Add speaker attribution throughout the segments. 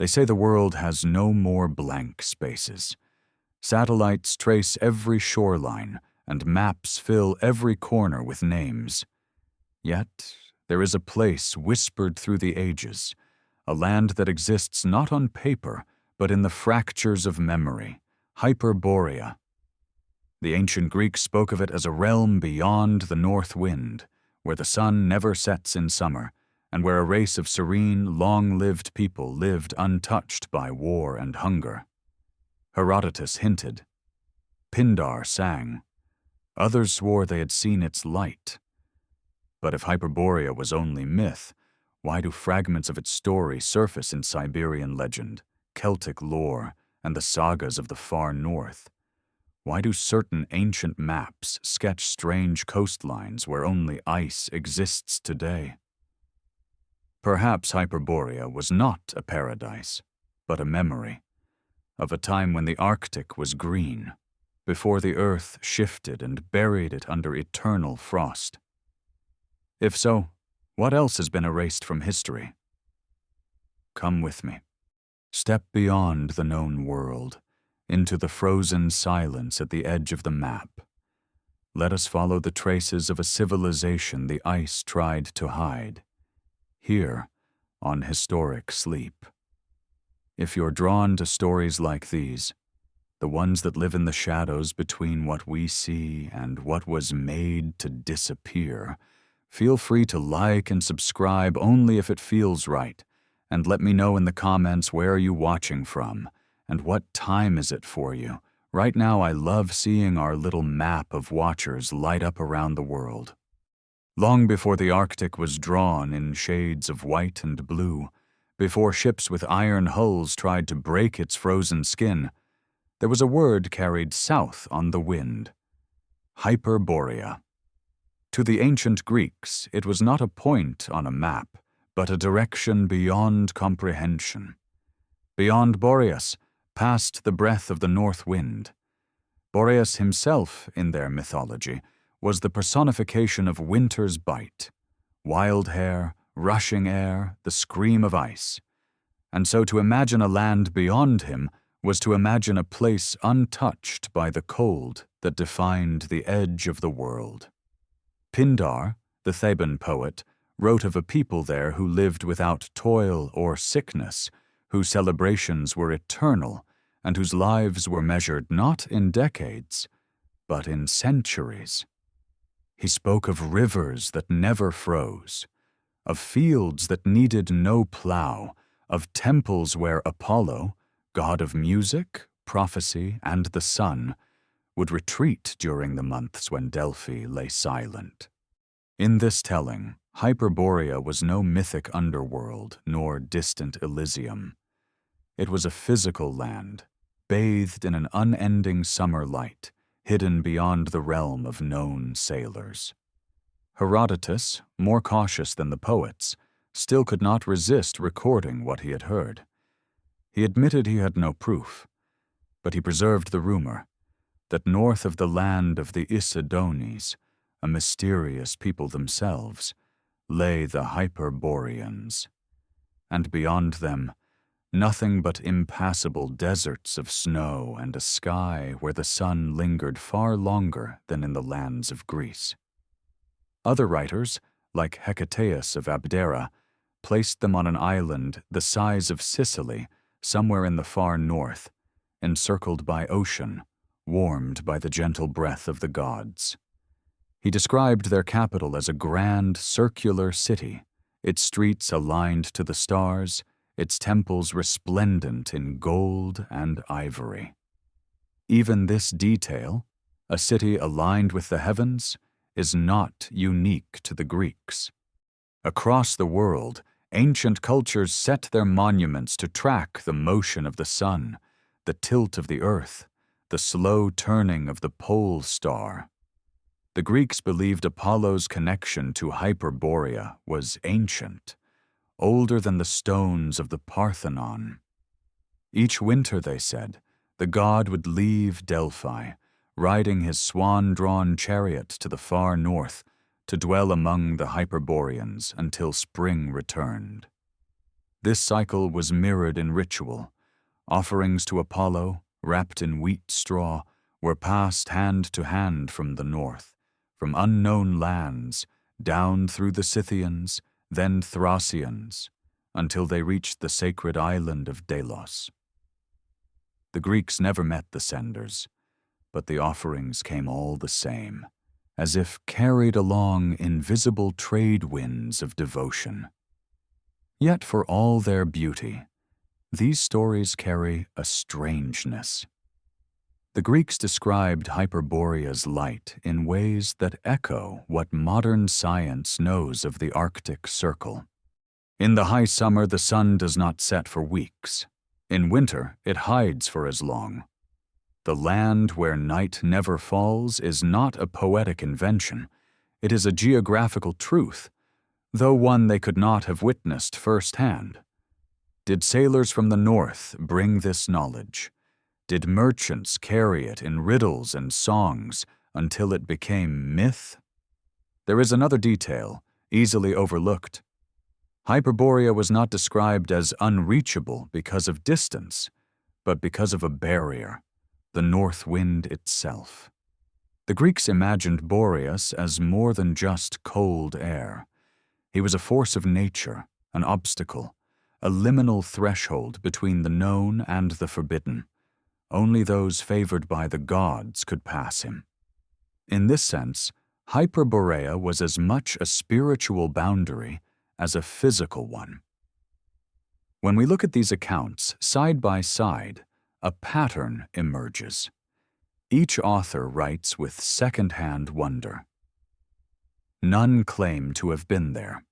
Speaker 1: They say the world has no more blank spaces. Satellites trace every shoreline, and maps fill every corner with names. Yet, there is a place whispered through the ages, a land that exists not on paper, but in the fractures of memory, Hyperborea. The ancient Greeks spoke of it as a realm beyond the north wind, where the sun never sets in summer, and where a race of serene, long-lived people lived untouched by war and hunger. Herodotus hinted. Pindar sang. Others swore they had seen its light. But if Hyperborea was only myth, why do fragments of its story surface in Siberian legend, Celtic lore, and the sagas of the far north? Why do certain ancient maps sketch strange coastlines where only ice exists today? Perhaps Hyperborea was not a paradise, but a memory of a time when the Arctic was green, before the earth shifted and buried it under eternal frost. If so, what else has been erased from history? Come with me. Step beyond the known world, into the frozen silence at the edge of the map. Let us follow the traces of a civilization the ice tried to hide, here on Historic Sleep. If you're drawn to stories like these, the ones that live in the shadows between what we see and what was made to disappear, feel free to like and subscribe only if it feels right, and let me know in the comments where are you watching from, and what time is it for you. Right now I love seeing our little map of watchers light up around the world. Long before the Arctic was drawn in shades of white and blue, before ships with iron hulls tried to break its frozen skin, there was a word carried south on the wind: Hyperborea. To the ancient Greeks, it was not a point on a map, but a direction beyond comprehension. Beyond Boreas, past the breath of the north wind. Boreas himself, in their mythology, was the personification of winter's bite, wild hair, rushing air, the scream of ice. And so to imagine a land beyond him was to imagine a place untouched by the cold that defined the edge of the world. Pindar, the Theban poet, wrote of a people there who lived without toil or sickness, whose celebrations were eternal, and whose lives were measured not in decades, but in centuries. He spoke of rivers that never froze, of fields that needed no plow, of temples where Apollo, god of music, prophecy, and the sun, would retreat during the months when Delphi lay silent. In this telling, Hyperborea was no mythic underworld nor distant Elysium. It was a physical land, bathed in an unending summer light, hidden beyond the realm of known sailors. Herodotus, more cautious than the poets, still could not resist recording what he had heard. He admitted he had no proof, but he preserved the rumor that north of the land of the Isodones, a mysterious people themselves, lay the Hyperboreans, and beyond them, nothing but impassable deserts of snow and a sky where the sun lingered far longer than in the lands of Greece. Other writers, like Hecataeus of Abdera, placed them on an island the size of Sicily, somewhere in the far north, encircled by ocean, warmed by the gentle breath of the gods. He described their capital as a grand, circular city, its streets aligned to the stars, its temples resplendent in gold and ivory. Even this detail, a city aligned with the heavens, is not unique to the Greeks. Across the world, ancient cultures set their monuments to track the motion of the sun, the tilt of the earth, the slow turning of the pole star. The Greeks believed Apollo's connection to Hyperborea was ancient, older than the stones of the Parthenon. Each winter, they said, the god would leave Delphi, riding his swan-drawn chariot to the far north to dwell among the Hyperboreans until spring returned. This cycle was mirrored in ritual. Offerings to Apollo, wrapped in wheat straw, were passed hand to hand from the north, from unknown lands, down through the Scythians, then Thracians, until they reached the sacred island of Delos. The Greeks never met the senders, but the offerings came all the same, as if carried along invisible trade winds of devotion. Yet for all their beauty, these stories carry a strangeness. The Greeks described Hyperborea's light in ways that echo what modern science knows of the Arctic Circle. In the high summer, the sun does not set for weeks. In winter, it hides for as long. The land where night never falls is not a poetic invention. It is a geographical truth, though one they could not have witnessed firsthand. Did sailors from the north bring this knowledge? Did merchants carry it in riddles and songs until it became myth? There is another detail, easily overlooked. Hyperborea was not described as unreachable because of distance, but because of a barrier, the north wind itself. The Greeks imagined Boreas as more than just cold air. He was a force of nature, an obstacle, a liminal threshold between the known and the forbidden. Only those favored by the gods could pass him. In this sense, Hyperborea was as much a spiritual boundary as a physical one. When we look at these accounts side by side, a pattern emerges. Each author writes with second-hand wonder. None claim to have been there.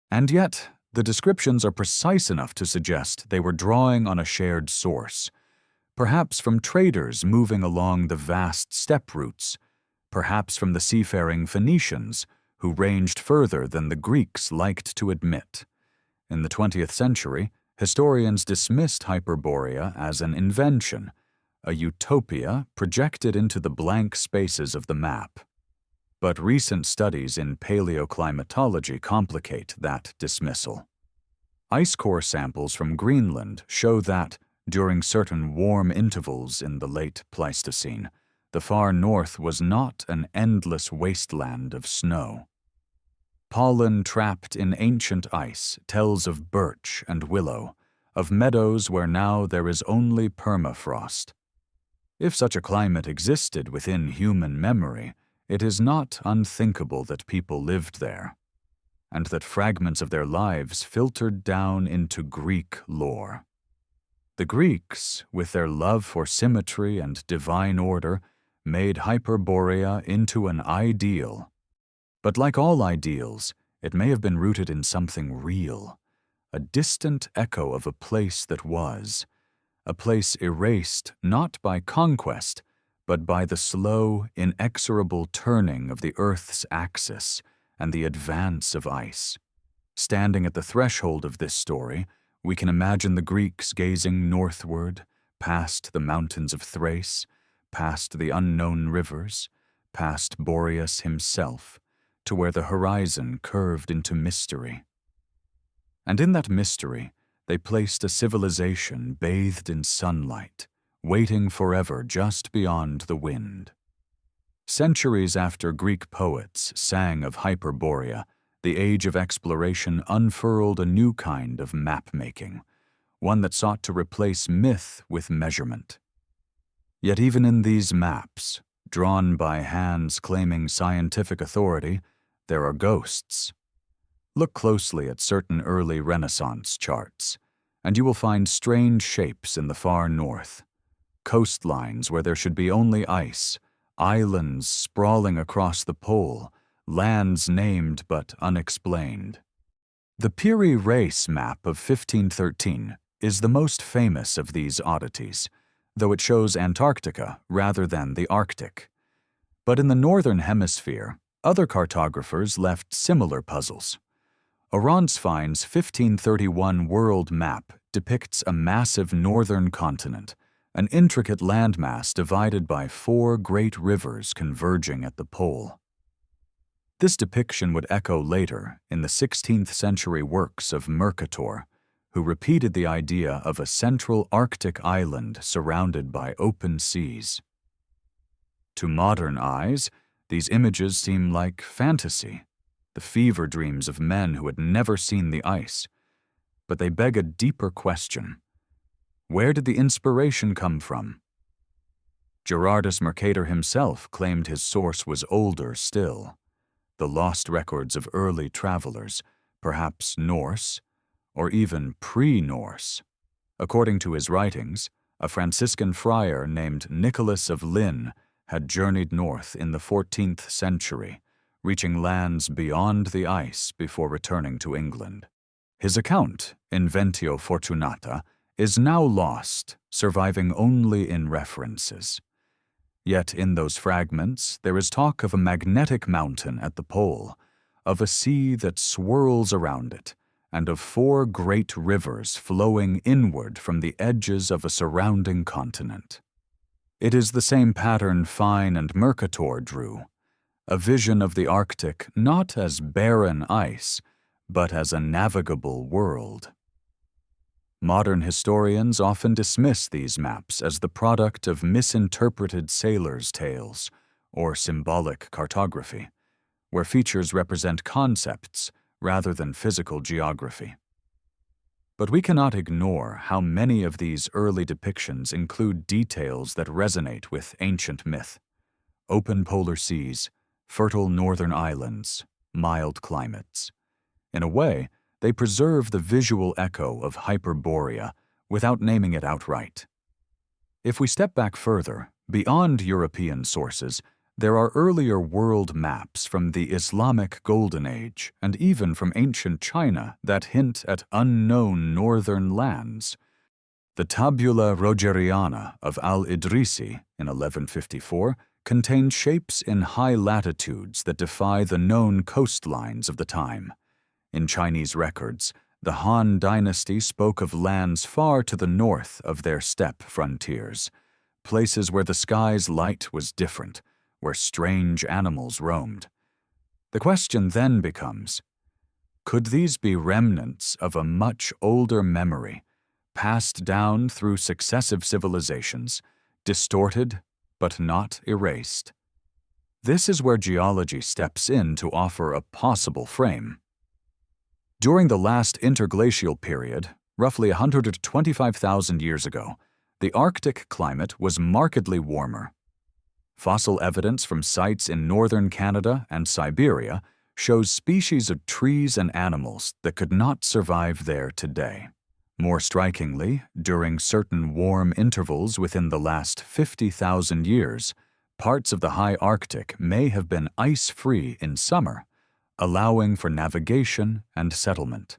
Speaker 1: And yet, the descriptions are precise enough to suggest they were drawing on a shared source, perhaps from traders moving along the vast steppe routes, perhaps from the seafaring Phoenicians, who ranged further than the Greeks liked to admit. In the 20th century, historians dismissed Hyperborea as an invention, a utopia projected into the blank spaces of the map. But recent studies in paleoclimatology complicate that dismissal. Ice core samples from Greenland show that, during certain warm intervals in the late Pleistocene, the far north was not an endless wasteland of snow. Pollen trapped in ancient ice tells of birch and willow, of meadows where now there is only permafrost. If such a climate existed within human memory, it is not unthinkable that people lived there, and that fragments of their lives filtered down into Greek lore. The Greeks, with their love for symmetry and divine order, made Hyperborea into an ideal. But like all ideals, it may have been rooted in something real, a distant echo of a place that was, a place erased not by conquest, but by the slow, inexorable turning of the Earth's axis and the advance of ice. Standing at the threshold of this story, we can imagine the Greeks gazing northward, past the mountains of Thrace, past the unknown rivers, past Boreas himself, to where the horizon curved into mystery. And in that mystery, they placed a civilization bathed in sunlight, waiting forever just beyond the wind. Centuries after Greek poets sang of Hyperborea, the age of exploration unfurled a new kind of map-making, one that sought to replace myth with measurement. Yet even in these maps, drawn by hands claiming scientific authority, there are ghosts. Look closely at certain early Renaissance charts, and you will find strange shapes in the far north. Coastlines where there should be only ice, islands sprawling across the pole, lands named but unexplained. The Piri Reis map of 1513 is the most famous of these oddities, though it shows Antarctica rather than the Arctic. But in the northern hemisphere, other cartographers left similar puzzles. Oransfine's 1531 world map depicts a massive northern continent, an intricate landmass divided by 4 great rivers converging at the pole. This depiction would echo later in the 16th century works of Mercator, who repeated the idea of a central Arctic island surrounded by open seas. To modern eyes, these images seem like fantasy, the fever dreams of men who had never seen the ice. But they beg a deeper question. Where did the inspiration come from? Gerardus Mercator himself claimed his source was older still. The lost records of early travelers, perhaps Norse, or even pre-Norse. According to his writings, a Franciscan friar named Nicholas of Lynn had journeyed north in the 14th century, reaching lands beyond the ice before returning to England. His account, Inventio Fortunata, is now lost, surviving only in references. Yet in those fragments there is talk of a magnetic mountain at the pole, of a sea that swirls around it, and of 4 great rivers flowing inward from the edges of a surrounding continent. It is the same pattern Fine and Mercator drew, a vision of the Arctic not as barren ice, but as a navigable world. Modern historians often dismiss these maps as the product of misinterpreted sailors' tales or symbolic cartography, where features represent concepts rather than physical geography. But we cannot ignore how many of these early depictions include details that resonate with ancient myth: open polar seas, fertile northern islands, mild climates. In a way, they preserve the visual echo of Hyperborea without naming it outright. If we step back further, beyond European sources, there are earlier world maps from the Islamic Golden Age and even from ancient China that hint at unknown northern lands. The Tabula Rogeriana of al-Idrisi in 1154 contained shapes in high latitudes that defy the known coastlines of the time. In Chinese records, the Han dynasty spoke of lands far to the north of their steppe frontiers, places where the sky's light was different, where strange animals roamed. The question then becomes, could these be remnants of a much older memory, passed down through successive civilizations, distorted but not erased? This is where geology steps in to offer a possible frame. During the last interglacial period, roughly 125,000 years ago, the Arctic climate was markedly warmer. Fossil evidence from sites in northern Canada and Siberia shows species of trees and animals that could not survive there today. More strikingly, during certain warm intervals within the last 50,000 years, parts of the high Arctic may have been ice-free in summer, allowing for navigation and settlement.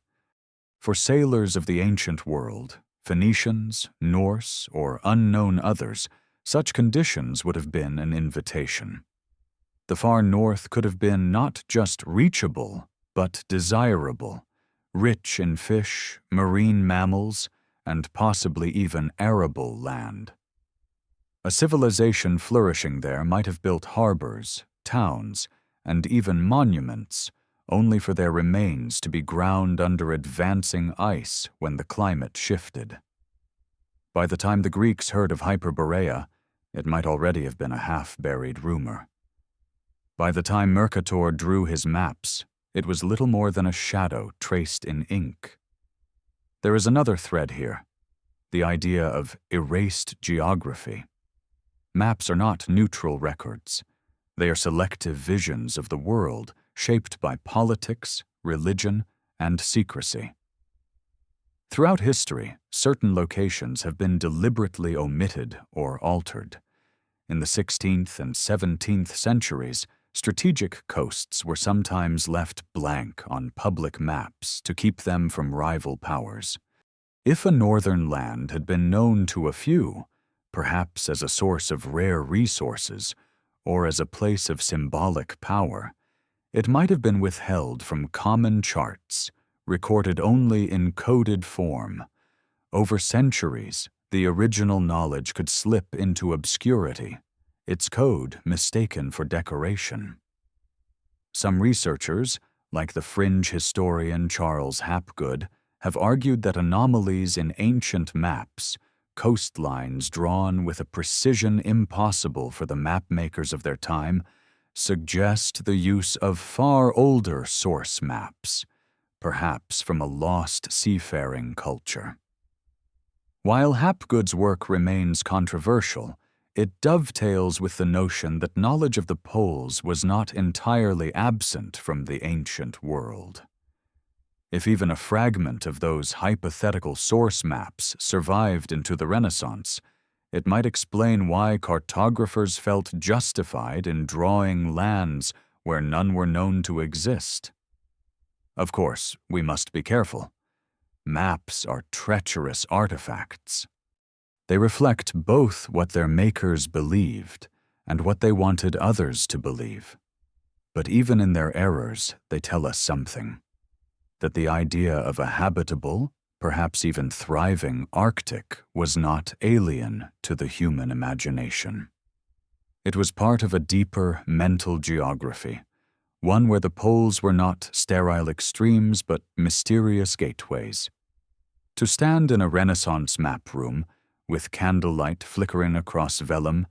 Speaker 1: For sailors of the ancient world, Phoenicians, Norse, or unknown others, such conditions would have been an invitation. The far north could have been not just reachable, but desirable, rich in fish, marine mammals, and possibly even arable land. A civilization flourishing there might have built harbors, towns, and even monuments, only for their remains to be ground under advancing ice when the climate shifted. By the time the Greeks heard of Hyperborea, it might already have been a half-buried rumor. By the time Mercator drew his maps, it was little more than a shadow traced in ink. There is another thread here, the idea of erased geography. Maps are not neutral records. They are selective visions of the world shaped by politics, religion, and secrecy. Throughout history, certain locations have been deliberately omitted or altered. In the 16th and 17th centuries, strategic coasts were sometimes left blank on public maps to keep them from rival powers. If a northern land had been known to a few, perhaps as a source of rare resources or as a place of symbolic power, it might have been withheld from common charts, recorded only in coded form. Over centuries, the original knowledge could slip into obscurity, its code mistaken for decoration. Some researchers, like the Fringe historian Charles Hapgood have argued that anomalies in ancient maps, coastlines drawn with a precision impossible for the mapmakers of their time, suggest the use of far older source maps, perhaps from a lost seafaring culture. While Hapgood's work remains controversial, it dovetails with the notion that knowledge of the poles was not entirely absent from the ancient world. If even a fragment of those hypothetical source maps survived into the Renaissance, it might explain why cartographers felt justified in drawing lands where none were known to exist. Of course, we must be careful. Maps are treacherous artifacts. They reflect both what their makers believed and what they wanted others to believe. But even in their errors, they tell us something. That the idea of a habitable, perhaps even thriving Arctic was not alien to the human imagination. It was part of a deeper mental geography, one where the poles were not sterile extremes but mysterious gateways. To stand in a Renaissance map room, with candlelight flickering across vellum,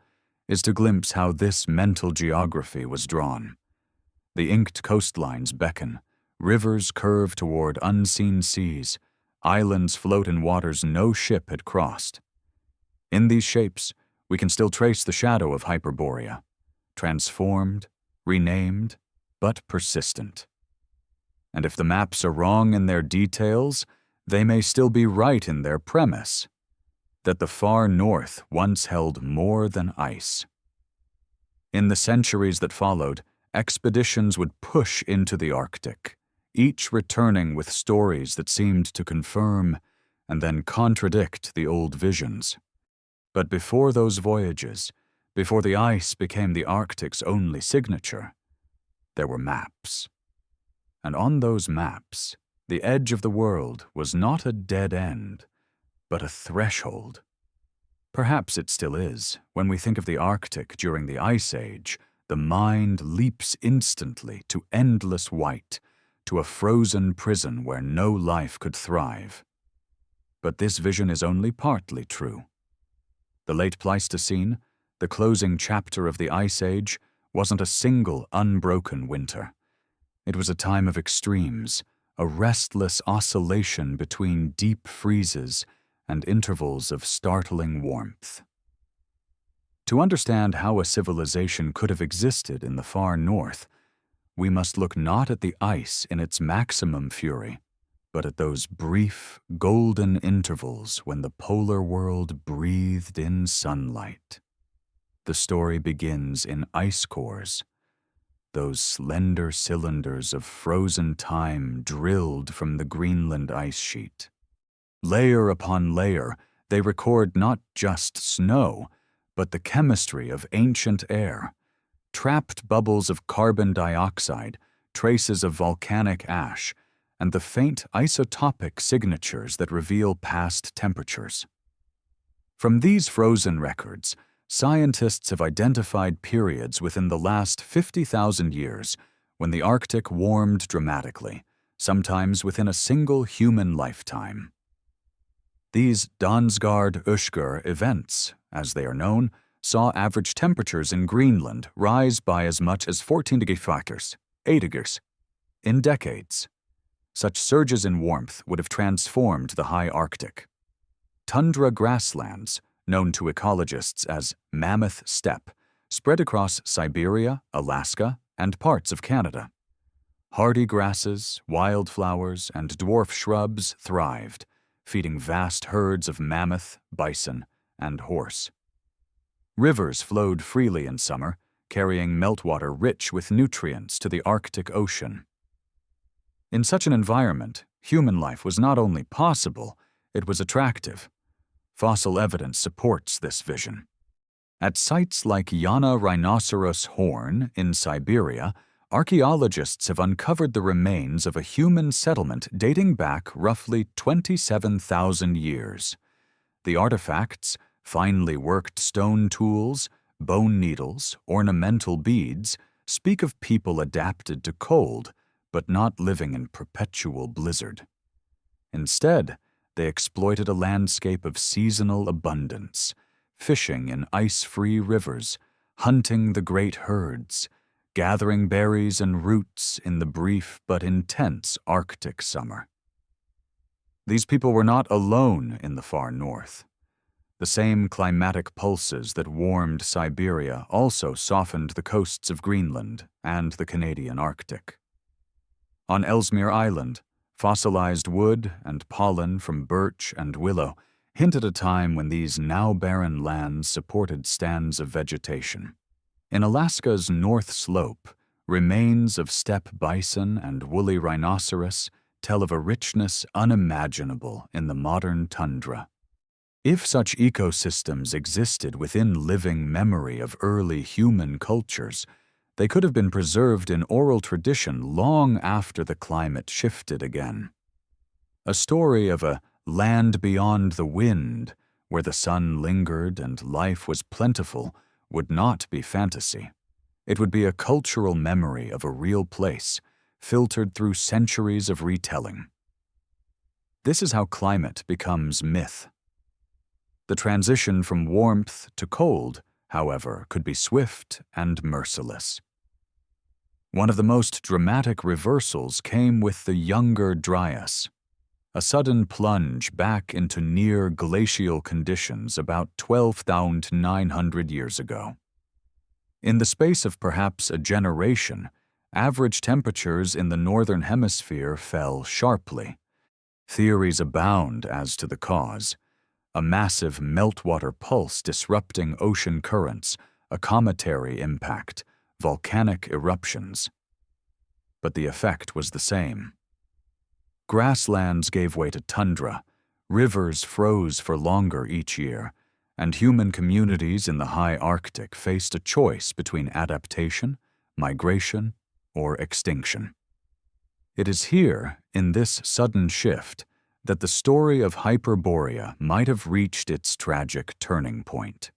Speaker 1: is to glimpse how this mental geography was drawn. The inked coastlines beckon, rivers curve toward unseen seas, islands float in waters no ship had crossed. In these shapes, we can still trace the shadow of Hyperborea, transformed, renamed, but persistent. And if the maps are wrong in their details, they may still be right in their premise, that the far north once held more than ice. In the centuries that followed, expeditions would push into the Arctic, each returning with stories that seemed to confirm and then contradict the old visions. But before those voyages, before the ice became the Arctic's only signature, there were maps. And on those maps, the edge of the world was not a dead end, but a threshold. Perhaps it still is. When we think of the Arctic during the Ice Age, the mind leaps instantly to endless white, to a frozen prison where no life could thrive. But this vision is only partly true. The late Pleistocene, the closing chapter of the Ice Age, wasn't a single unbroken winter. It was a time of extremes, a restless oscillation between deep freezes and intervals of startling warmth. To understand how a civilization could have existed in the far north, we must look not at the ice in its maximum fury, but at those brief, golden intervals when the polar world breathed in sunlight. The story begins in ice cores, those slender cylinders of frozen time drilled from the Greenland ice sheet. Layer upon layer, they record not just snow, but the chemistry of ancient air, trapped bubbles of carbon dioxide, traces of volcanic ash, and the faint isotopic signatures that reveal past temperatures. From these frozen records, scientists have identified periods within the last 50,000 years when the Arctic warmed dramatically, sometimes within a single human lifetime. These Dansgaard-Oeschger events, as they are known, saw average temperatures in Greenland rise by as much as 14 degrees in decades. Such surges in warmth would have transformed the high Arctic. Tundra grasslands, known to ecologists as mammoth steppe, spread across Siberia, Alaska, and parts of Canada. Hardy grasses, wildflowers, and dwarf shrubs thrived, feeding vast herds of mammoth, bison, and horse. Rivers flowed freely in summer, carrying meltwater rich with nutrients to the Arctic Ocean. In such an environment, human life was not only possible, it was attractive. Fossil evidence supports this vision. At sites like Yana Rhinoceros Horn in Siberia, archaeologists have uncovered the remains of a human settlement dating back roughly 27,000 years. The artifacts, finely worked stone tools, bone needles, ornamental beads, speak of people adapted to cold, but not living in perpetual blizzard. Instead, they exploited a landscape of seasonal abundance, fishing in ice-free rivers, hunting the great herds, gathering berries and roots in the brief but intense Arctic summer. These people were not alone in the far north. The same climatic pulses that warmed Siberia also softened the coasts of Greenland and the Canadian Arctic. On Ellesmere Island, fossilized wood and pollen from birch and willow hint at a time when these now barren lands supported stands of vegetation. In Alaska's North Slope, remains of steppe bison and woolly rhinoceros tell of a richness unimaginable in the modern tundra. If such ecosystems existed within living memory of early human cultures, they could have been preserved in oral tradition long after the climate shifted again. A story of a land beyond the wind, where the sun lingered and life was plentiful, would not be fantasy. It would be a cultural memory of a real place, filtered through centuries of retelling. This is how climate becomes myth. The transition from warmth to cold, however, could be swift and merciless. One of the most dramatic reversals came with the Younger Dryas, a sudden plunge back into near glacial conditions about 12,900 years ago. In the space of perhaps a generation, average temperatures in the northern hemisphere fell sharply. Theories abound as to the cause: a massive meltwater pulse disrupting ocean currents, a cometary impact, volcanic eruptions. But the effect was the same. Grasslands gave way to tundra, rivers froze for longer each year, and human communities in the high Arctic faced a choice between adaptation, migration, or extinction. It is here, in this sudden shift, that the story of Hyperborea might have reached its tragic turning point.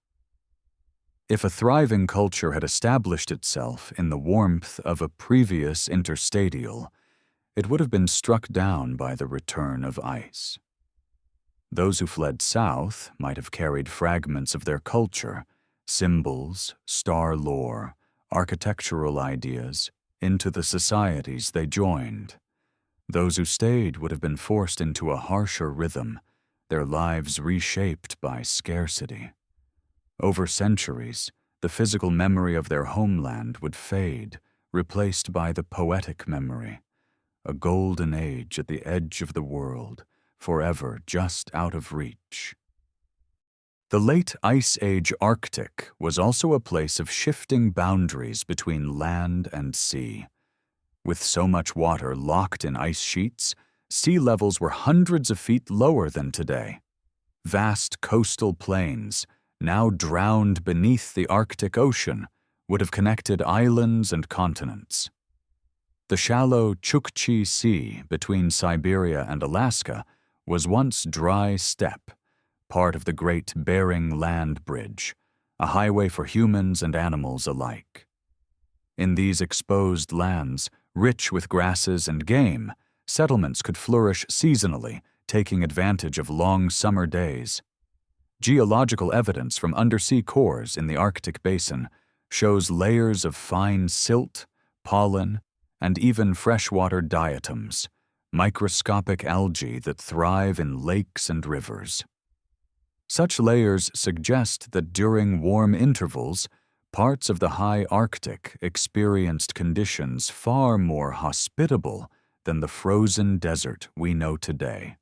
Speaker 1: If a thriving culture had established itself in the warmth of a previous interstadial, it would have been struck down by the return of ice. Those who fled south might have carried fragments of their culture, symbols, star lore, architectural ideas, into the societies they joined. Those who stayed would have been forced into a harsher rhythm, their lives reshaped by scarcity. Over centuries, the physical memory of their homeland would fade, replaced by the poetic memory, a golden age at the edge of the world, forever just out of reach. The late Ice Age Arctic was also a place of shifting boundaries between land and sea. With so much water locked in ice sheets, sea levels were hundreds of feet lower than today. Vast coastal plains, now drowned beneath the Arctic Ocean, would have connected islands and continents. The shallow Chukchi Sea between Siberia and Alaska was once dry steppe, part of the Great Bering Land Bridge, a highway for humans and animals alike. In these exposed lands, rich with grasses and game, settlements could flourish seasonally, taking advantage of long summer days. Geological evidence from undersea cores in the Arctic basin shows layers of fine silt, pollen, and even freshwater diatoms, microscopic algae that thrive in lakes and rivers. Such layers suggest that during warm intervals, parts of the high Arctic experienced conditions far more hospitable than the frozen desert we know today.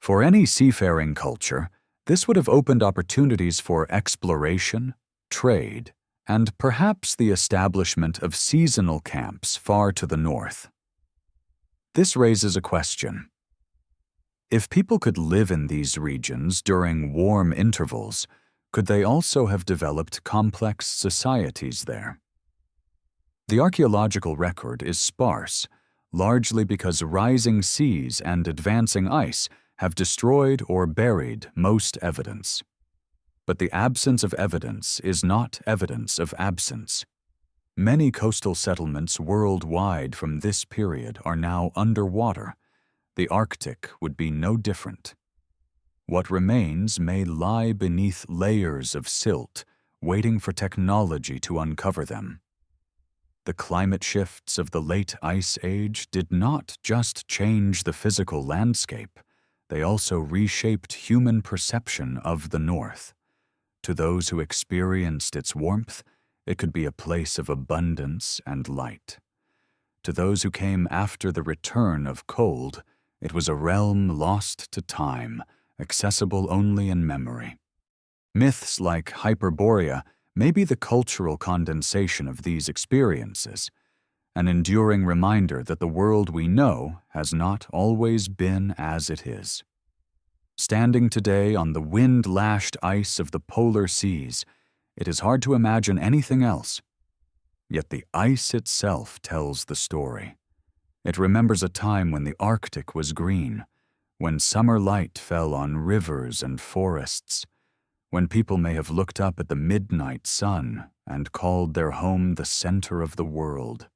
Speaker 1: For any seafaring culture, this would have opened opportunities for exploration, trade, and perhaps the establishment of seasonal camps far to the north. This raises a question. If people could live in these regions during warm intervals, could they also have developed complex societies there? The archaeological record is sparse, largely because rising seas and advancing ice have destroyed or buried most evidence. But the absence of evidence is not evidence of absence. Many coastal settlements worldwide from this period are now underwater, the Arctic would be no different. What remains may lie beneath layers of silt, waiting for technology to uncover them. The climate shifts of the late Ice Age did not just change the physical landscape, they also reshaped human perception of the North. To those who experienced its warmth, it could be a place of abundance and light. To those who came after the return of cold, it was a realm lost to time, accessible only in memory. Myths like Hyperborea may be the cultural condensation of these experiences, an enduring reminder that the world we know has not always been as it is. Standing today on the wind-lashed ice of the polar seas, it is hard to imagine anything else. Yet the ice itself tells the story. It remembers a time when the Arctic was green, when summer light fell on rivers and forests, when people may have looked up at the midnight sun and called their home the center of the world.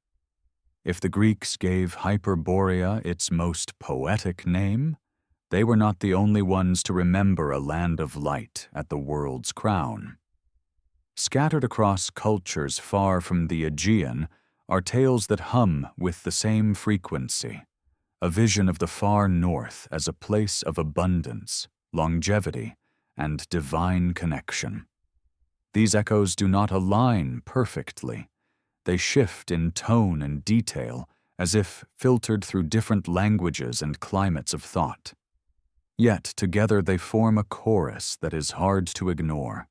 Speaker 1: If the Greeks gave Hyperborea its most poetic name, they were not the only ones to remember a land of light at the world's crown. Scattered across cultures far from the Aegean are tales that hum with the same frequency, a vision of the far north as a place of abundance, longevity, and divine connection. These echoes do not align perfectly. They shift in tone and detail as if filtered through different languages and climates of thought. Yet together they form a chorus that is hard to ignore.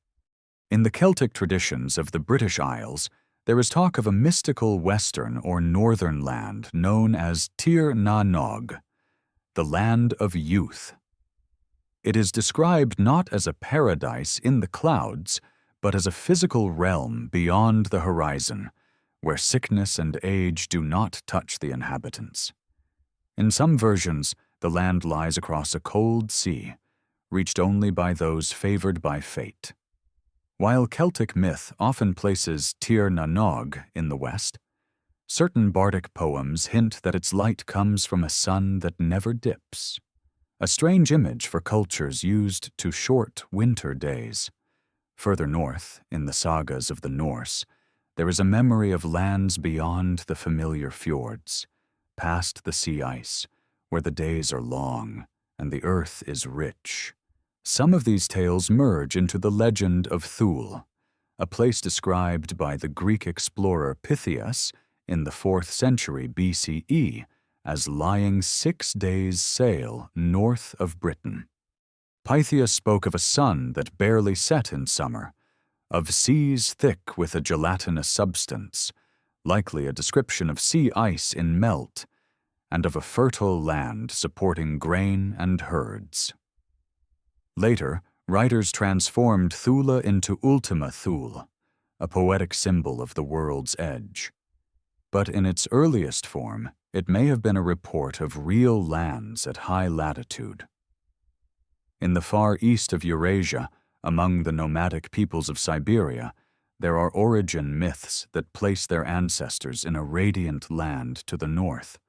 Speaker 1: In the Celtic traditions of the British Isles, there is talk of a mystical western or northern land known as Tir na Nog, the land of youth. It is described not as a paradise in the clouds, but as a physical realm beyond the horizon, where sickness and age do not touch the inhabitants. In some versions, the land lies across a cold sea, reached only by those favored by fate. While Celtic myth often places Tir na Nog in the west, certain bardic poems hint that its light comes from a sun that never dips, a strange image for cultures used to short winter days. Further north, in the sagas of the Norse, there is a memory of lands beyond the familiar fjords, past the sea ice, where the days are long and the earth is rich. Some of these tales merge into the legend of Thule, a place described by the Greek explorer Pytheas in the 4th century BCE as lying 6 days' sail north of Britain. Pytheas spoke of a sun that barely set in summer, of seas thick with a gelatinous substance, likely a description of sea ice in melt, and of a fertile land supporting grain and herds. Later, writers transformed Thule into Ultima Thule, a poetic symbol of the world's edge. But in its earliest form, it may have been a report of real lands at high latitude. In the far east of Eurasia, among the nomadic peoples of Siberia, there are origin myths that place their ancestors in a radiant land to the north.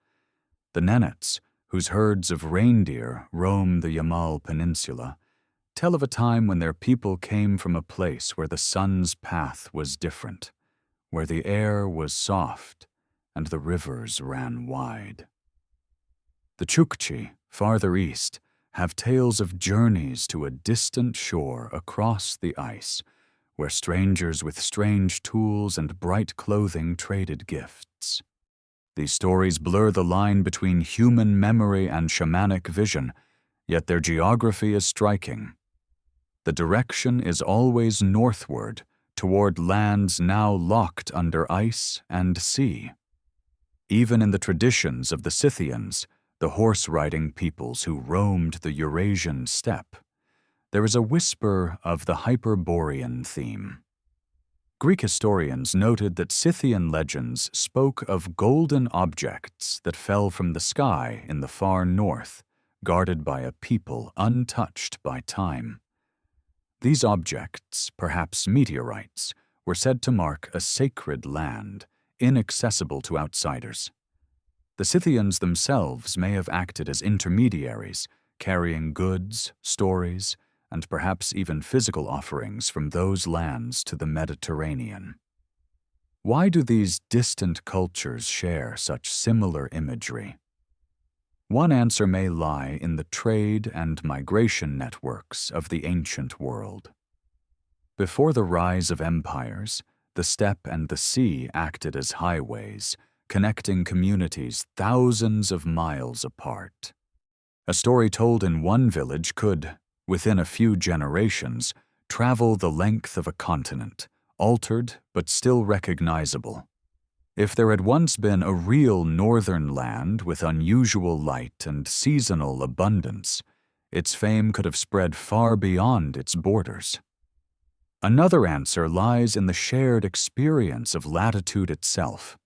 Speaker 1: The Nenets, whose herds of reindeer roam the Yamal Peninsula, tell of a time when their people came from a place where the sun's path was different, where the air was soft and the rivers ran wide. The Chukchi, farther east, have tales of journeys to a distant shore across the ice, where strangers with strange tools and bright clothing traded gifts. These stories blur the line between human memory and shamanic vision, yet their geography is striking. The direction is always northward, toward lands now locked under ice and sea. Even in the traditions of the Scythians, the horse-riding peoples who roamed the Eurasian steppe, there is a whisper of the Hyperborean theme. Greek historians noted that Scythian legends spoke of golden objects that fell from the sky in the far north, guarded by a people untouched by time. These objects, perhaps meteorites, were said to mark a sacred land, inaccessible to outsiders. The Scythians themselves may have acted as intermediaries, carrying goods, stories, and perhaps even physical offerings from those lands to the Mediterranean. Why do these distant cultures share such similar imagery? One answer may lie in the trade and migration networks of the ancient world. Before the rise of empires, the steppe and the sea acted as highways, connecting communities thousands of miles apart. A story told in one village could, within a few generations, travel the length of a continent, altered but still recognizable. If there had once been a real northern land with unusual light and seasonal abundance, its fame could have spread far beyond its borders. Another answer lies in the shared experience of latitude itself.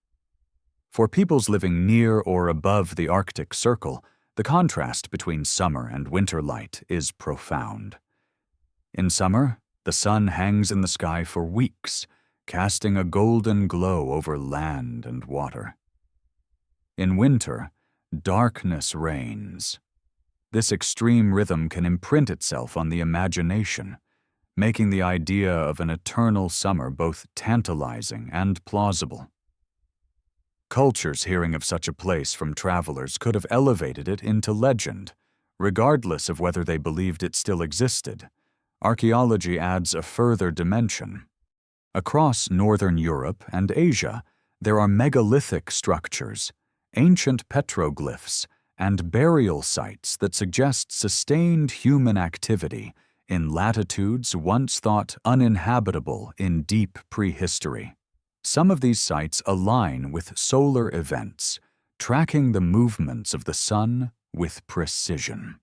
Speaker 1: For peoples living near or above the Arctic Circle, the contrast between summer and winter light is profound. In summer, the sun hangs in the sky for weeks, casting a golden glow over land and water. In winter, darkness reigns. This extreme rhythm can imprint itself on the imagination, making the idea of an eternal summer both tantalizing and plausible. Cultures hearing of such a place from travelers could have elevated it into legend, regardless of whether they believed it still existed. Archaeology adds a further dimension. Across northern Europe and Asia, there are megalithic structures, ancient petroglyphs, and burial sites that suggest sustained human activity in latitudes once thought uninhabitable in deep prehistory. Some of these sites align with solar events, tracking the movements of the sun with precision.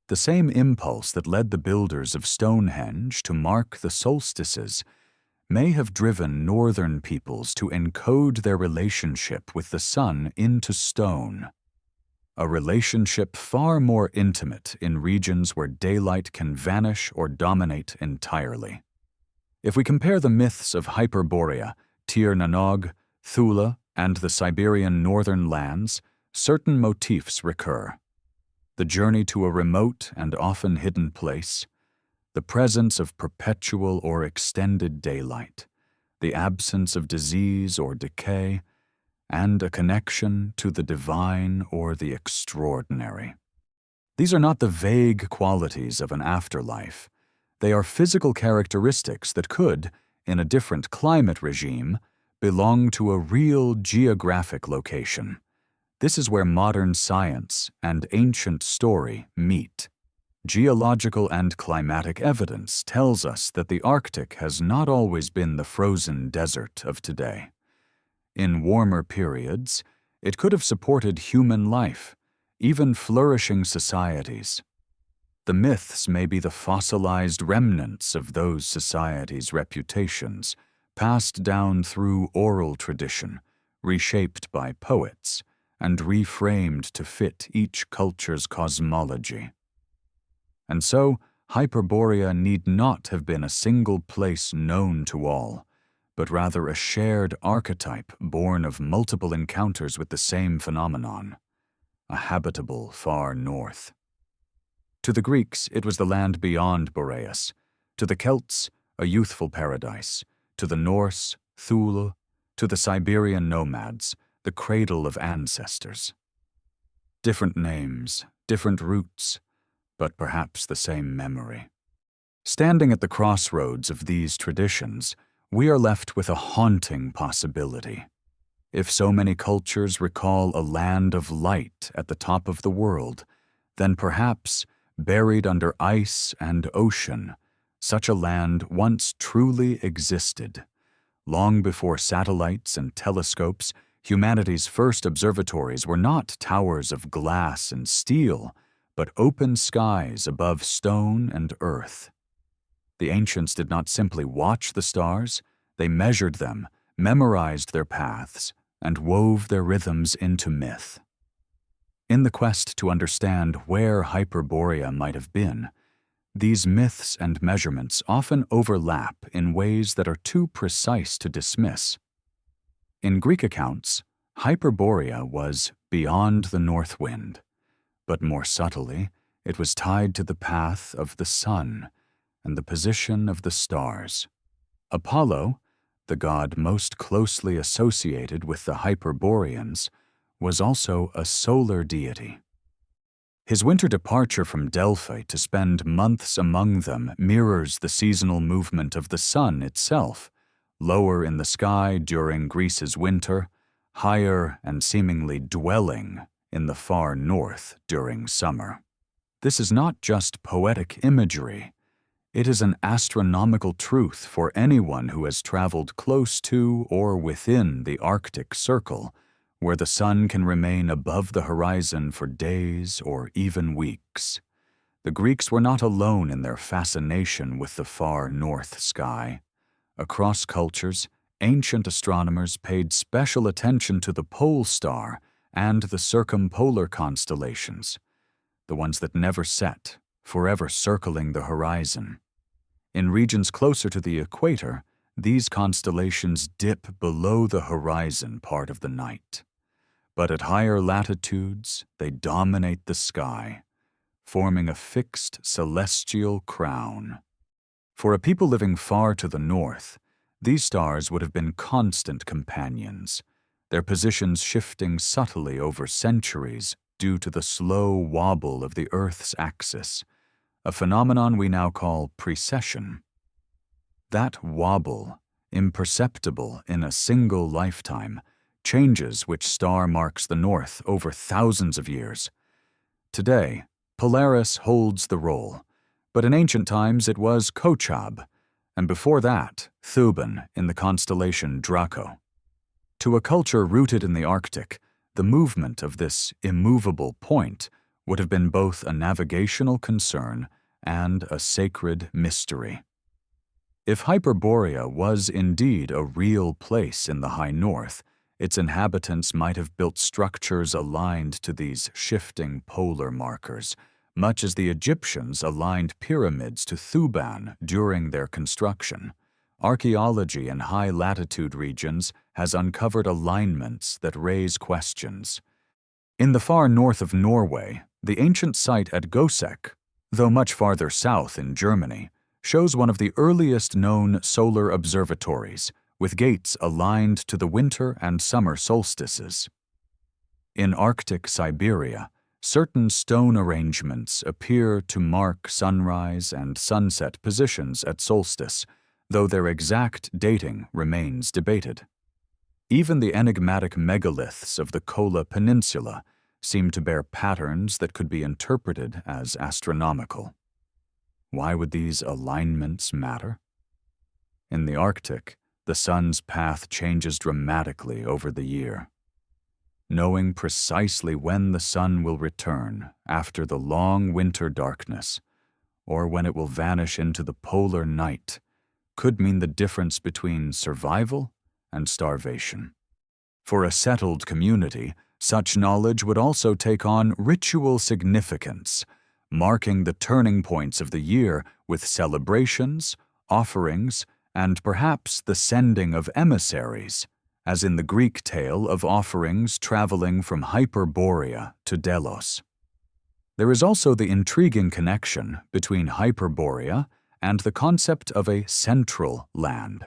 Speaker 1: The same impulse that led the builders of Stonehenge to mark the solstices may have driven northern peoples to encode their relationship with the sun into stone, a relationship far more intimate in regions where daylight can vanish or dominate entirely. If we compare the myths of Hyperborea, Tir Nanog, Thule, and the Siberian northern lands, certain motifs recur. The journey to a remote and often hidden place, the presence of perpetual or extended daylight, the absence of disease or decay, and a connection to the divine or the extraordinary. These are not the vague qualities of an afterlife. They are physical characteristics that could, in a different climate regime, belong to a real geographic location. This is where modern science and ancient story meet. Geological and climatic evidence tells us that the Arctic has not always been the frozen desert of today. In warmer periods, it could have supported human life, even flourishing societies. The myths may be the fossilized remnants of those societies' reputations, passed down through oral tradition, reshaped by poets, and reframed to fit each culture's cosmology. And so, Hyperborea need not have been a single place known to all, but rather a shared archetype born of multiple encounters with the same phenomenon, a habitable far north. To the Greeks, it was the land beyond Boreas. To the Celts, a youthful paradise. To the Norse, Thule. To the Siberian nomads, the cradle of ancestors. Different names, different roots, but perhaps the same memory. Standing at the crossroads of these traditions, we are left with a haunting possibility. If so many cultures recall a land of light at the top of the world, then perhaps, buried under ice and ocean, such a land once truly existed. Long before satellites and telescopes, humanity's first observatories were not towers of glass and steel, but open skies above stone and earth. The ancients did not simply watch the stars, they measured them, memorized their paths, and wove their rhythms into myth. In the quest to understand where Hyperborea might have been, these myths and measurements often overlap in ways that are too precise to dismiss. In Greek accounts, Hyperborea was beyond the north wind, but more subtly, it was tied to the path of the sun and the position of the stars. Apollo, the god most closely associated with the Hyperboreans, was also a solar deity. His winter departure from Delphi to spend months among them mirrors the seasonal movement of the sun itself, lower in the sky during Greece's winter, higher and seemingly dwelling in the far north during summer. This is not just poetic imagery. It is an astronomical truth for anyone who has traveled close to or within the Arctic Circle, where the sun can remain above the horizon for days or even weeks. The Greeks were not alone in their fascination with the far north sky. Across cultures, ancient astronomers paid special attention to the pole star and the circumpolar constellations, the ones that never set, forever circling the horizon. In regions closer to the equator, these constellations dip below the horizon part of the night. But at higher latitudes, they dominate the sky, forming a fixed celestial crown. For a people living far to the north, these stars would have been constant companions, their positions shifting subtly over centuries due to the slow wobble of the Earth's axis, a phenomenon we now call precession. That wobble, imperceptible in a single lifetime, changes which star marks the north over thousands of years. Today, Polaris holds the role, but in ancient times it was Kochab, and before that, Thuban in the constellation Draco. To a culture rooted in the Arctic, the movement of this immovable point would have been both a navigational concern and a sacred mystery. If Hyperborea was indeed a real place in the high north, its inhabitants might have built structures aligned to these shifting polar markers, much as the Egyptians aligned pyramids to Thuban during their construction. Archaeology in high-latitude regions has uncovered alignments that raise questions. In the far north of Norway, the ancient site at Gosek, though much farther south in Germany, shows one of the earliest known solar observatories, with gates aligned to the winter and summer solstices. In Arctic Siberia, certain stone arrangements appear to mark sunrise and sunset positions at solstice, though their exact dating remains debated. Even the enigmatic megaliths of the Kola Peninsula seem to bear patterns that could be interpreted as astronomical. Why would these alignments matter? In the Arctic, the sun's path changes dramatically over the year. Knowing precisely when the sun will return after the long winter darkness, or when it will vanish into the polar night, could mean the difference between survival and starvation. For a settled community, such knowledge would also take on ritual significance, marking the turning points of the year with celebrations, offerings, and perhaps the sending of emissaries, as in the Greek tale of offerings traveling from Hyperborea to Delos. There is also the intriguing connection between Hyperborea and the concept of a central land.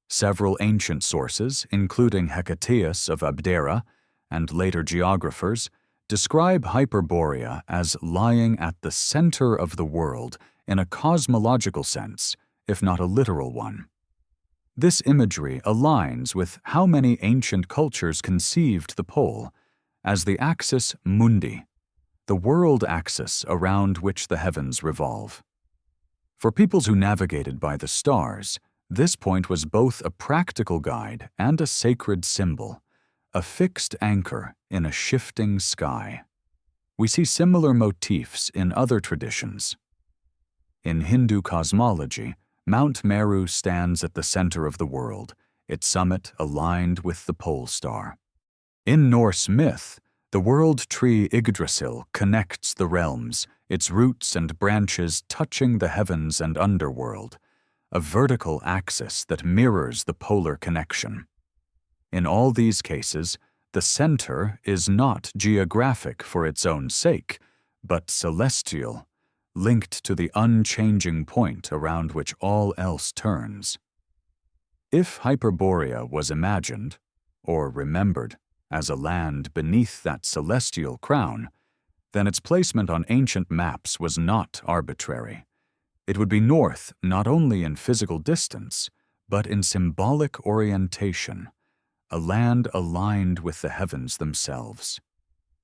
Speaker 1: Several ancient sources, including Hecataeus of Abdera and later geographers, describe Hyperborea as lying at the center of the world in a cosmological sense, if not a literal one. This imagery aligns with how many ancient cultures conceived the pole as the axis mundi, the world axis around which the heavens revolve. For peoples who navigated by the stars, this point was both a practical guide and a sacred symbol, a fixed anchor in a shifting sky. We see similar motifs in other traditions. In Hindu cosmology, Mount Meru stands at the center of the world, its summit aligned with the pole star. In Norse myth, the world tree Yggdrasil connects the realms, its roots and branches touching the heavens and underworld, a vertical axis that mirrors the polar connection. In all these cases, The center is not geographic for its own sake, but celestial, linked to the unchanging point around which all else turns. If Hyperborea was imagined, or remembered, as a land beneath that celestial crown, then its placement on ancient maps was not arbitrary. It would be north not only in physical distance, but in symbolic orientation, a land aligned with the heavens themselves.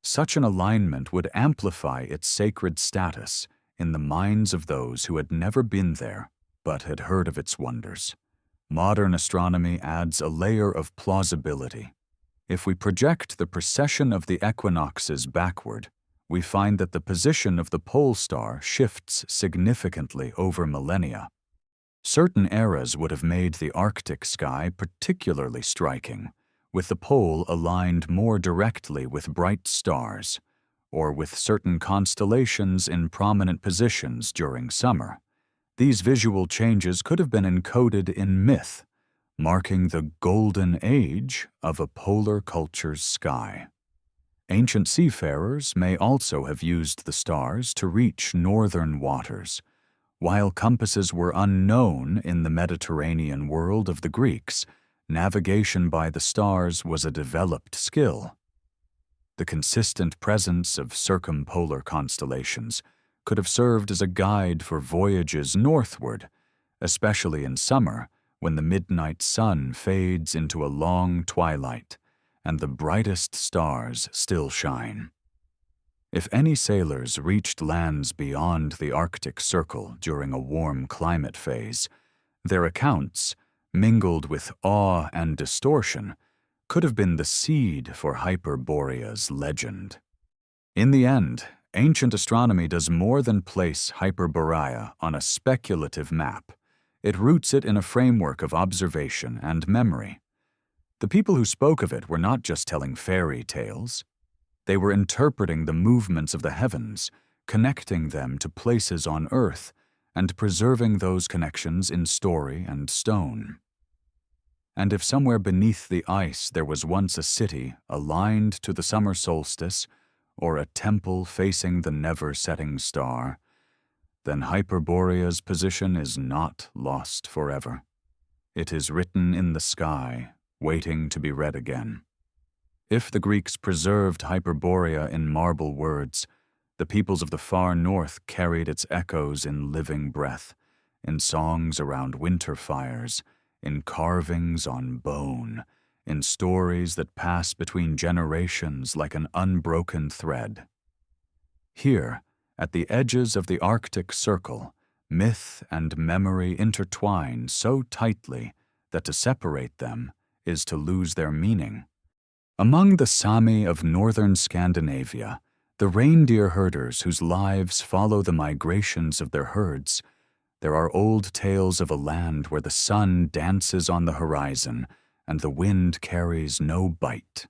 Speaker 1: Such an alignment would amplify its sacred status in the minds of those who had never been there but had heard of its wonders. Modern astronomy adds a layer of plausibility. If we project the precession of the equinoxes backward, we find that the position of the pole star shifts significantly over millennia. Certain eras would have made the Arctic sky particularly striking, with the pole aligned more directly with bright stars, or with certain constellations in prominent positions during summer. These visual changes could have been encoded in myth, marking the golden age of a polar culture's sky. Ancient seafarers may also have used the stars to reach northern waters. While compasses were unknown in the Mediterranean world of the Greeks, navigation by the stars was a developed skill. The consistent presence of circumpolar constellations could have served as a guide for voyages northward, especially in summer when the midnight sun fades into a long twilight and the brightest stars still shine. If any sailors reached lands beyond the Arctic Circle during a warm climate phase, their accounts, mingled with awe and distortion, could have been the seed for Hyperborea's legend. In the end, ancient astronomy does more than place Hyperborea on a speculative map. It roots it in a framework of observation and memory. The people who spoke of it were not just telling fairy tales. They were interpreting the movements of the heavens, connecting them to places on Earth, and preserving those connections in story and stone. And if somewhere beneath the ice there was once a city aligned to the summer solstice, or a temple facing the never-setting star, then Hyperborea's position is not lost forever. It is written in the sky, waiting to be read again. If the Greeks preserved Hyperborea in marble words, the peoples of the far north carried its echoes in living breath, in songs around winter fires, in carvings on bone, in stories that pass between generations like an unbroken thread. Here, at the edges of the Arctic Circle, myth and memory intertwine so tightly that to separate them is to lose their meaning. Among the Sami of northern Scandinavia, the reindeer herders whose lives follow the migrations of their herds, there are old tales of a land where the sun dances on the horizon and the wind carries no bite.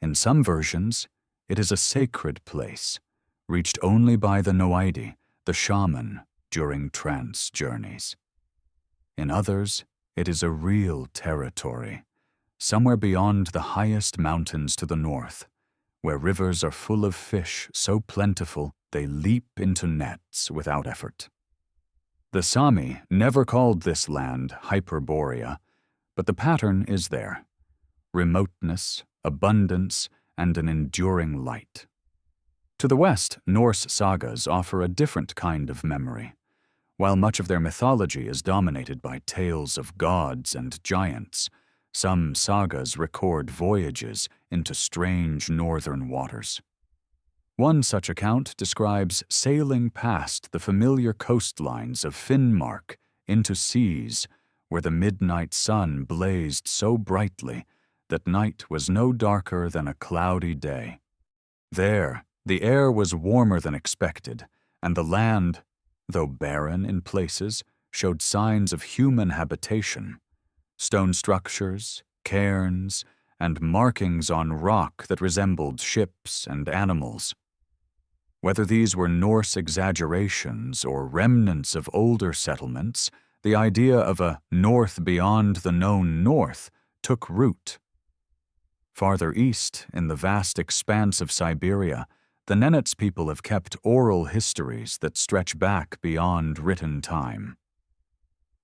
Speaker 1: In some versions, it is a sacred place, reached only by the Noaidi, the shaman, during trance journeys. In others, it is a real territory, somewhere beyond the highest mountains to the north, where rivers are full of fish so plentiful they leap into nets without effort. The Sami never called this land Hyperborea, but the pattern is there: remoteness, abundance, and an enduring light. To the west, Norse sagas offer a different kind of memory. While much of their mythology is dominated by tales of gods and giants, some sagas record voyages into strange northern waters. One such account describes sailing past the familiar coastlines of Finnmark into seas where the midnight sun blazed so brightly that night was no darker than a cloudy day. There, the air was warmer than expected, and the land, though barren in places, showed signs of human habitation: stone structures, cairns, and markings on rock that resembled ships and animals. Whether these were Norse exaggerations or remnants of older settlements, the idea of a north beyond the known north took root. Farther east, in the vast expanse of Siberia, the Nenets people have kept oral histories that stretch back beyond written time.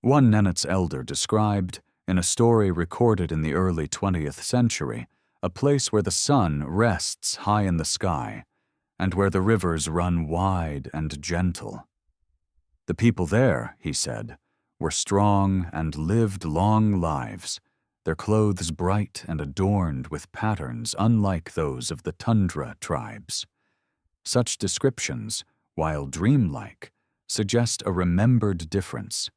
Speaker 1: One Nenets elder described, in a story recorded in the early 20th century, a place where the sun rests high in the sky, and where the rivers run wide and gentle. The people there, he said, were strong and lived long lives, their clothes bright and adorned with patterns unlike those of the tundra tribes. Such descriptions, while dreamlike, suggest a remembered difference,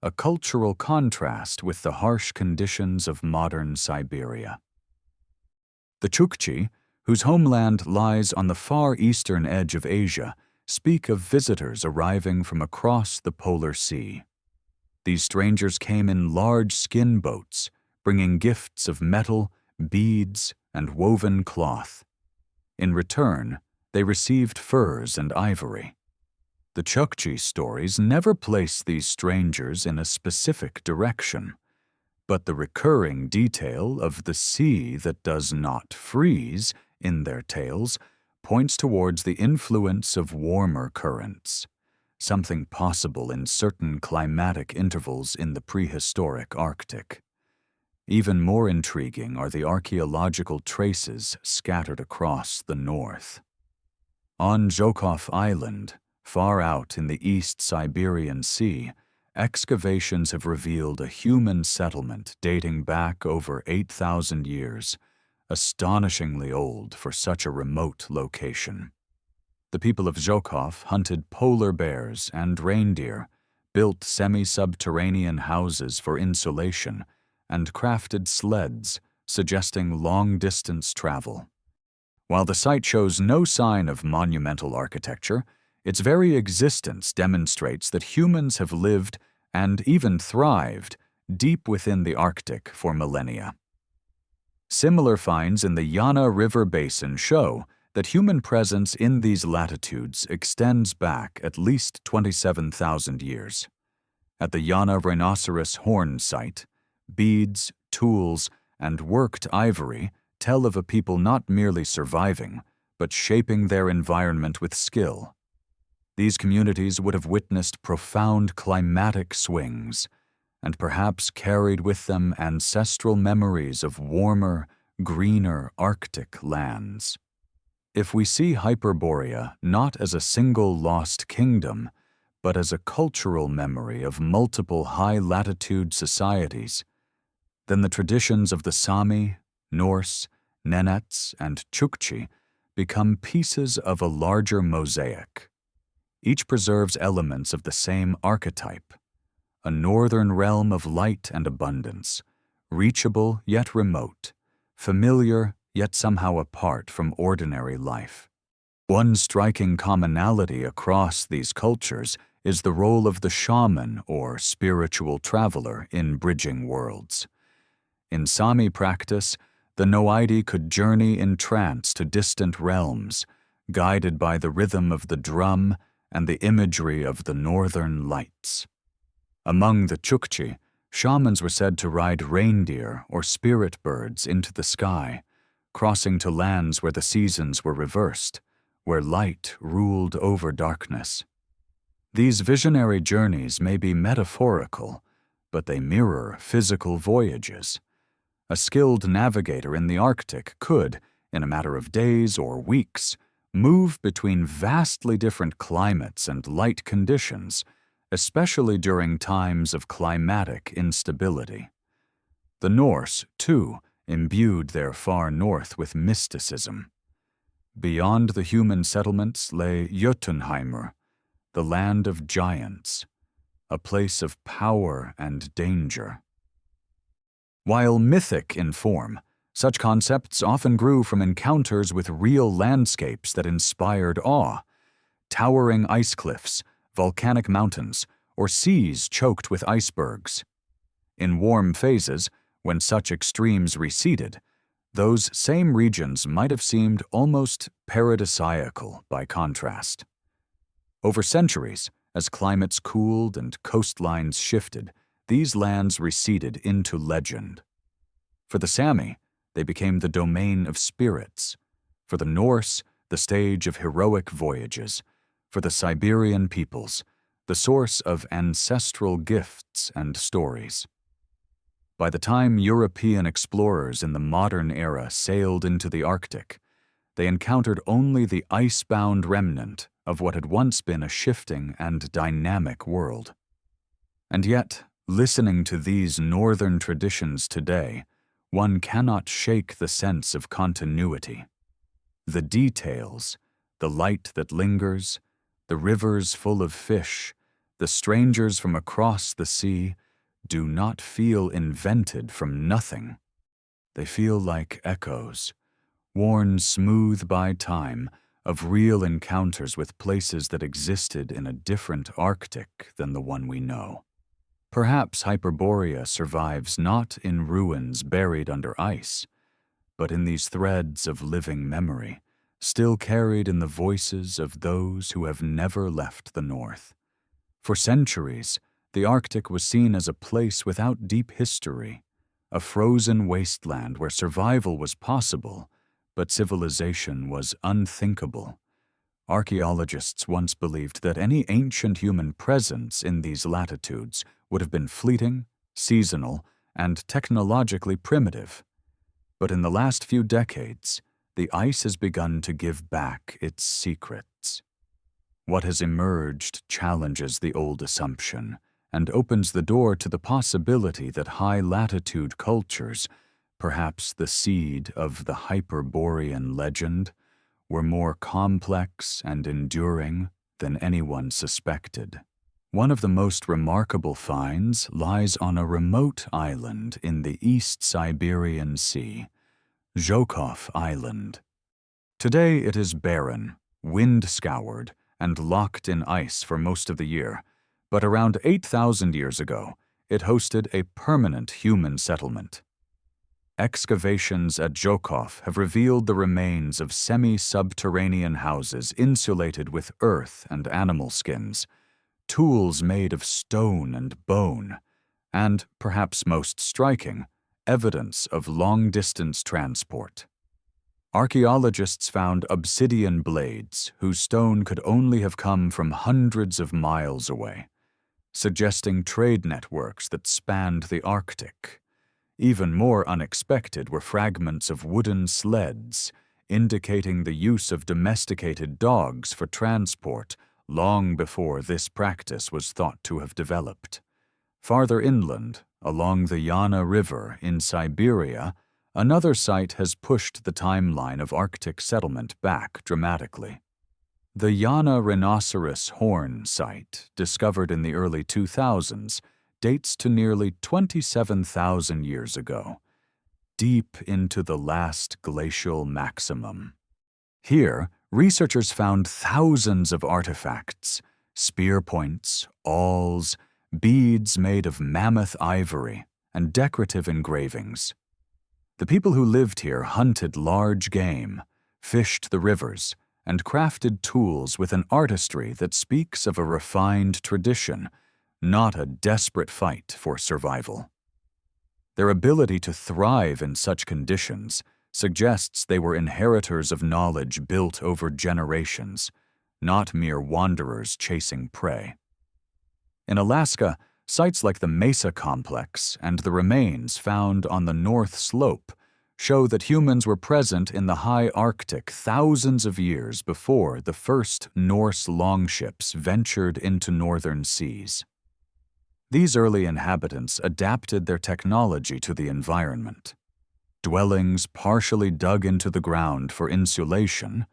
Speaker 1: a cultural contrast with the harsh conditions of modern Siberia. The Chukchi, whose homeland lies on the far eastern edge of Asia, speak of visitors arriving from across the polar sea. These strangers came in large skin boats, bringing gifts of metal, beads, and woven cloth. In return, they received furs and ivory. The Chukchi stories never place these strangers in a specific direction, but the recurring detail of the sea that does not freeze in their tales points towards the influence of warmer currents, something possible in certain climatic intervals in the prehistoric Arctic. Even more intriguing are the archaeological traces scattered across the north. On Zhukov Island, far out in the East Siberian Sea, excavations have revealed a human settlement dating back over 8,000 years, astonishingly old for such a remote location. The people of Zhukov hunted polar bears and reindeer, built semi-subterranean houses for insulation, and crafted sleds, suggesting long-distance travel. While the site shows no sign of monumental architecture, its very existence demonstrates that humans have lived and even thrived deep within the Arctic for millennia. Similar finds in the Yana River basin show that human presence in these latitudes extends back at least 27,000 years. At the Yana rhinoceros horn site, beads, tools, and worked ivory tell of a people not merely surviving, but shaping their environment with skill. These communities would have witnessed profound climatic swings, and perhaps carried with them ancestral memories of warmer, greener Arctic lands. If we see Hyperborea not as a single lost kingdom, but as a cultural memory of multiple high-latitude societies, then the traditions of the Sami, Norse, Nenets, and Chukchi become pieces of a larger mosaic. Each preserves elements of the same archetype, a northern realm of light and abundance, reachable yet remote, familiar yet somehow apart from ordinary life. One striking commonality across these cultures is the role of the shaman or spiritual traveler in bridging worlds. In Sami practice, the Noaidi could journey in trance to distant realms, guided by the rhythm of the drum and the imagery of the northern lights. Among the Chukchi, shamans were said to ride reindeer or spirit birds into the sky, crossing to lands where the seasons were reversed, where light ruled over darkness. These visionary journeys may be metaphorical, but they mirror physical voyages. A skilled navigator in the Arctic could, in a matter of days or weeks, move between vastly different climates and light conditions, especially during times of climatic instability. The Norse, too, imbued their far north with mysticism. Beyond the human settlements lay Jotunheimr, the land of giants, a place of power and danger. While mythic in form, such concepts often grew from encounters with real landscapes that inspired awe, towering ice cliffs, volcanic mountains, or seas choked with icebergs. In warm phases, when such extremes receded, those same regions might have seemed almost paradisiacal by contrast. Over centuries, as climates cooled and coastlines shifted, these lands receded into legend. For the Sami, they became the domain of spirits. For the Norse, the stage of heroic voyages. For the Siberian peoples, the source of ancestral gifts and stories. By the time European explorers in the modern era sailed into the Arctic, they encountered only the ice-bound remnant of what had once been a shifting and dynamic world. And yet, listening to these northern traditions today, one cannot shake the sense of continuity. The details, the light that lingers, the rivers full of fish, the strangers from across the sea, do not feel invented from nothing. They feel like echoes, worn smooth by time, of real encounters with places that existed in a different Arctic than the one we know. Perhaps Hyperborea survives not in ruins buried under ice, but in these threads of living memory, still carried in the voices of those who have never left the North. For centuries, the Arctic was seen as a place without deep history, a frozen wasteland where survival was possible, but civilization was unthinkable. Archaeologists once believed that any ancient human presence in these latitudes would have been fleeting, seasonal, and technologically primitive. But in the last few decades, the ice has begun to give back its secrets. What has emerged challenges the old assumption and opens the door to the possibility that high-latitude cultures, perhaps the seed of the Hyperborean legend, were more complex and enduring than anyone suspected. One of the most remarkable finds lies on a remote island in the East Siberian Sea, Zhukov Island. Today it is barren, wind-scoured, and locked in ice for most of the year, but around 8,000 years ago, it hosted a permanent human settlement. Excavations at Zhukov have revealed the remains of semi-subterranean houses insulated with earth and animal skins, tools made of stone and bone, and, perhaps most striking, evidence of long-distance transport. Archaeologists found obsidian blades whose stone could only have come from hundreds of miles away, suggesting trade networks that spanned the Arctic. Even more unexpected were fragments of wooden sleds, indicating the use of domesticated dogs for transport long before this practice was thought to have developed. Farther inland, along the Yana River in Siberia, another site has pushed the timeline of Arctic settlement back dramatically. The Yana rhinoceros horn site, discovered in the early 2000s, dates to nearly 27,000 years ago, deep into the last glacial maximum. Here, researchers found thousands of artifacts, spear points, awls, beads made of mammoth ivory, and decorative engravings. The people who lived here hunted large game, fished the rivers, and crafted tools with an artistry that speaks of a refined tradition, not a desperate fight for survival. Their ability to thrive in such conditions suggests they were inheritors of knowledge built over generations, not mere wanderers chasing prey. In Alaska, sites like the Mesa Complex and the remains found on the North Slope show that humans were present in the high Arctic thousands of years before the first Norse longships ventured into northern seas. These early inhabitants adapted their technology to the environment. Dwellings partially dug into the ground for insulation,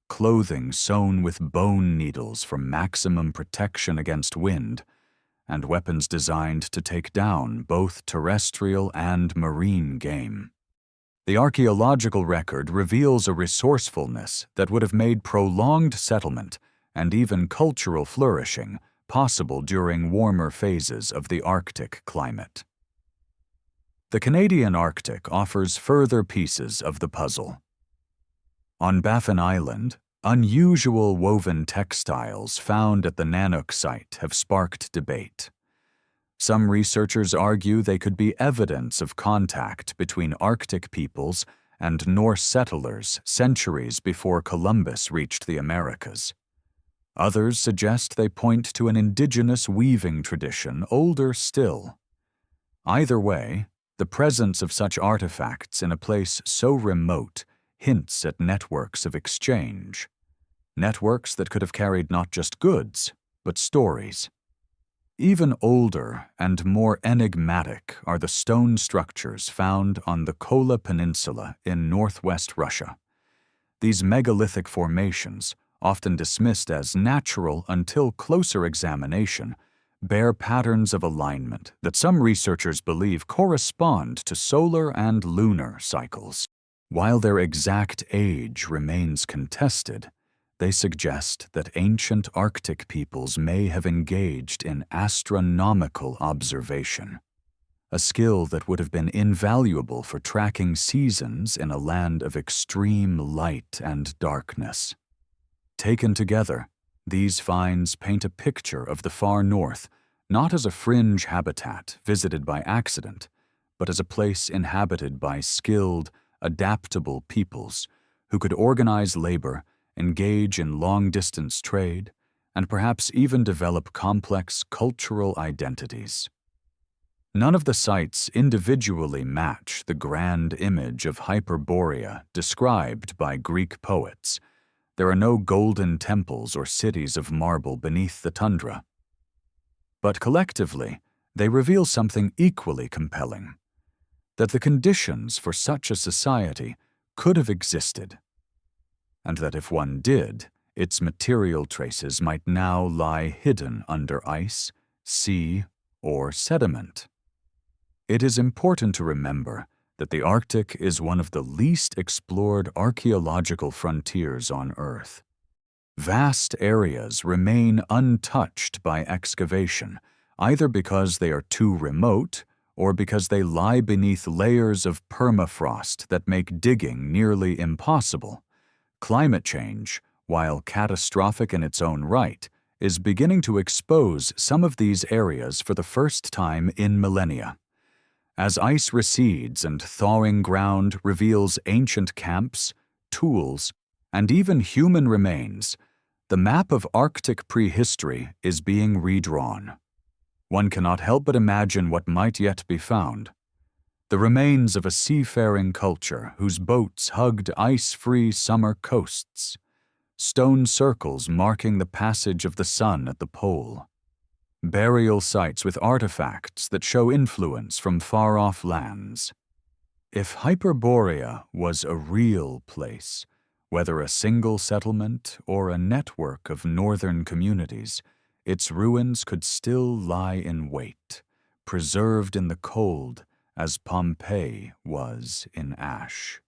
Speaker 1: clothing sewn with bone needles for maximum protection against wind, and weapons designed to take down both terrestrial and marine game. The archaeological record reveals a resourcefulness that would have made prolonged settlement and even cultural flourishing possible during warmer phases of the Arctic climate. The Canadian Arctic offers further pieces of the puzzle. On Baffin Island, unusual woven textiles found at the Nanook site have sparked debate. Some researchers argue they could be evidence of contact between Arctic peoples and Norse settlers centuries before Columbus reached the Americas. Others suggest they point to an indigenous weaving tradition older still. Either way, the presence of such artifacts in a place so remote hints at networks of exchange. Networks that could have carried not just goods, but stories. Even older and more enigmatic are the stone structures found on the Kola Peninsula in northwest Russia. These megalithic formations, often dismissed as natural until closer examination, bear patterns of alignment that some researchers believe correspond to solar and lunar cycles. While their exact age remains contested, they suggest that ancient Arctic peoples may have engaged in astronomical observation, a skill that would have been invaluable for tracking seasons in a land of extreme light and darkness. Taken together, these finds paint a picture of the far north not as a fringe habitat visited by accident, but as a place inhabited by skilled, adaptable peoples who could organize labor, engage in long-distance trade, and perhaps even develop complex cultural identities. None of the sites individually match the grand image of Hyperborea described by Greek poets. There are no golden temples or cities of marble beneath the tundra. But collectively, they reveal something equally compelling: that the conditions for such a society could have existed, and that if one did, its material traces might now lie hidden under ice, sea, or sediment. It is important to remember that the Arctic is one of the least explored archaeological frontiers on Earth. Vast areas remain untouched by excavation, either because they are too remote or because they lie beneath layers of permafrost that make digging nearly impossible. Climate change, while catastrophic in its own right, is beginning to expose some of these areas for the first time in millennia. As ice recedes and thawing ground reveals ancient camps, tools, and even human remains, the map of Arctic prehistory is being redrawn. One cannot help but imagine what might yet be found. The remains of a seafaring culture whose boats hugged ice-free summer coasts, stone circles marking the passage of the sun at the pole, burial sites with artifacts that show influence from far-off lands. If Hyperborea was a real place, whether a single settlement or a network of northern communities, its ruins could still lie in wait, preserved in the cold as Pompeii was in ash.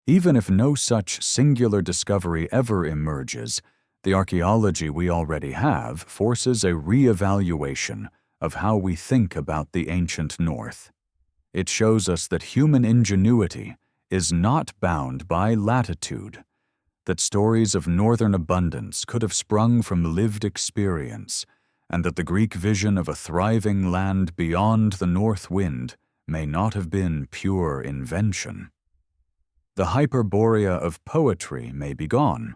Speaker 1: Even if no such singular discovery ever emerges, the archaeology we already have forces a re-evaluation of how we think about the ancient North. It shows us that human ingenuity is not bound by latitude, that stories of northern abundance could have sprung from lived experience, and that the Greek vision of a thriving land beyond the north wind may not have been pure invention. The Hyperborea of poetry may be gone,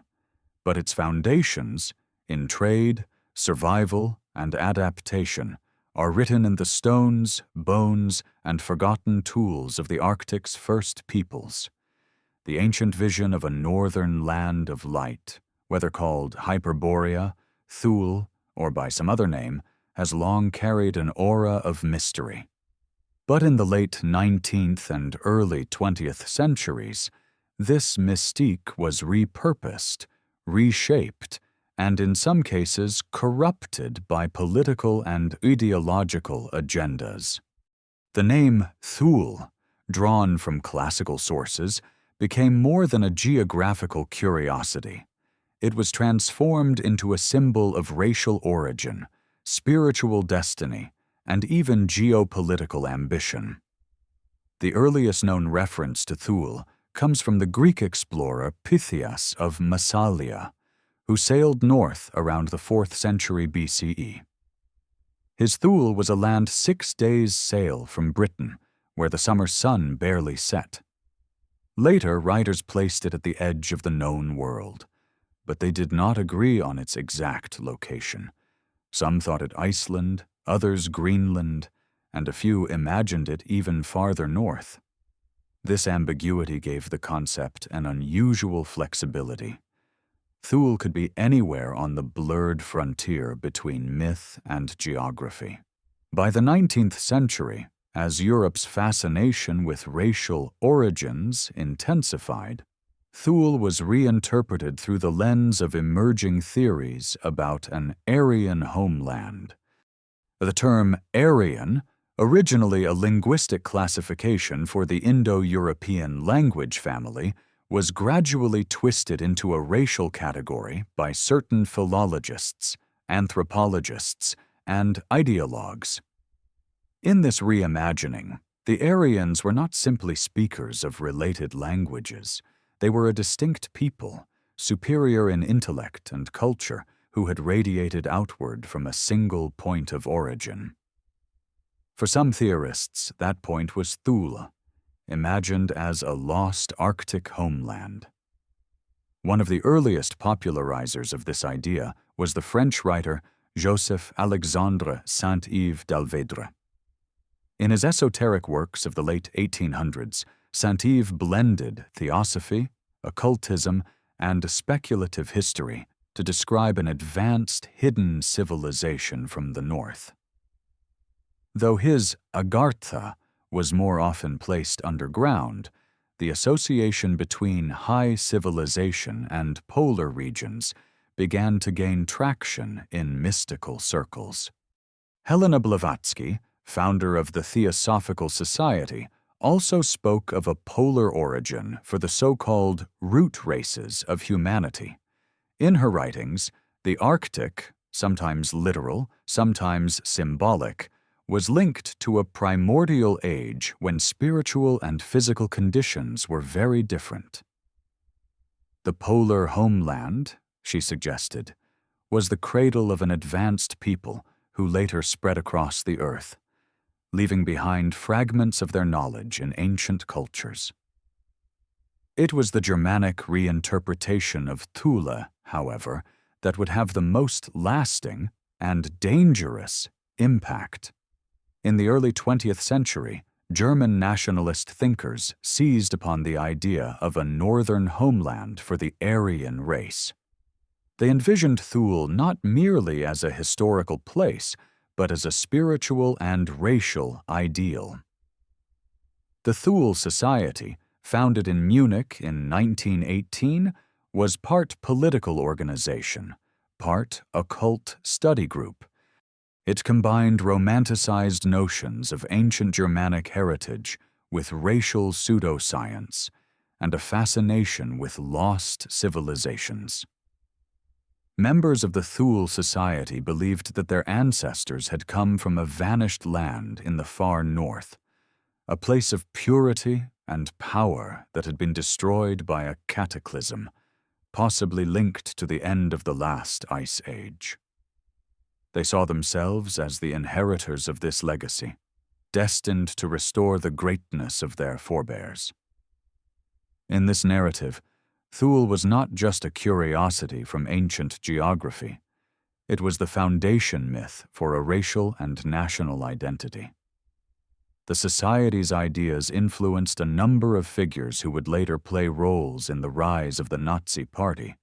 Speaker 1: but its foundations, in trade, survival, and adaptation, are written in the stones, bones, and forgotten tools of the Arctic's first peoples. The ancient vision of a northern land of light, whether called Hyperborea, Thule, or by some other name, has long carried an aura of mystery. But in the late 19th and early 20th centuries, this mystique was repurposed, reshaped, and in some cases corrupted by political and ideological agendas. The name Thule, drawn from classical sources, became more than a geographical curiosity. It was transformed into a symbol of racial origin, spiritual destiny, and even geopolitical ambition. The earliest known reference to Thule comes from the Greek explorer Pythias of Massalia, who sailed north around the 4th century BCE. His Thule was a land 6 days' sail from Britain, where the summer sun barely set. Later, writers placed it at the edge of the known world, but they did not agree on its exact location. Some thought it Iceland, others Greenland, and a few imagined it even farther north. This ambiguity gave the concept an unusual flexibility. Thule could be anywhere on the blurred frontier between myth and geography. By the 19th century, as Europe's fascination with racial origins intensified, Thule was reinterpreted through the lens of emerging theories about an Aryan homeland. The term Aryan, originally a linguistic classification for the Indo-European language family, was gradually twisted into a racial category by certain philologists, anthropologists, and ideologues. In this reimagining, the Aryans were not simply speakers of related languages. They were a distinct people, superior in intellect and culture, who had radiated outward from a single point of origin. For some theorists, that point was Thule, imagined as a lost Arctic homeland. One of the earliest popularizers of this idea was the French writer Joseph-Alexandre Saint-Yves d'Alvedre. In his esoteric works of the late 1800s, Saint-Yves blended theosophy, occultism, and speculative history to describe an advanced, hidden civilization from the north. Though his Agartha was more often placed underground, the association between high civilization and polar regions began to gain traction in mystical circles. Helena Blavatsky, founder of the Theosophical Society, also spoke of a polar origin for the so-called root races of humanity. In her writings, the Arctic, sometimes literal, sometimes symbolic, was linked to a primordial age when spiritual and physical conditions were very different. The polar homeland, she suggested, was the cradle of an advanced people who later spread across the earth, leaving behind fragments of their knowledge in ancient cultures. It was the Germanic reinterpretation of Thule, however, that would have the most lasting and dangerous impact. In the early 20th century, German nationalist thinkers seized upon the idea of a northern homeland for the Aryan race. They envisioned Thule not merely as a historical place, but as a spiritual and racial ideal. The Thule Society, founded in Munich in 1918, was part political organization, part occult study group. It combined romanticized notions of ancient Germanic heritage with racial pseudoscience and a fascination with lost civilizations. Members of the Thule Society believed that their ancestors had come from a vanished land in the far north, a place of purity and power that had been destroyed by a cataclysm, possibly linked to the end of the last ice age. They saw themselves as the inheritors of this legacy, destined to restore the greatness of their forebears. In this narrative, Thule was not just a curiosity from ancient geography. It was the foundation myth for a racial and national identity. The Society's ideas influenced a number of figures who would later play roles in the rise of the Nazi Party,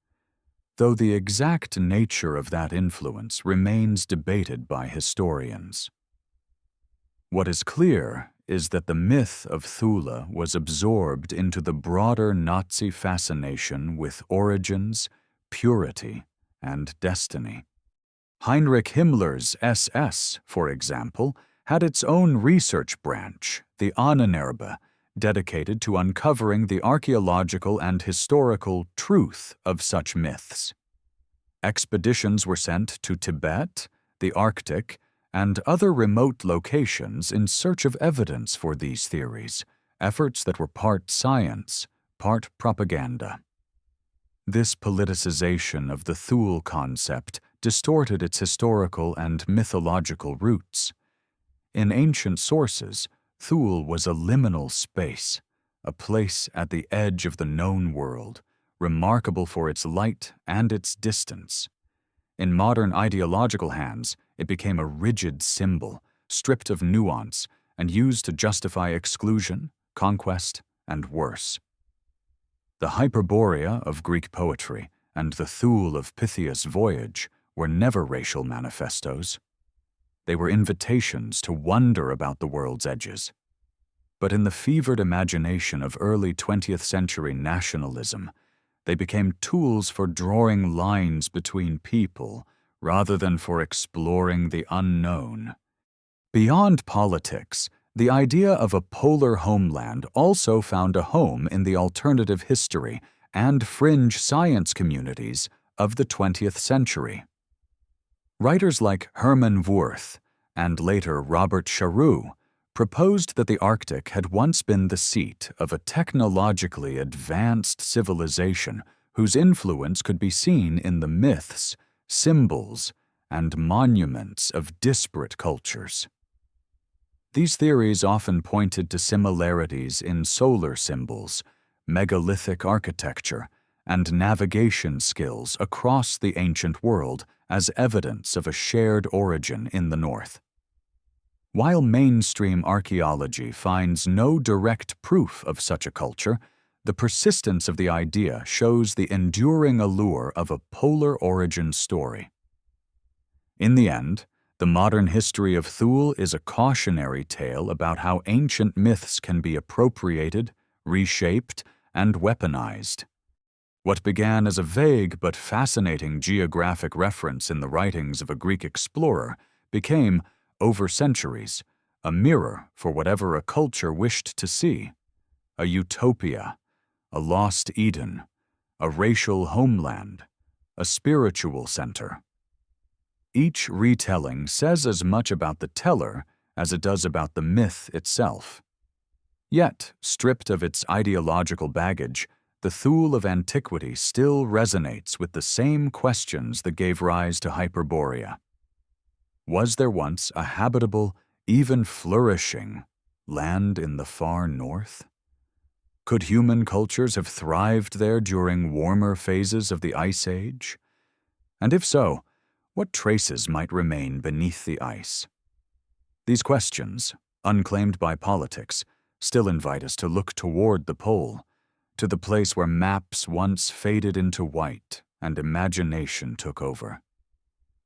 Speaker 1: though the exact nature of that influence remains debated by historians. What is clear is that the myth of Thule was absorbed into the broader Nazi fascination with origins, purity, and destiny. Heinrich Himmler's SS, for example, had its own research branch, the Ahnenerbe, dedicated to uncovering the archaeological and historical truth of such myths. Expeditions were sent to Tibet, the Arctic, and other remote locations in search of evidence for these theories, efforts that were part science, part propaganda. This politicization of the Thule concept distorted its historical and mythological roots. In ancient sources, Thule was a liminal space, a place at the edge of the known world, remarkable for its light and its distance. In modern ideological hands, it became a rigid symbol, stripped of nuance, and used to justify exclusion, conquest, and worse. The Hyperborea of Greek poetry and the Thule of Pythia's voyage were never racial manifestos. They were invitations to wonder about the world's edges. But in the fevered imagination of early 20th century nationalism, they became tools for drawing lines between people rather than for exploring the unknown. Beyond politics, the idea of a polar homeland also found a home in the alternative history and fringe science communities of the 20th century. Writers like Hermann Wurth and later Robert Charroux proposed that the Arctic had once been the seat of a technologically advanced civilization whose influence could be seen in the myths, symbols, and monuments of disparate cultures. These theories often pointed to similarities in solar symbols, megalithic architecture, and navigation skills across the ancient world as evidence of a shared origin in the north. While mainstream archaeology finds no direct proof of such a culture, the persistence of the idea shows the enduring allure of a polar origin story. In the end, the modern history of Thule is a cautionary tale about how ancient myths can be appropriated, reshaped, and weaponized. What began as a vague but fascinating geographic reference in the writings of a Greek explorer became, over centuries, a mirror for whatever a culture wished to see, a utopia, a lost Eden, a racial homeland, a spiritual center. Each retelling says as much about the teller as it does about the myth itself. Yet, stripped of its ideological baggage, the Thule of antiquity still resonates with the same questions that gave rise to Hyperborea. Was there once a habitable, even flourishing, land in the far north? Could human cultures have thrived there during warmer phases of the Ice Age? And if so, what traces might remain beneath the ice? These questions, unclaimed by politics, still invite us to look toward the pole, to the place where maps once faded into white and imagination took over.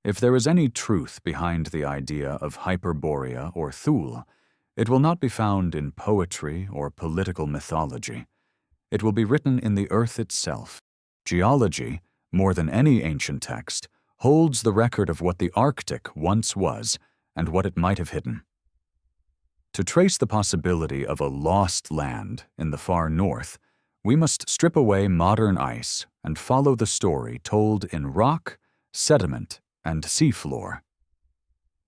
Speaker 1: If there is any truth behind the idea of Hyperborea or Thule, it will not be found in poetry or political mythology. It will be written in the earth itself. Geology, more than any ancient text, holds the record of what the Arctic once was and what it might have hidden. To trace the possibility of a lost land in the far north, we must strip away modern ice and follow the story told in rock, sediment, and seafloor.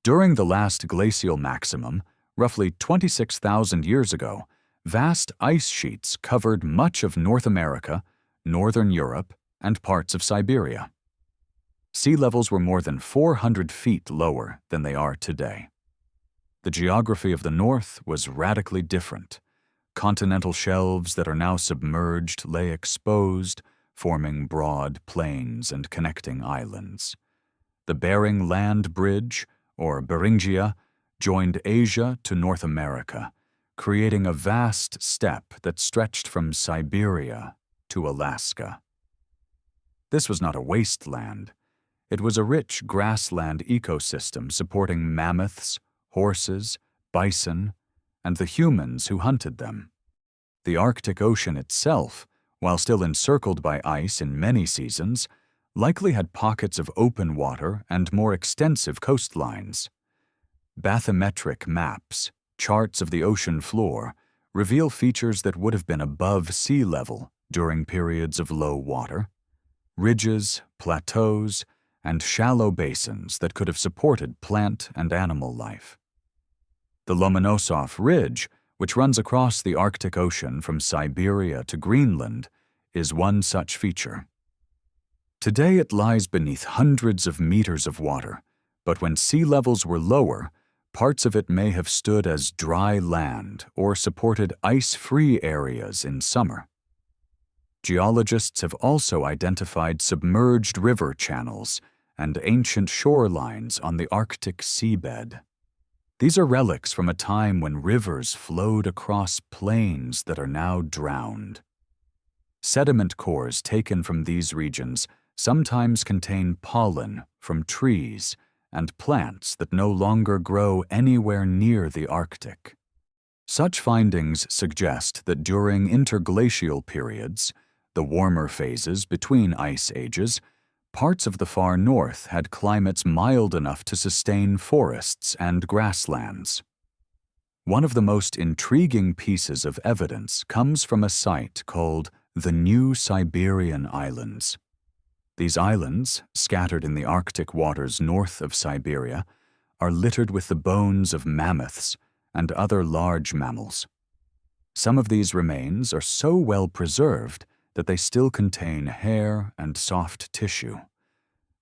Speaker 1: During the last glacial maximum, roughly 26,000 years ago, vast ice sheets covered much of North America, northern Europe, and parts of Siberia. Sea levels were more than 400 feet lower than they are today. The geography of the North was radically different. Continental shelves that are now submerged lay exposed, forming broad plains and connecting islands. The Bering Land Bridge, or Beringia, joined Asia to North America, creating a vast steppe that stretched from Siberia to Alaska. This was not a wasteland. It was a rich grassland ecosystem supporting mammoths, horses, bison, and the humans who hunted them. The Arctic Ocean itself, while still encircled by ice in many seasons, likely had pockets of open water and more extensive coastlines. Bathymetric maps, charts of the ocean floor, reveal features that would have been above sea level during periods of low water. Ridges, plateaus, and shallow basins that could have supported plant and animal life. The Lomonosov Ridge, which runs across the Arctic Ocean from Siberia to Greenland, is one such feature. Today it lies beneath hundreds of meters of water, but when sea levels were lower, parts of it may have stood as dry land or supported ice-free areas in summer. Geologists have also identified submerged river channels and ancient shorelines on the Arctic seabed. These are relics from a time when rivers flowed across plains that are now drowned. Sediment cores taken from these regions sometimes contain pollen from trees and plants that no longer grow anywhere near the Arctic. Such findings suggest that during interglacial periods, the warmer phases between ice ages, parts of the far north had climates mild enough to sustain forests and grasslands. One of the most intriguing pieces of evidence comes from a site called the New Siberian Islands. These islands, scattered in the Arctic waters north of Siberia, are littered with the bones of mammoths and other large mammals. Some of these remains are so well preserved that they still contain hair and soft tissue.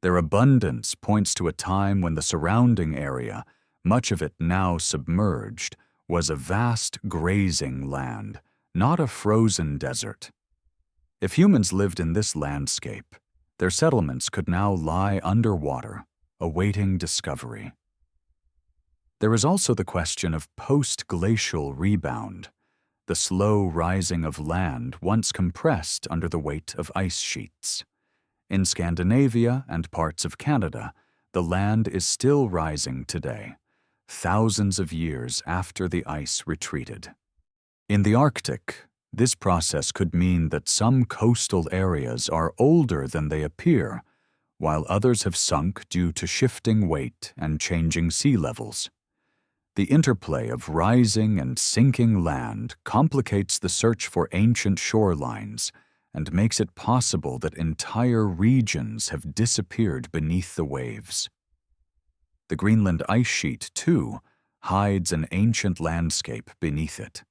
Speaker 1: Their abundance points to a time when the surrounding area, much of it now submerged, was a vast grazing land, not a frozen desert. If humans lived in this landscape, their settlements could now lie underwater, awaiting discovery. There is also the question of post-glacial rebound, the slow rising of land once compressed under the weight of ice sheets. In Scandinavia and parts of Canada, the land is still rising today, thousands of years after the ice retreated. In the Arctic, this process could mean that some coastal areas are older than they appear, while others have sunk due to shifting weight and changing sea levels. The interplay of rising and sinking land complicates the search for ancient shorelines and makes it possible that entire regions have disappeared beneath the waves. The Greenland ice sheet, too, hides an ancient landscape beneath it.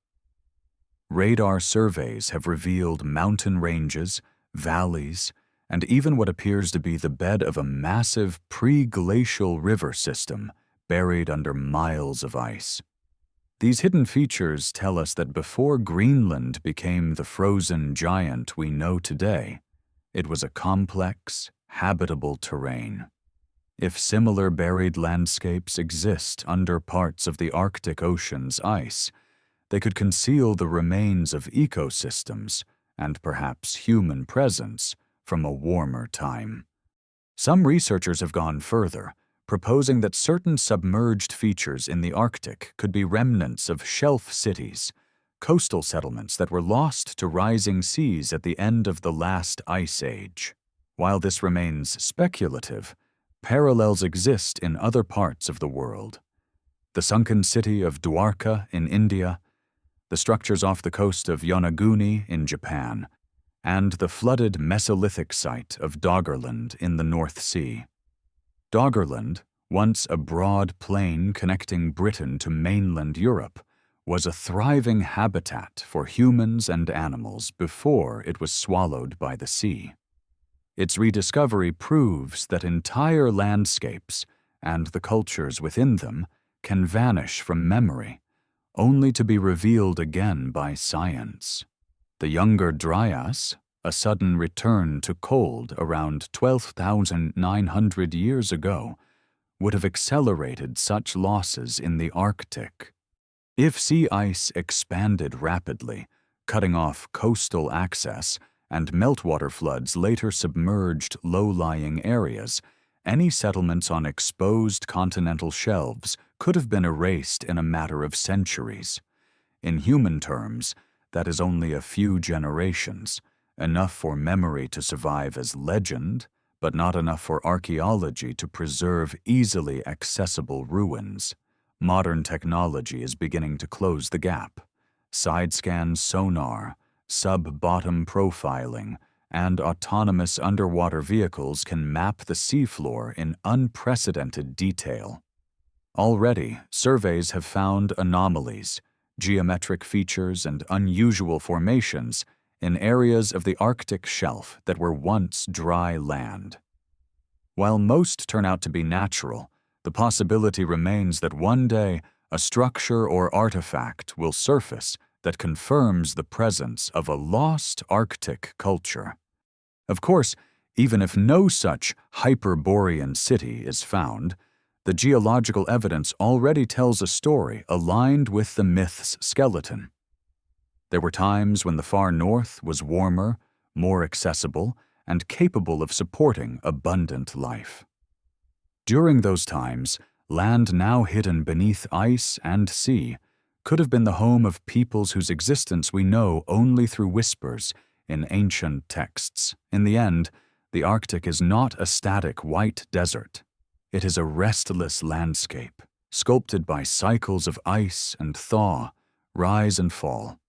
Speaker 1: Radar surveys have revealed mountain ranges, valleys, and even what appears to be the bed of a massive pre-glacial river system buried under miles of ice. These hidden features tell us that before Greenland became the frozen giant we know today, it was a complex, habitable terrain. If similar buried landscapes exist under parts of the Arctic Ocean's ice, they could conceal the remains of ecosystems and perhaps human presence from a warmer time. Some researchers have gone further, proposing that certain submerged features in the Arctic could be remnants of shelf cities, coastal settlements that were lost to rising seas at the end of the last ice age. While this remains speculative, parallels exist in other parts of the world. The sunken city of Dwarka in India, the structures off the coast of Yonaguni in Japan, and the flooded Mesolithic site of Doggerland in the North Sea. Doggerland, once a broad plain connecting Britain to mainland Europe, was a thriving habitat for humans and animals before it was swallowed by the sea. Its rediscovery proves that entire landscapes and the cultures within them can vanish from memory, only to be revealed again by science. The Younger Dryas, a sudden return to cold around 12,900 years ago, would have accelerated such losses in the Arctic. If sea ice expanded rapidly, cutting off coastal access, and meltwater floods later submerged low-lying areas, any settlements on exposed continental shelves could have been erased in a matter of centuries. In human terms, that is only a few generations, enough for memory to survive as legend, but not enough for archaeology to preserve easily accessible ruins. Modern technology is beginning to close the gap. Side-scan sonar, sub-bottom profiling, and autonomous underwater vehicles can map the seafloor in unprecedented detail. Already, surveys have found anomalies, geometric features, and unusual formations in areas of the Arctic shelf that were once dry land. While most turn out to be natural, the possibility remains that one day a structure or artifact will surface that confirms the presence of a lost Arctic culture. Of course, even if no such Hyperborean city is found, the geological evidence already tells a story aligned with the myth's skeleton. There were times when the far north was warmer, more accessible, and capable of supporting abundant life. During those times, land now hidden beneath ice and sea could have been the home of peoples whose existence we know only through whispers in ancient texts. In the end, the Arctic is not a static white desert. It is a restless landscape, sculpted by cycles of ice and thaw, rise and fall.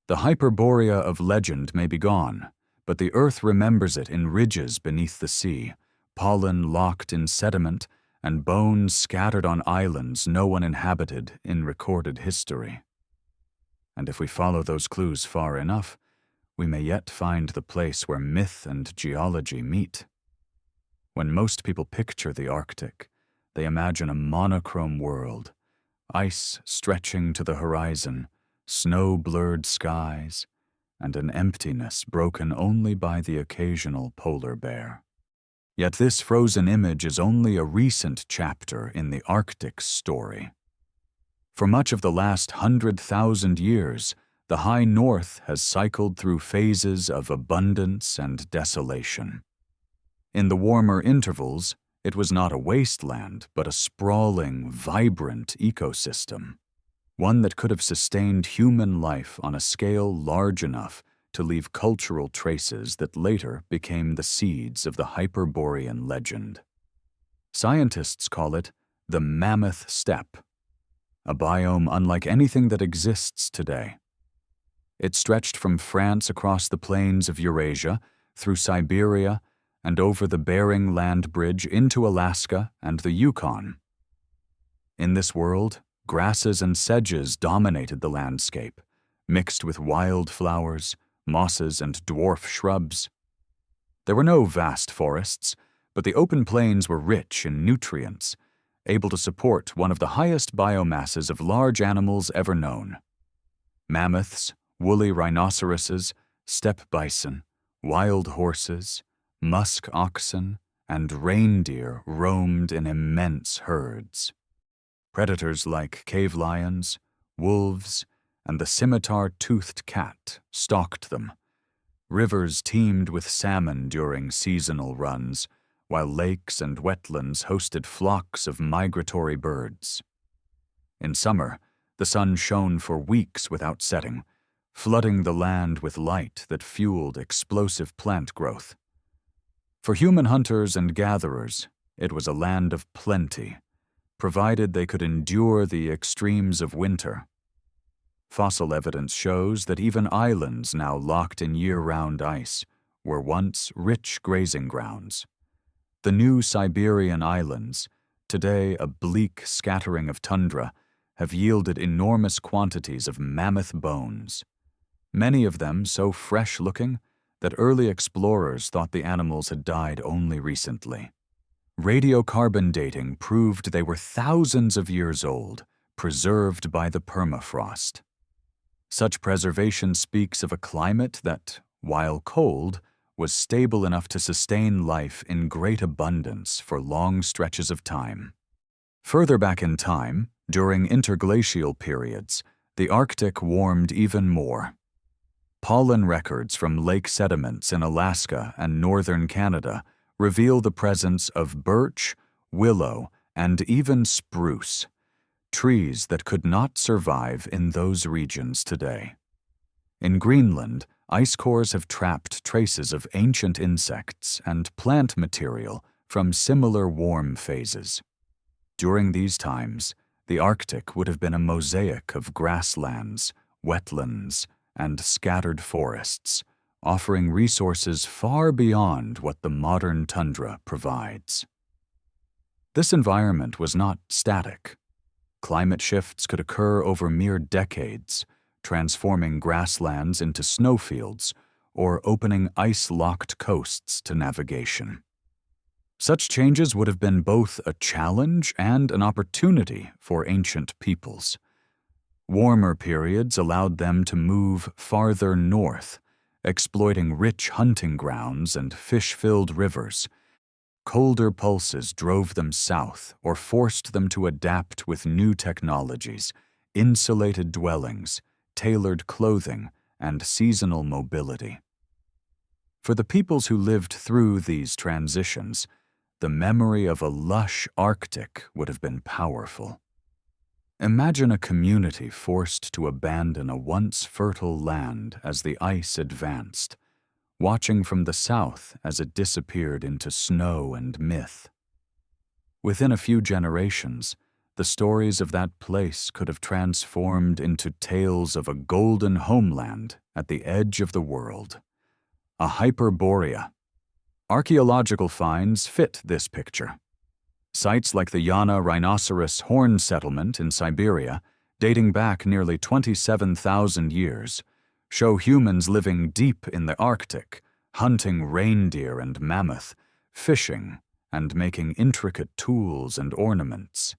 Speaker 1: The Hyperborea of legend may be gone, but the earth remembers it in ridges beneath the sea, pollen locked in sediment, and bones scattered on islands no one inhabited in recorded history. And if we follow those clues far enough, we may yet find the place where myth and geology meet. When most people picture the Arctic, they imagine a monochrome world, ice stretching to the horizon, snow-blurred skies, and an emptiness broken only by the occasional polar bear. Yet this frozen image is only a recent chapter in the Arctic's story. For much of the last 100,000 years, the high north has cycled through phases of abundance and desolation. In the warmer intervals, it was not a wasteland, but a sprawling, vibrant ecosystem, one that could have sustained human life on a scale large enough to leave cultural traces that later became the seeds of the Hyperborean legend. Scientists call it the mammoth steppe, a biome unlike anything that exists today. It stretched from France across the plains of Eurasia, through Siberia, and over the Bering Land Bridge into Alaska and the Yukon. In this world, grasses and sedges dominated the landscape, mixed with wildflowers, mosses, and dwarf shrubs. There were no vast forests, but the open plains were rich in nutrients, able to support one of the highest biomasses of large animals ever known. Mammoths, woolly rhinoceroses, steppe bison, wild horses, musk oxen, and reindeer roamed in immense herds. Predators like cave lions, wolves, and the scimitar-toothed cat stalked them. Rivers teemed with salmon during seasonal runs, while lakes and wetlands hosted flocks of migratory birds. In summer, the sun shone for weeks without setting, flooding the land with light that fueled explosive plant growth. For human hunters and gatherers, it was a land of plenty, provided they could endure the extremes of winter. Fossil evidence shows that even islands now locked in year-round ice were once rich grazing grounds. The new Siberian islands, today a bleak scattering of tundra, have yielded enormous quantities of mammoth bones, many of them so fresh-looking that early explorers thought the animals had died only recently. Radiocarbon dating proved they were thousands of years old, preserved by the permafrost. Such preservation speaks of a climate that, while cold, was stable enough to sustain life in great abundance for long stretches of time. Further back in time, during interglacial periods, the Arctic warmed even more. Pollen records from lake sediments in Alaska and northern Canada reveal the presence of birch, willow, and even spruce, trees that could not survive in those regions today. In Greenland, ice cores have trapped traces of ancient insects and plant material from similar warm phases. During these times, the Arctic would have been a mosaic of grasslands, wetlands, and scattered forests, offering resources far beyond what the modern tundra provides. This environment was not static. Climate shifts could occur over mere decades, transforming grasslands into snowfields or opening ice-locked coasts to navigation. Such changes would have been both a challenge and an opportunity for ancient peoples. Warmer periods allowed them to move farther north, exploiting rich hunting grounds and fish-filled rivers. Colder pulses drove them south or forced them to adapt with new technologies, insulated dwellings, tailored clothing, and seasonal mobility. For the peoples who lived through these transitions, the memory of a lush Arctic would have been powerful. Imagine a community forced to abandon a once fertile land as the ice advanced, watching from the south as it disappeared into snow and myth. Within a few generations, the stories of that place could have transformed into tales of a golden homeland at the edge of the world, a Hyperborea. Archaeological finds fit this picture. Sites like the Yana rhinoceros horn settlement in Siberia, dating back nearly 27,000 years, show humans living deep in the Arctic, hunting reindeer and mammoth, fishing, and making intricate tools and ornaments.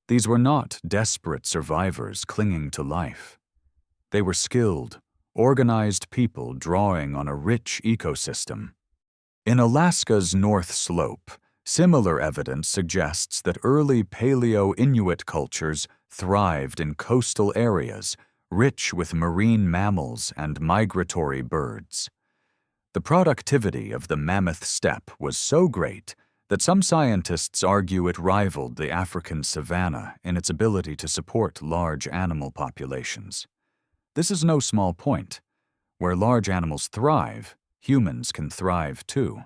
Speaker 1: These were not desperate survivors clinging to life. They were skilled, organized people drawing on a rich ecosystem. In Alaska's North Slope, similar evidence suggests that early Paleo-Inuit cultures thrived in coastal areas rich with marine mammals and migratory birds. The productivity of the mammoth steppe was so great that some scientists argue it rivaled the African savanna in its ability to support large animal populations. This is no small point. Where large animals thrive, humans can thrive too.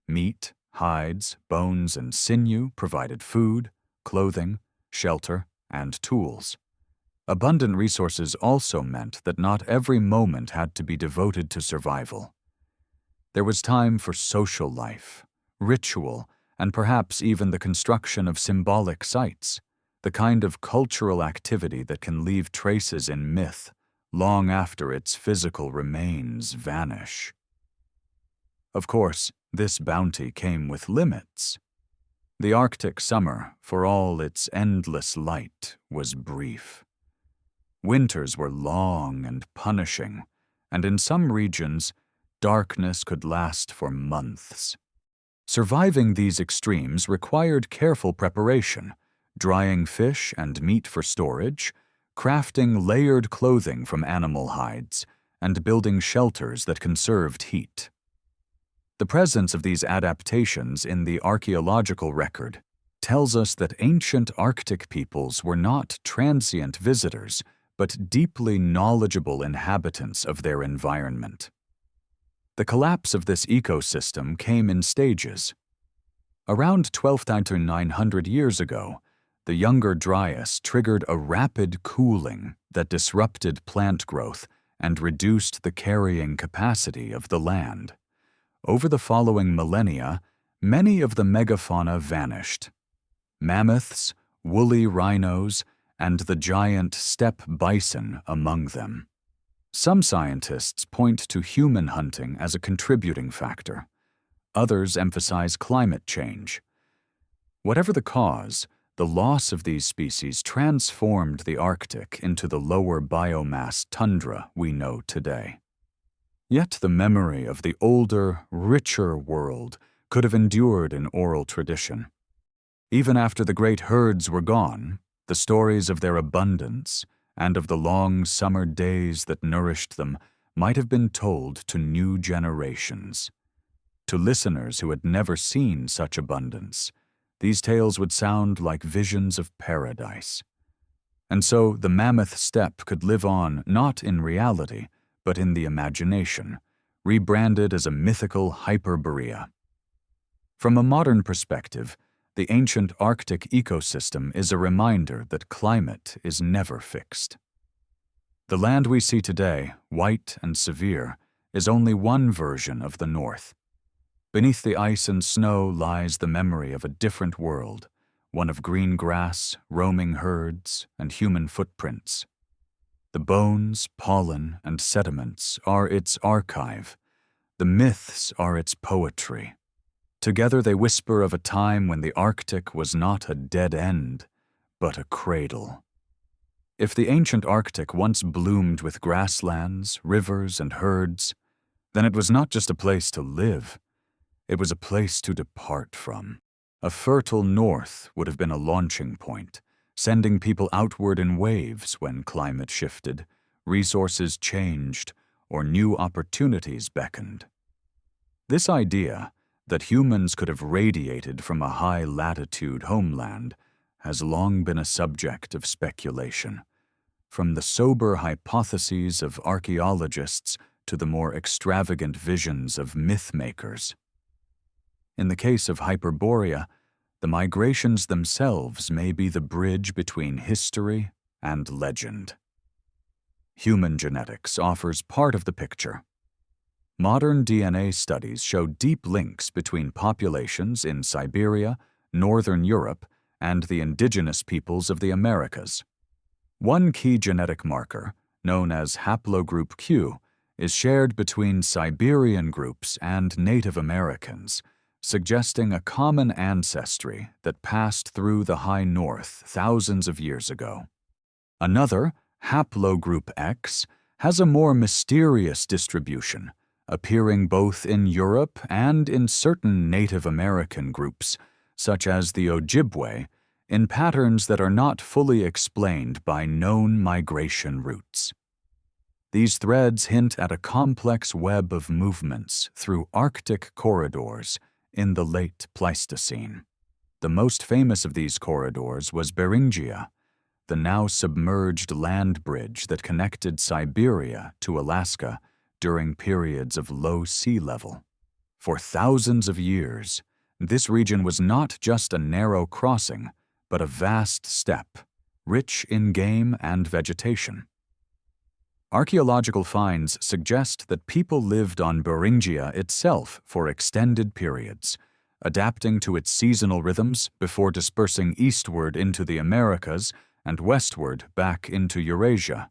Speaker 1: Meat, hides, bones, and sinew provided food, clothing, shelter, and tools. Abundant resources also meant that not every moment had to be devoted to survival. There was time for social life, ritual, and perhaps even the construction of symbolic sites, the kind of cultural activity that can leave traces in myth long after its physical remains vanish. Of course, this bounty came with limits. The Arctic summer, for all its endless light, was brief. Winters were long and punishing, and in some regions, darkness could last for months. Surviving these extremes required careful preparation, drying fish and meat for storage, crafting layered clothing from animal hides, and building shelters that conserved heat. The presence of these adaptations in the archaeological record tells us that ancient Arctic peoples were not transient visitors, but deeply knowledgeable inhabitants of their environment. The collapse of this ecosystem came in stages. Around 12,900 years ago, the Younger Dryas triggered a rapid cooling that disrupted plant growth and reduced the carrying capacity of the land. Over the following millennia, many of the megafauna vanished. Mammoths, woolly rhinos, and the giant steppe bison among them. Some scientists point to human hunting as a contributing factor. Others emphasize climate change. Whatever the cause, the loss of these species transformed the Arctic into the lower biomass tundra we know today. Yet the memory of the older, richer world could have endured in oral tradition. Even after the great herds were gone, the stories of their abundance and of the long summer days that nourished them might have been told to new generations. To listeners who had never seen such abundance, these tales would sound like visions of paradise. And so the mammoth steppe could live on not in reality, but in the imagination, rebranded as a mythical Hyperborea. From a modern perspective, the ancient Arctic ecosystem is a reminder that climate is never fixed. The land we see today, white and severe, is only one version of the North. Beneath the ice and snow lies the memory of a different world, one of green grass, roaming herds, and human footprints. The bones, pollen, and sediments are its archive. The myths are its poetry. Together they whisper of a time when the Arctic was not a dead end, but a cradle. If the ancient Arctic once bloomed with grasslands, rivers, and herds, then it was not just a place to live, it was a place to depart from. A fertile north would have been a launching point, sending people outward in waves when climate shifted, resources changed, or new opportunities beckoned. This idea that humans could have radiated from a high-latitude homeland has long been a subject of speculation, from the sober hypotheses of archaeologists to the more extravagant visions of myth-makers. In the case of Hyperborea, the migrations themselves may be the bridge between history and legend. Human genetics offers part of the picture. Modern DNA studies show deep links between populations in Siberia, Northern Europe, and the indigenous peoples of the Americas. One key genetic marker, known as haplogroup Q, is shared between Siberian groups and Native Americans, suggesting a common ancestry that passed through the high north thousands of years ago. Another, haplogroup X, has a more mysterious distribution, appearing both in Europe and in certain Native American groups, such as the Ojibwe, in patterns that are not fully explained by known migration routes. These threads hint at a complex web of movements through Arctic corridors in the late Pleistocene. The most famous of these corridors was Beringia, the now submerged land bridge that connected Siberia to Alaska during periods of low sea level. For thousands of years, this region was not just a narrow crossing, but a vast steppe, rich in game and vegetation. Archaeological finds suggest that people lived on Beringia itself for extended periods, adapting to its seasonal rhythms before dispersing eastward into the Americas and westward back into Eurasia.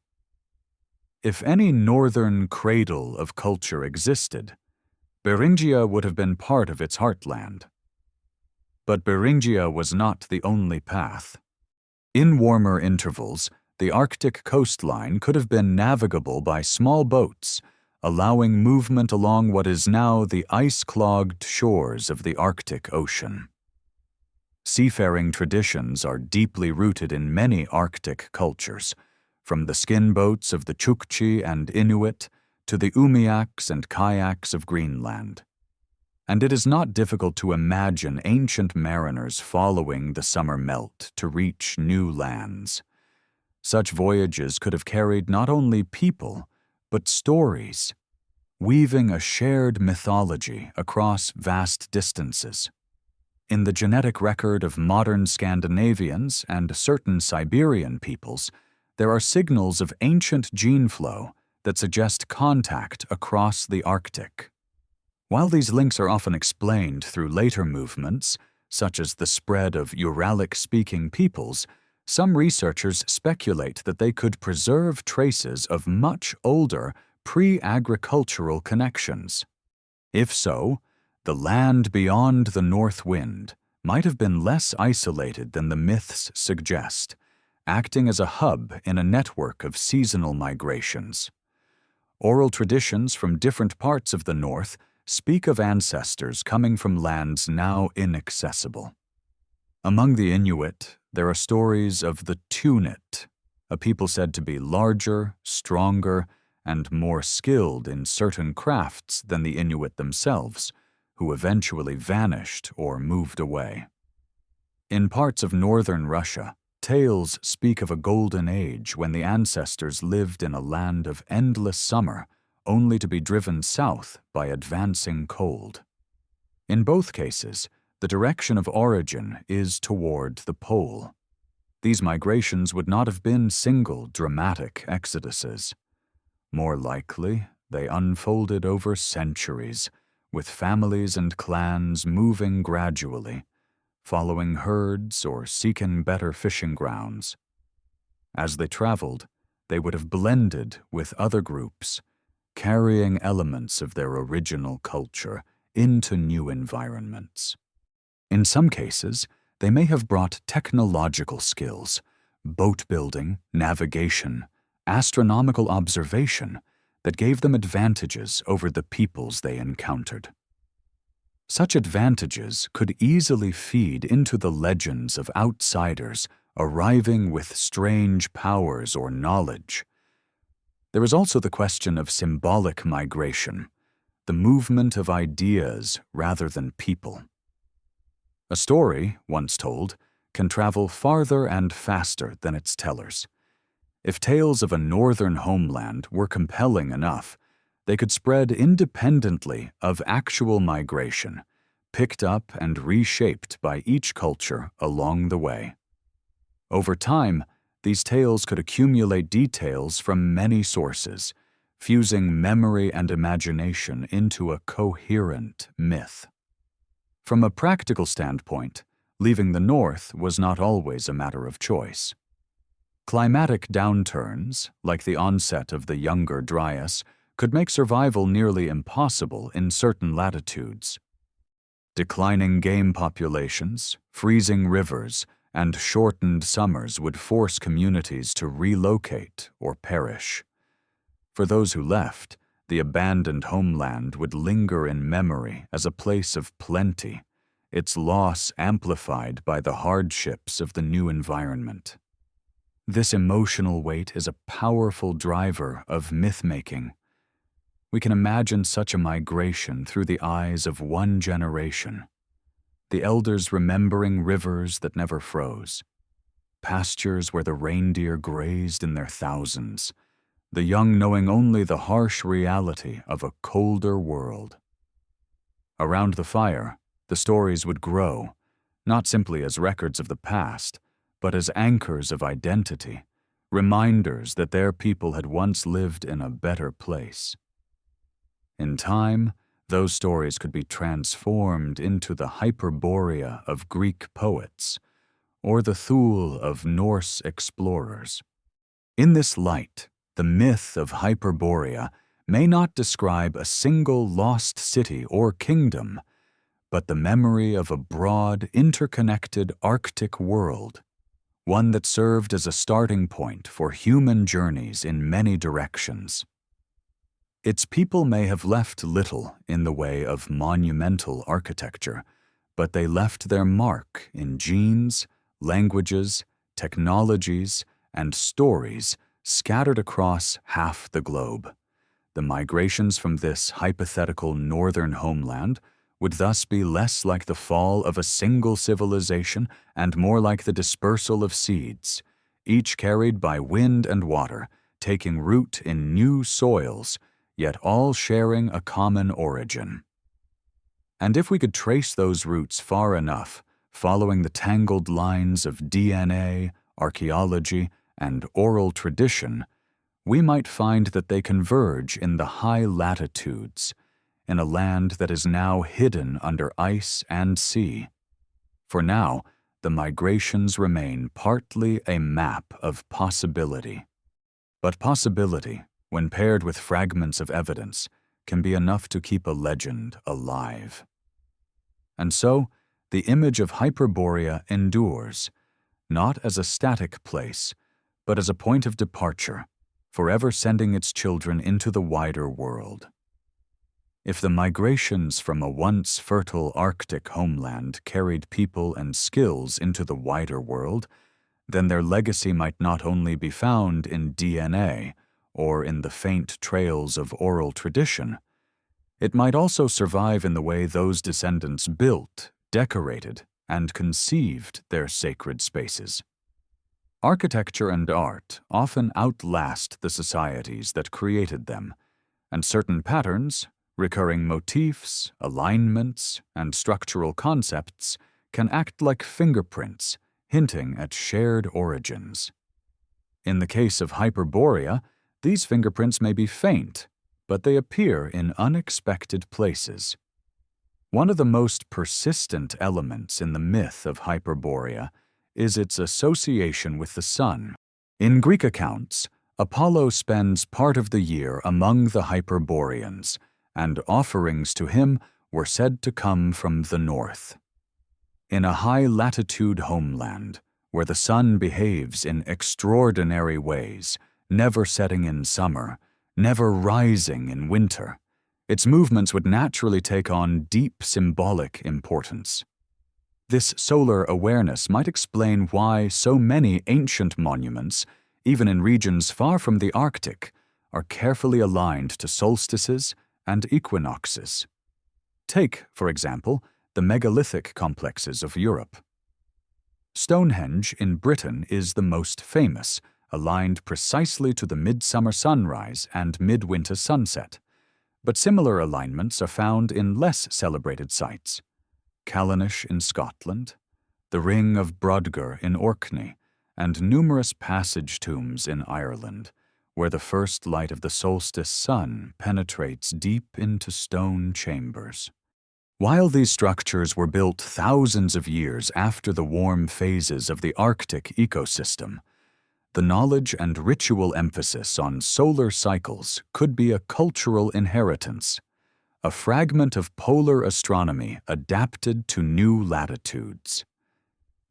Speaker 1: If any northern cradle of culture existed, Beringia would have been part of its heartland. But Beringia was not the only path. In warmer intervals, the Arctic coastline could have been navigable by small boats, allowing movement along what is now the ice-clogged shores of the Arctic Ocean. Seafaring traditions are deeply rooted in many Arctic cultures, from the skin boats of the Chukchi and Inuit to the umiaks and kayaks of Greenland. And it is not difficult to imagine ancient mariners following the summer melt to reach new lands. Such voyages could have carried not only people, but stories, weaving a shared mythology across vast distances. In the genetic record of modern Scandinavians and certain Siberian peoples, there are signals of ancient gene flow that suggest contact across the Arctic. While these links are often explained through later movements, such as the spread of Uralic-speaking peoples, some researchers speculate that they could preserve traces of much older, pre-agricultural connections. If so, the land beyond the North Wind might have been less isolated than the myths suggest, acting as a hub in a network of seasonal migrations. Oral traditions from different parts of the North speak of ancestors coming from lands now inaccessible. Among the Inuit, there are stories of the Tunit, a people said to be larger, stronger, and more skilled in certain crafts than the Inuit themselves, who eventually vanished or moved away. In parts of northern Russia, tales speak of a golden age when the ancestors lived in a land of endless summer, only to be driven south by advancing cold. In both cases, the direction of origin is toward the pole. These migrations would not have been single, dramatic exoduses. More likely, they unfolded over centuries, with families and clans moving gradually, following herds or seeking better fishing grounds. As they traveled, they would have blended with other groups, carrying elements of their original culture into new environments. In some cases, they may have brought technological skills, boat building, navigation, astronomical observation, that gave them advantages over the peoples they encountered. Such advantages could easily feed into the legends of outsiders arriving with strange powers or knowledge. There is also the question of symbolic migration, the movement of ideas rather than people. A story, once told, can travel farther and faster than its tellers. If tales of a northern homeland were compelling enough, they could spread independently of actual migration, picked up and reshaped by each culture along the way. Over time, these tales could accumulate details from many sources, fusing memory and imagination into a coherent myth. From a practical standpoint, leaving the North was not always a matter of choice. Climatic downturns, like the onset of the Younger Dryas, could make survival nearly impossible in certain latitudes. Declining game populations, freezing rivers, and shortened summers would force communities to relocate or perish. For those who left, the abandoned homeland would linger in memory as a place of plenty, its loss amplified by the hardships of the new environment. This emotional weight is a powerful driver of myth-making. We can imagine such a migration through the eyes of one generation. The elders remembering rivers that never froze, pastures where the reindeer grazed in their thousands, the young knowing only the harsh reality of a colder world. Around the fire, the stories would grow, not simply as records of the past, but as anchors of identity, reminders that their people had once lived in a better place. In time, those stories could be transformed into the Hyperborea of Greek poets, or the Thule of Norse explorers. In this light, the myth of Hyperborea may not describe a single lost city or kingdom, but the memory of a broad, interconnected Arctic world, one that served as a starting point for human journeys in many directions. Its people may have left little in the way of monumental architecture, but they left their mark in genes, languages, technologies, and stories scattered across half the globe. The migrations from this hypothetical northern homeland would thus be less like the fall of a single civilization and more like the dispersal of seeds, each carried by wind and water, taking root in new soils, yet all sharing a common origin. And if we could trace those roots far enough, following the tangled lines of DNA, archaeology, and oral tradition, we might find that they converge in the high latitudes, in a land that is now hidden under ice and sea. For now, the migrations remain partly a map of possibility. But possibility, when paired with fragments of evidence, can be enough to keep a legend alive. And so, the image of Hyperborea endures, not as a static place, but as a point of departure, forever sending its children into the wider world. If the migrations from a once fertile Arctic homeland carried people and skills into the wider world, then their legacy might not only be found in DNA or in the faint trails of oral tradition, it might also survive in the way those descendants built, decorated, and conceived their sacred spaces. Architecture and art often outlast the societies that created them, and certain patterns, recurring motifs, alignments, and structural concepts can act like fingerprints, hinting at shared origins. In the case of Hyperborea, these fingerprints may be faint, but they appear in unexpected places. One of the most persistent elements in the myth of Hyperborea is its association with the sun. In Greek accounts, Apollo spends part of the year among the Hyperboreans, and offerings to him were said to come from the north. In a high-latitude homeland, where the sun behaves in extraordinary ways, never setting in summer, never rising in winter, its movements would naturally take on deep symbolic importance. This solar awareness might explain why so many ancient monuments, even in regions far from the Arctic, are carefully aligned to solstices and equinoxes. Take, for example, the megalithic complexes of Europe. Stonehenge in Britain is the most famous, aligned precisely to the midsummer sunrise and midwinter sunset, but similar alignments are found in less celebrated sites. Callanish in Scotland, the Ring of Brodgar in Orkney, and numerous passage tombs in Ireland, where the first light of the solstice sun penetrates deep into stone chambers. While these structures were built thousands of years after the warm phases of the Arctic ecosystem, the knowledge and ritual emphasis on solar cycles could be a cultural inheritance, a fragment of polar astronomy adapted to new latitudes.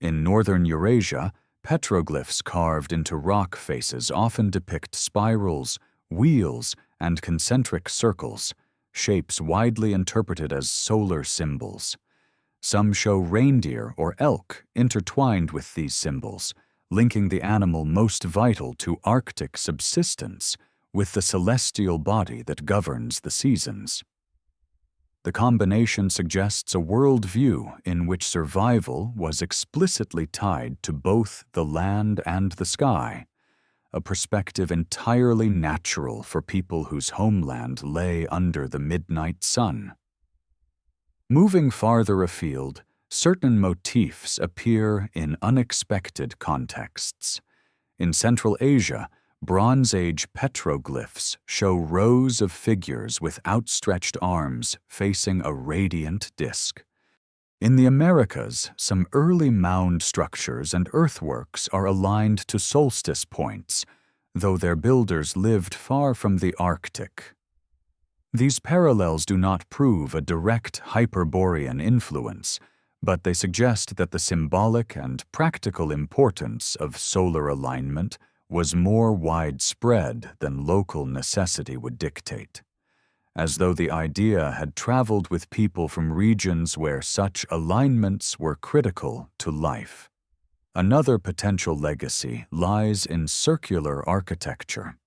Speaker 1: In northern Eurasia, petroglyphs carved into rock faces often depict spirals, wheels, and concentric circles, shapes widely interpreted as solar symbols. Some show reindeer or elk intertwined with these symbols, linking the animal most vital to Arctic subsistence with the celestial body that governs the seasons. The combination suggests a worldview in which survival was explicitly tied to both the land and the sky, a perspective entirely natural for people whose homeland lay under the midnight sun. Moving farther afield, certain motifs appear in unexpected contexts. In Central Asia, Bronze Age petroglyphs show rows of figures with outstretched arms facing a radiant disk. In the Americas, some early mound structures and earthworks are aligned to solstice points, though their builders lived far from the Arctic. These parallels do not prove a direct Hyperborean influence, but they suggest that the symbolic and practical importance of solar alignment was more widespread than local necessity would dictate, as though the idea had traveled with people from regions where such alignments were critical to life. Another potential legacy lies in circular architecture.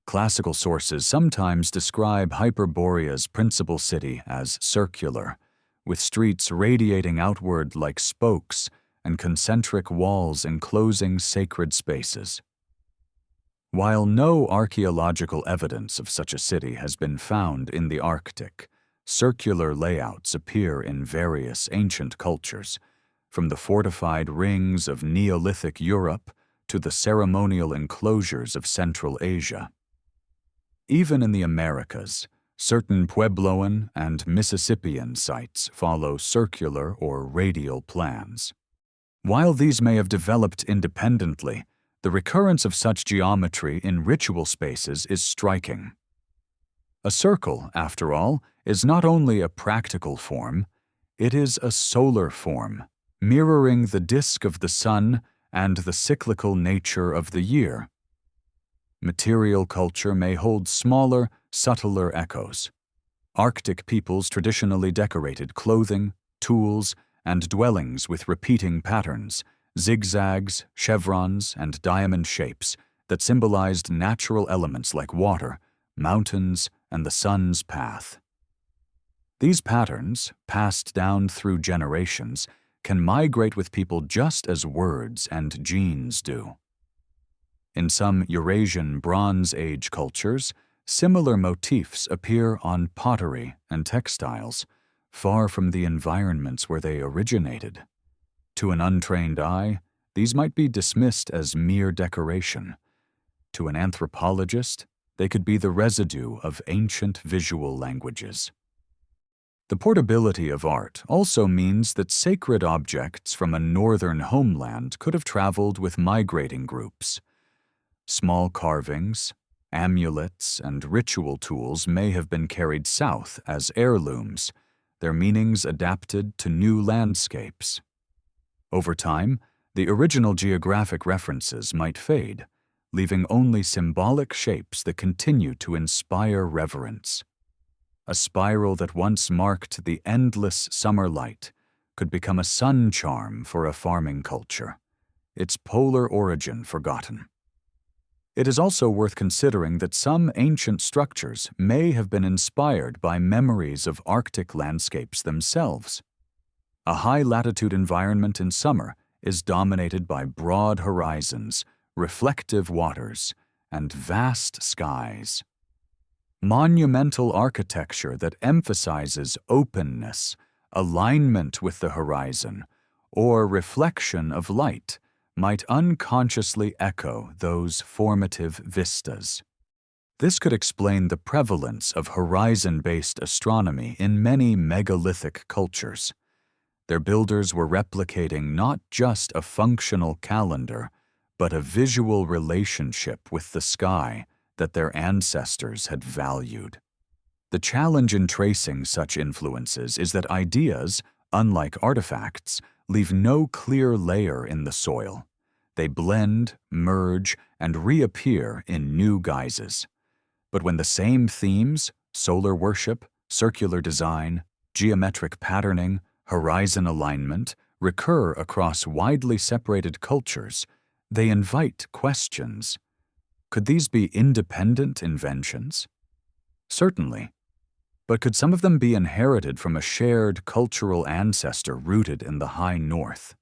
Speaker 1: Classical sources sometimes describe Hyperborea's principal city as circular, with streets radiating outward like spokes and concentric walls enclosing sacred spaces. While no archaeological evidence of such a city has been found in the Arctic, circular layouts appear in various ancient cultures, from the fortified rings of Neolithic Europe to the ceremonial enclosures of Central Asia. Even in the Americas, certain Puebloan and Mississippian sites follow circular or radial plans. While these may have developed independently, the recurrence of such geometry in ritual spaces is striking. A circle, after all, is not only a practical form, it is a solar form, mirroring the disk of the sun and the cyclical nature of the year. Material culture may hold smaller, subtler echoes. Arctic peoples traditionally decorated clothing, tools, and dwellings with repeating patterns, zigzags, chevrons, and diamond shapes that symbolized natural elements like water, mountains, and the sun's path. These patterns, passed down through generations, can migrate with people just as words and genes do. In some Eurasian Bronze Age cultures, similar motifs appear on pottery and textiles, far from the environments where they originated. To an untrained eye, these might be dismissed as mere decoration. To an anthropologist, they could be the residue of ancient visual languages. The portability of art also means that sacred objects from a northern homeland could have traveled with migrating groups. Small carvings, amulets, and ritual tools may have been carried south as heirlooms, their meanings adapted to new landscapes. Over time, the original geographic references might fade, leaving only symbolic shapes that continue to inspire reverence. A spiral that once marked the endless summer light could become a sun charm for a farming culture, its polar origin forgotten. It is also worth considering that some ancient structures may have been inspired by memories of Arctic landscapes themselves. A high-latitude environment in summer is dominated by broad horizons, reflective waters, and vast skies. Monumental architecture that emphasizes openness, alignment with the horizon, or reflection of light might unconsciously echo those formative vistas. This could explain the prevalence of horizon-based astronomy in many megalithic cultures. Their builders were replicating not just a functional calendar, but a visual relationship with the sky that their ancestors had valued. The challenge in tracing such influences is that ideas, unlike artifacts, leave no clear layer in the soil. They blend, merge, and reappear in new guises. But when the same themes, solar worship, circular design, geometric patterning, horizon alignment, recur across widely separated cultures, they invite questions. Could these be independent inventions? Certainly. But could some of them be inherited from a shared cultural ancestor rooted in the high north?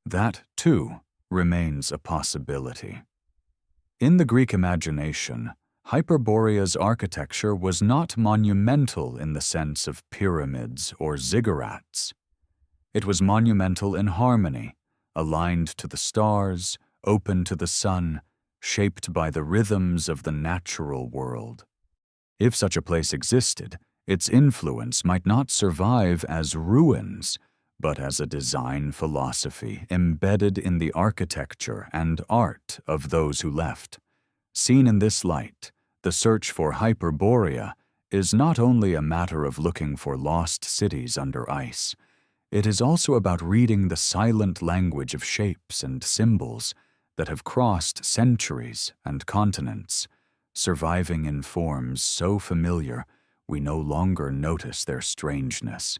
Speaker 1: That, too, remains a possibility. In the Greek imagination, Hyperborea's architecture was not monumental in the sense of pyramids or ziggurats. It was monumental in harmony, aligned to the stars, open to the sun, shaped by the rhythms of the natural world. If such a place existed, its influence might not survive as ruins, but as a design philosophy embedded in the architecture and art of those who left. Seen in this light, the search for Hyperborea is not only a matter of looking for lost cities under ice. It is also about reading the silent language of shapes and symbols that have crossed centuries and continents, surviving in forms so familiar we no longer notice their strangeness.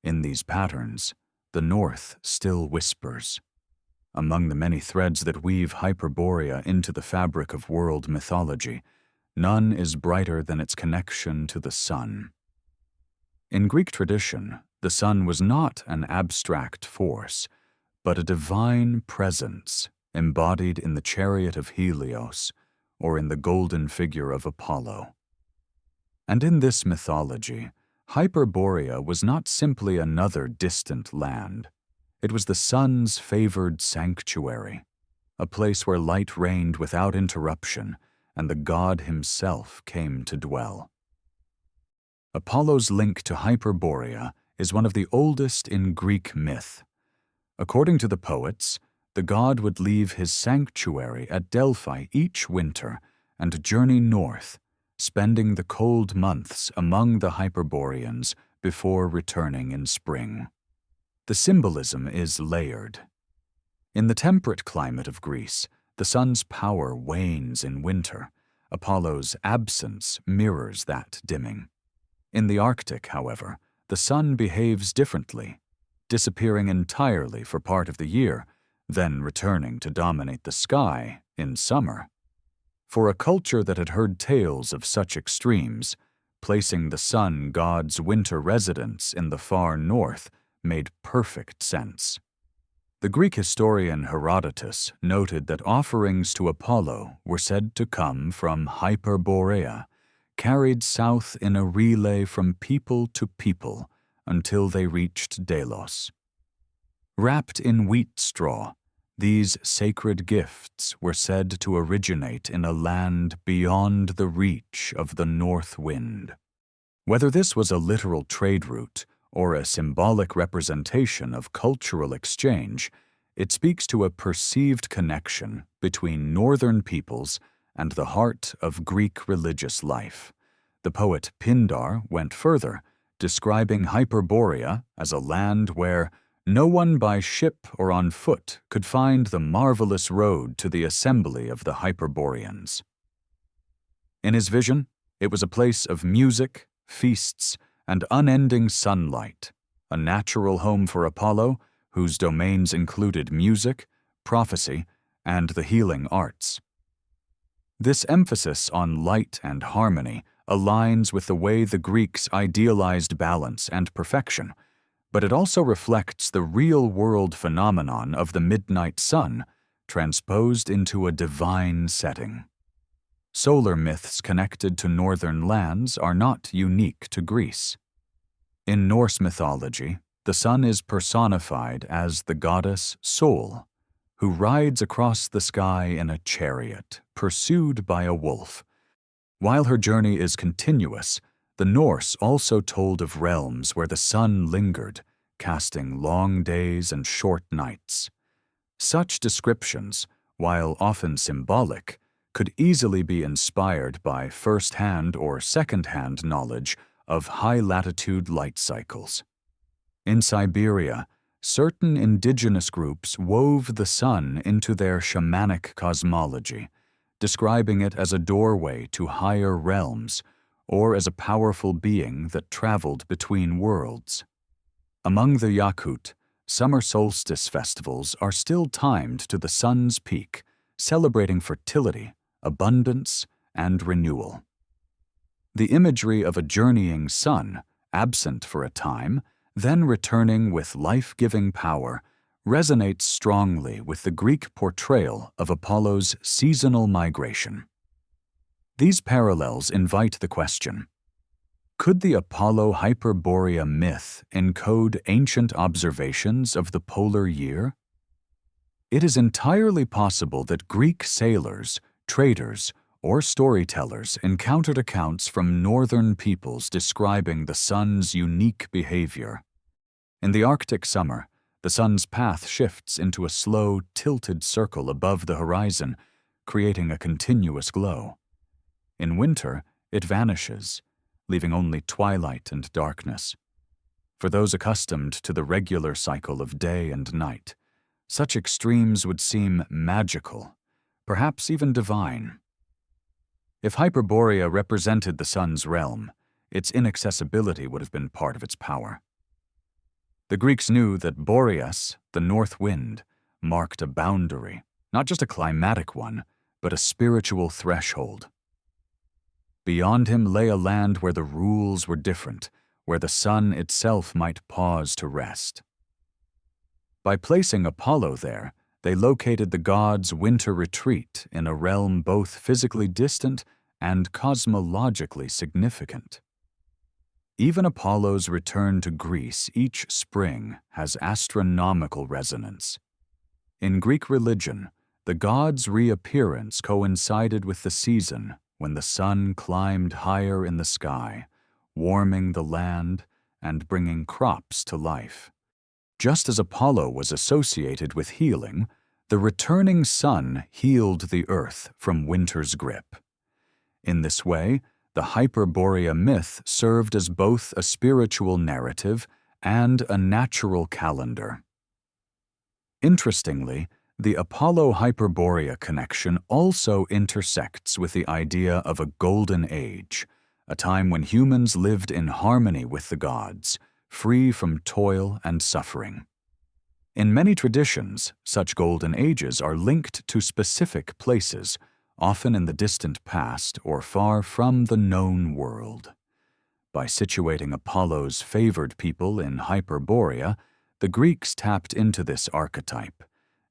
Speaker 1: In these patterns, the North still whispers. Among the many threads that weave Hyperborea into the fabric of world mythology, none is brighter than its connection to the sun. In Greek tradition, the sun was not an abstract force, but a divine presence embodied in the chariot of Helios or in the golden figure of Apollo. And in this mythology, Hyperborea was not simply another distant land. It was the sun's favored sanctuary, a place where light reigned without interruption and the god himself came to dwell. Apollo's link to Hyperborea is one of the oldest in Greek myth. According to the poets, the god would leave his sanctuary at Delphi each winter and journey north, spending the cold months among the Hyperboreans before returning in spring. The symbolism is layered. In the temperate climate of Greece, the sun's power wanes in winter. Apollo's absence mirrors that dimming. In the Arctic, however, the sun behaves differently, disappearing entirely for part of the year, then returning to dominate the sky in summer. For a culture that had heard tales of such extremes, placing the sun god's winter residence in the far north made perfect sense. The Greek historian Herodotus noted that offerings to Apollo were said to come from Hyperborea, carried south in a relay from people to people until they reached Delos. Wrapped in wheat straw, these sacred gifts were said to originate in a land beyond the reach of the north wind. Whether this was a literal trade route or a symbolic representation of cultural exchange, It speaks to a perceived connection between northern peoples and the heart of Greek religious life. The poet Pindar went further, describing Hyperborea as a land where no one by ship or on foot could find the marvelous road to the assembly of the Hyperboreans. In his vision, it was a place of music, feasts, and unending sunlight, a natural home for Apollo, whose domains included music, prophecy, and the healing arts. This emphasis on light and harmony aligns with the way the Greeks idealized balance and perfection, but it also reflects the real-world phenomenon of the midnight sun transposed into a divine setting. Solar myths connected to northern lands are not unique to Greece. In Norse mythology, the sun is personified as the goddess Sol, who rides across the sky in a chariot, pursued by a wolf. While her journey is continuous, the Norse also told of realms where the sun lingered, casting long days and short nights. Such descriptions, while often symbolic, could easily be inspired by first-hand or second-hand knowledge of high-latitude light cycles. In Siberia, certain indigenous groups wove the sun into their shamanic cosmology, describing it as a doorway to higher realms or as a powerful being that traveled between worlds. Among the Yakut, summer solstice festivals are still timed to the sun's peak, celebrating fertility, abundance, and renewal. The imagery of a journeying sun, absent for a time, then returning with life-giving power, resonates strongly with the Greek portrayal of Apollo's seasonal migration. These parallels invite the question: could the Apollo Hyperborea myth encode ancient observations of the polar year? It is entirely possible that Greek sailors, traders, or storytellers encountered accounts from northern peoples describing the sun's unique behavior. In the Arctic summer, the sun's path shifts into a slow, tilted circle above the horizon, creating a continuous glow. In winter, it vanishes, leaving only twilight and darkness. For those accustomed to the regular cycle of day and night, such extremes would seem magical, perhaps even divine. If Hyperborea represented the sun's realm, its inaccessibility would have been part of its power. The Greeks knew that Boreas, the north wind, marked a boundary, not just a climatic one, but a spiritual threshold. Beyond him lay a land where the rules were different, where the sun itself might pause to rest. By placing Apollo there, they located the god's winter retreat in a realm both physically distant and cosmologically significant. Even Apollo's return to Greece each spring has astronomical resonance. In Greek religion, the god's reappearance coincided with the season when the sun climbed higher in the sky, warming the land and bringing crops to life. Just as Apollo was associated with healing, the returning sun healed the earth from winter's grip. In this way, the Hyperborea myth served as both a spiritual narrative and a natural calendar. Interestingly, the Apollo-Hyperborea connection also intersects with the idea of a golden age, a time when humans lived in harmony with the gods, free from toil and suffering. In many traditions, such golden ages are linked to specific places, often in the distant past or far from the known world. By situating Apollo's favored people in Hyperborea, the Greeks tapped into this archetype,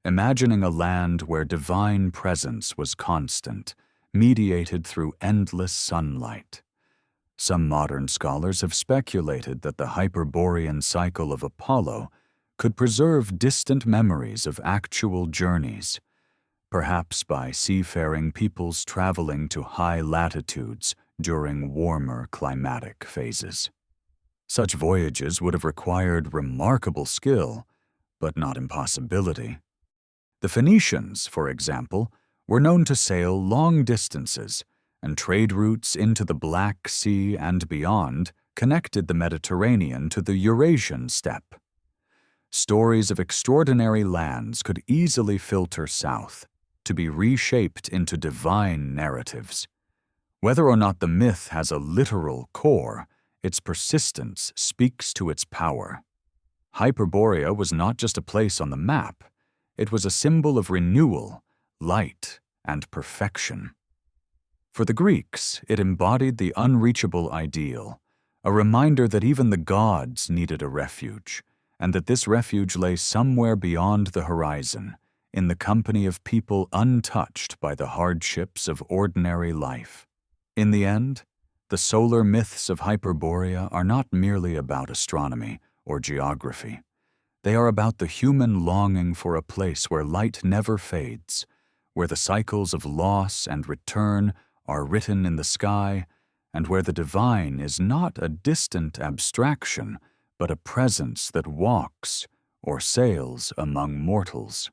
Speaker 1: imagining a land where divine presence was constant, mediated through endless sunlight. Some modern scholars have speculated that the Hyperborean cycle of Apollo could preserve distant memories of actual journeys, perhaps by seafaring peoples traveling to high latitudes during warmer climatic phases. Such voyages would have required remarkable skill, but not impossibility. The Phoenicians, for example, were known to sail long distances, and trade routes into the Black Sea and beyond connected the Mediterranean to the Eurasian steppe. Stories of extraordinary lands could easily filter south, to be reshaped into divine narratives. Whether or not the myth has a literal core, its persistence speaks to its power. Hyperborea was not just a place on the map, it was a symbol of renewal, light, and perfection. For the Greeks, it embodied the unreachable ideal, a reminder that even the gods needed a refuge, and that this refuge lay somewhere beyond the horizon, in the company of people untouched by the hardships of ordinary life. In the end, the solar myths of Hyperborea are not merely about astronomy or geography. They are about the human longing for a place where light never fades, where the cycles of loss and return are written in the sky, and where the divine is not a distant abstraction, but a presence that walks or sails among mortals.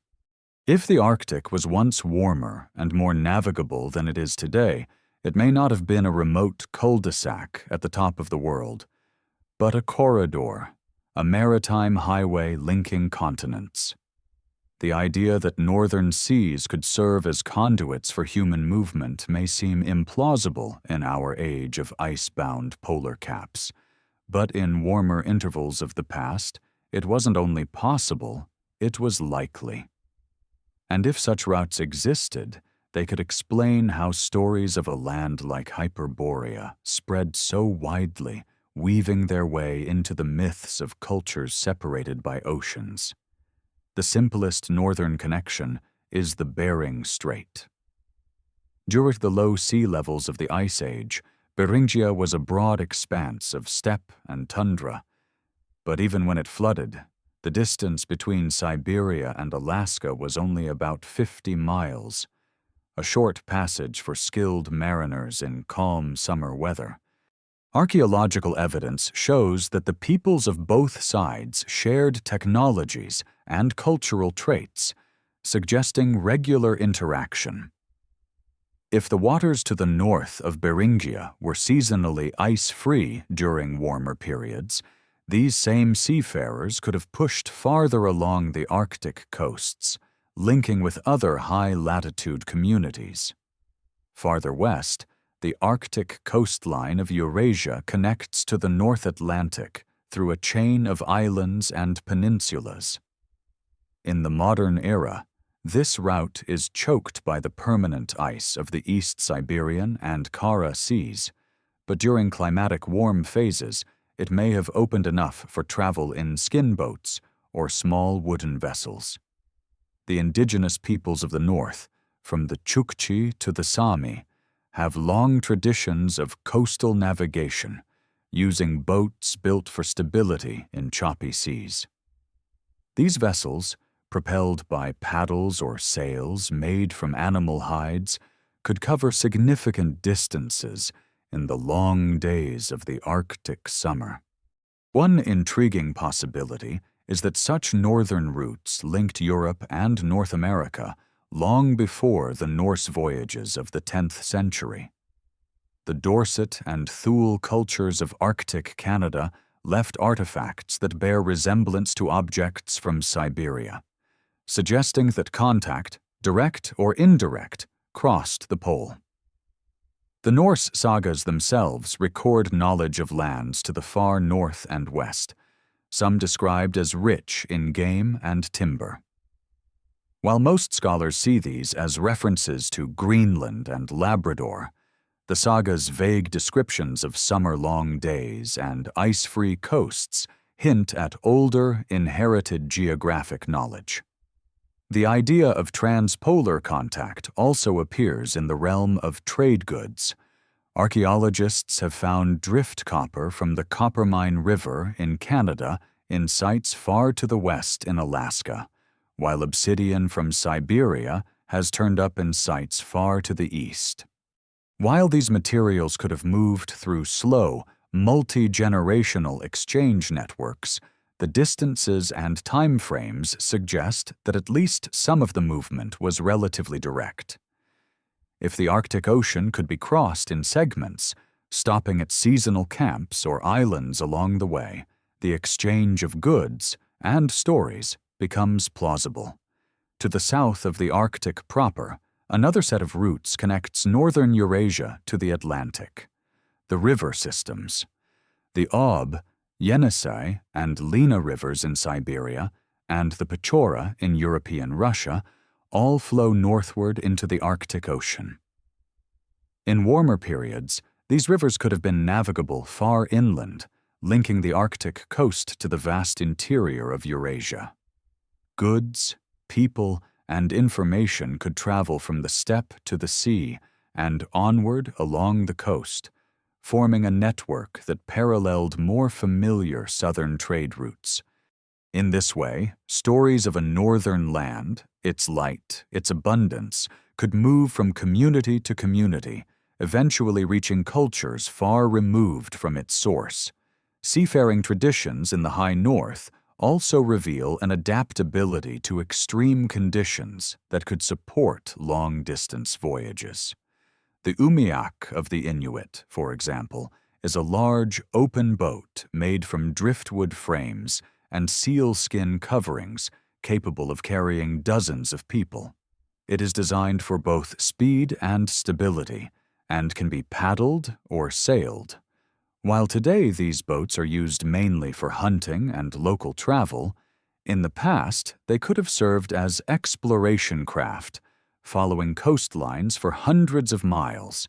Speaker 1: If the Arctic was once warmer and more navigable than it is today, it may not have been a remote cul-de-sac at the top of the world, but a corridor, a maritime highway linking continents. The idea that northern seas could serve as conduits for human movement may seem implausible in our age of ice-bound polar caps, but in warmer intervals of the past, it wasn't only possible, it was likely. And if such routes existed, they could explain how stories of a land like Hyperborea spread so widely, weaving their way into the myths of cultures separated by oceans. The simplest northern connection is the Bering Strait. During the low sea levels of the Ice Age, Beringia was a broad expanse of steppe and tundra, but even when it flooded, the distance between Siberia and Alaska was only about 50 miles, a short passage for skilled mariners in calm summer weather. Archaeological evidence shows that the peoples of both sides shared technologies and cultural traits, suggesting regular interaction. If the waters to the north of Beringia were seasonally ice-free during warmer periods, these same seafarers could have pushed farther along the Arctic coasts, linking with other high-latitude communities. Farther west, the Arctic coastline of Eurasia connects to the North Atlantic through a chain of islands and peninsulas. In the modern era, this route is choked by the permanent ice of the East Siberian and Kara seas, but during climatic warm phases, it may have opened enough for travel in skin boats or small wooden vessels. The indigenous peoples of the north, from the Chukchi to the Sami, have long traditions of coastal navigation, using boats built for stability in choppy seas. These vessels, propelled by paddles or sails made from animal hides, could cover significant distances in the long days of the Arctic summer. One intriguing possibility is that such northern routes linked Europe and North America long before the Norse voyages of the 10th century. The Dorset and Thule cultures of Arctic Canada left artifacts that bear resemblance to objects from Siberia, suggesting that contact, direct or indirect, crossed the pole. The Norse sagas themselves record knowledge of lands to the far north and west, some described as rich in game and timber. While most scholars see these as references to Greenland and Labrador, the saga's vague descriptions of summer-long days and ice-free coasts hint at older, inherited geographic knowledge. The idea of transpolar contact also appears in the realm of trade goods. Archaeologists have found drift copper from the Coppermine River in Canada in sites far to the west in Alaska, while obsidian from Siberia has turned up in sites far to the east. While these materials could have moved through slow, multi-generational exchange networks, the distances and time frames suggest that at least some of the movement was relatively direct. If the Arctic Ocean could be crossed in segments, stopping at seasonal camps or islands along the way, the exchange of goods and stories becomes plausible. To the south of the Arctic proper, another set of routes connects northern Eurasia to the Atlantic. The river systems. The Ob, Yenisei, and Lena rivers in Siberia, and the Pechora in European Russia all flow northward into the Arctic Ocean. In warmer periods, these rivers could have been navigable far inland, linking the Arctic coast to the vast interior of Eurasia. Goods, people, and information could travel from the steppe to the sea and onward along the coast, forming a network that paralleled more familiar southern trade routes. In this way, stories of a northern land, its light, its abundance, could move from community to community, eventually reaching cultures far removed from its source. Seafaring traditions in the high north also reveal an adaptability to extreme conditions that could support long-distance voyages. The umiak of the Inuit, for example, is a large, open boat made from driftwood frames and sealskin coverings capable of carrying dozens of people. It is designed for both speed and stability, and can be paddled or sailed. While today these boats are used mainly for hunting and local travel, in the past they could have served as exploration craft, following coastlines for hundreds of miles.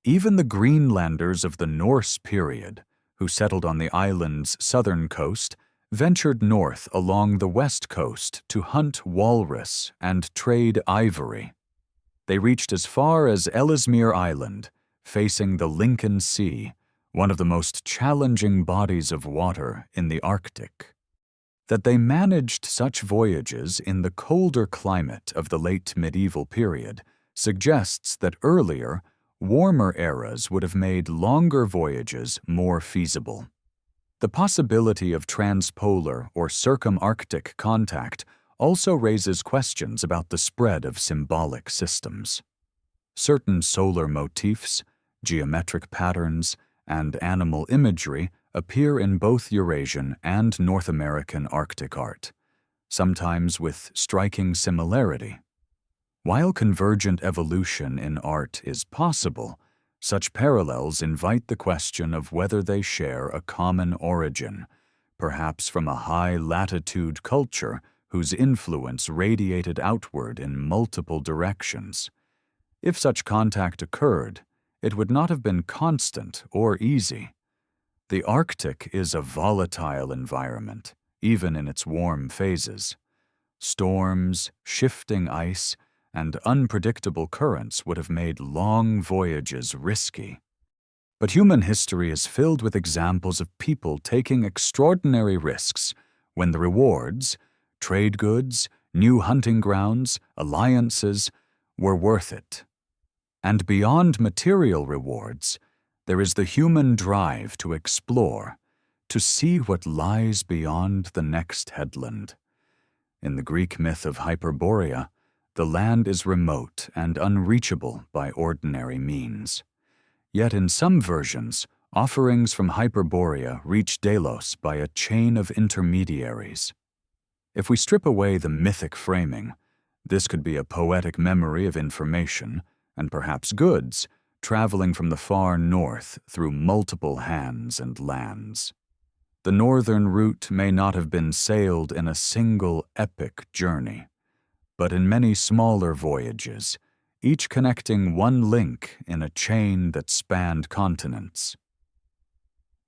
Speaker 1: Even the Greenlanders of the Norse period, who settled on the island's southern coast, ventured north along the west coast to hunt walrus and trade ivory. They reached as far as Ellesmere Island, facing the Lincoln Sea, one of the most challenging bodies of water in the Arctic. That they managed such voyages in the colder climate of the late medieval period suggests that earlier, warmer eras would have made longer voyages more feasible. The possibility of transpolar or circumarctic contact also raises questions about the spread of symbolic systems. Certain solar motifs, geometric patterns, and animal imagery appear in both Eurasian and North American Arctic art, sometimes with striking similarity. While convergent evolution in art is possible, such parallels invite the question of whether they share a common origin, perhaps from a high-latitude culture whose influence radiated outward in multiple directions. If such contact occurred, it would not have been constant or easy. The Arctic is a volatile environment, even in its warm phases. Storms, shifting ice, and unpredictable currents would have made long voyages risky. But human history is filled with examples of people taking extraordinary risks when the rewards, trade goods, new hunting grounds, alliances, were worth it. And beyond material rewards, there is the human drive to explore, to see what lies beyond the next headland. In the Greek myth of Hyperborea, the land is remote and unreachable by ordinary means. Yet in some versions, offerings from Hyperborea reach Delos by a chain of intermediaries. If we strip away the mythic framing, this could be a poetic memory of information, and perhaps goods, traveling from the far north through multiple hands and lands. The northern route may not have been sailed in a single epic journey, but in many smaller voyages, each connecting one link in a chain that spanned continents.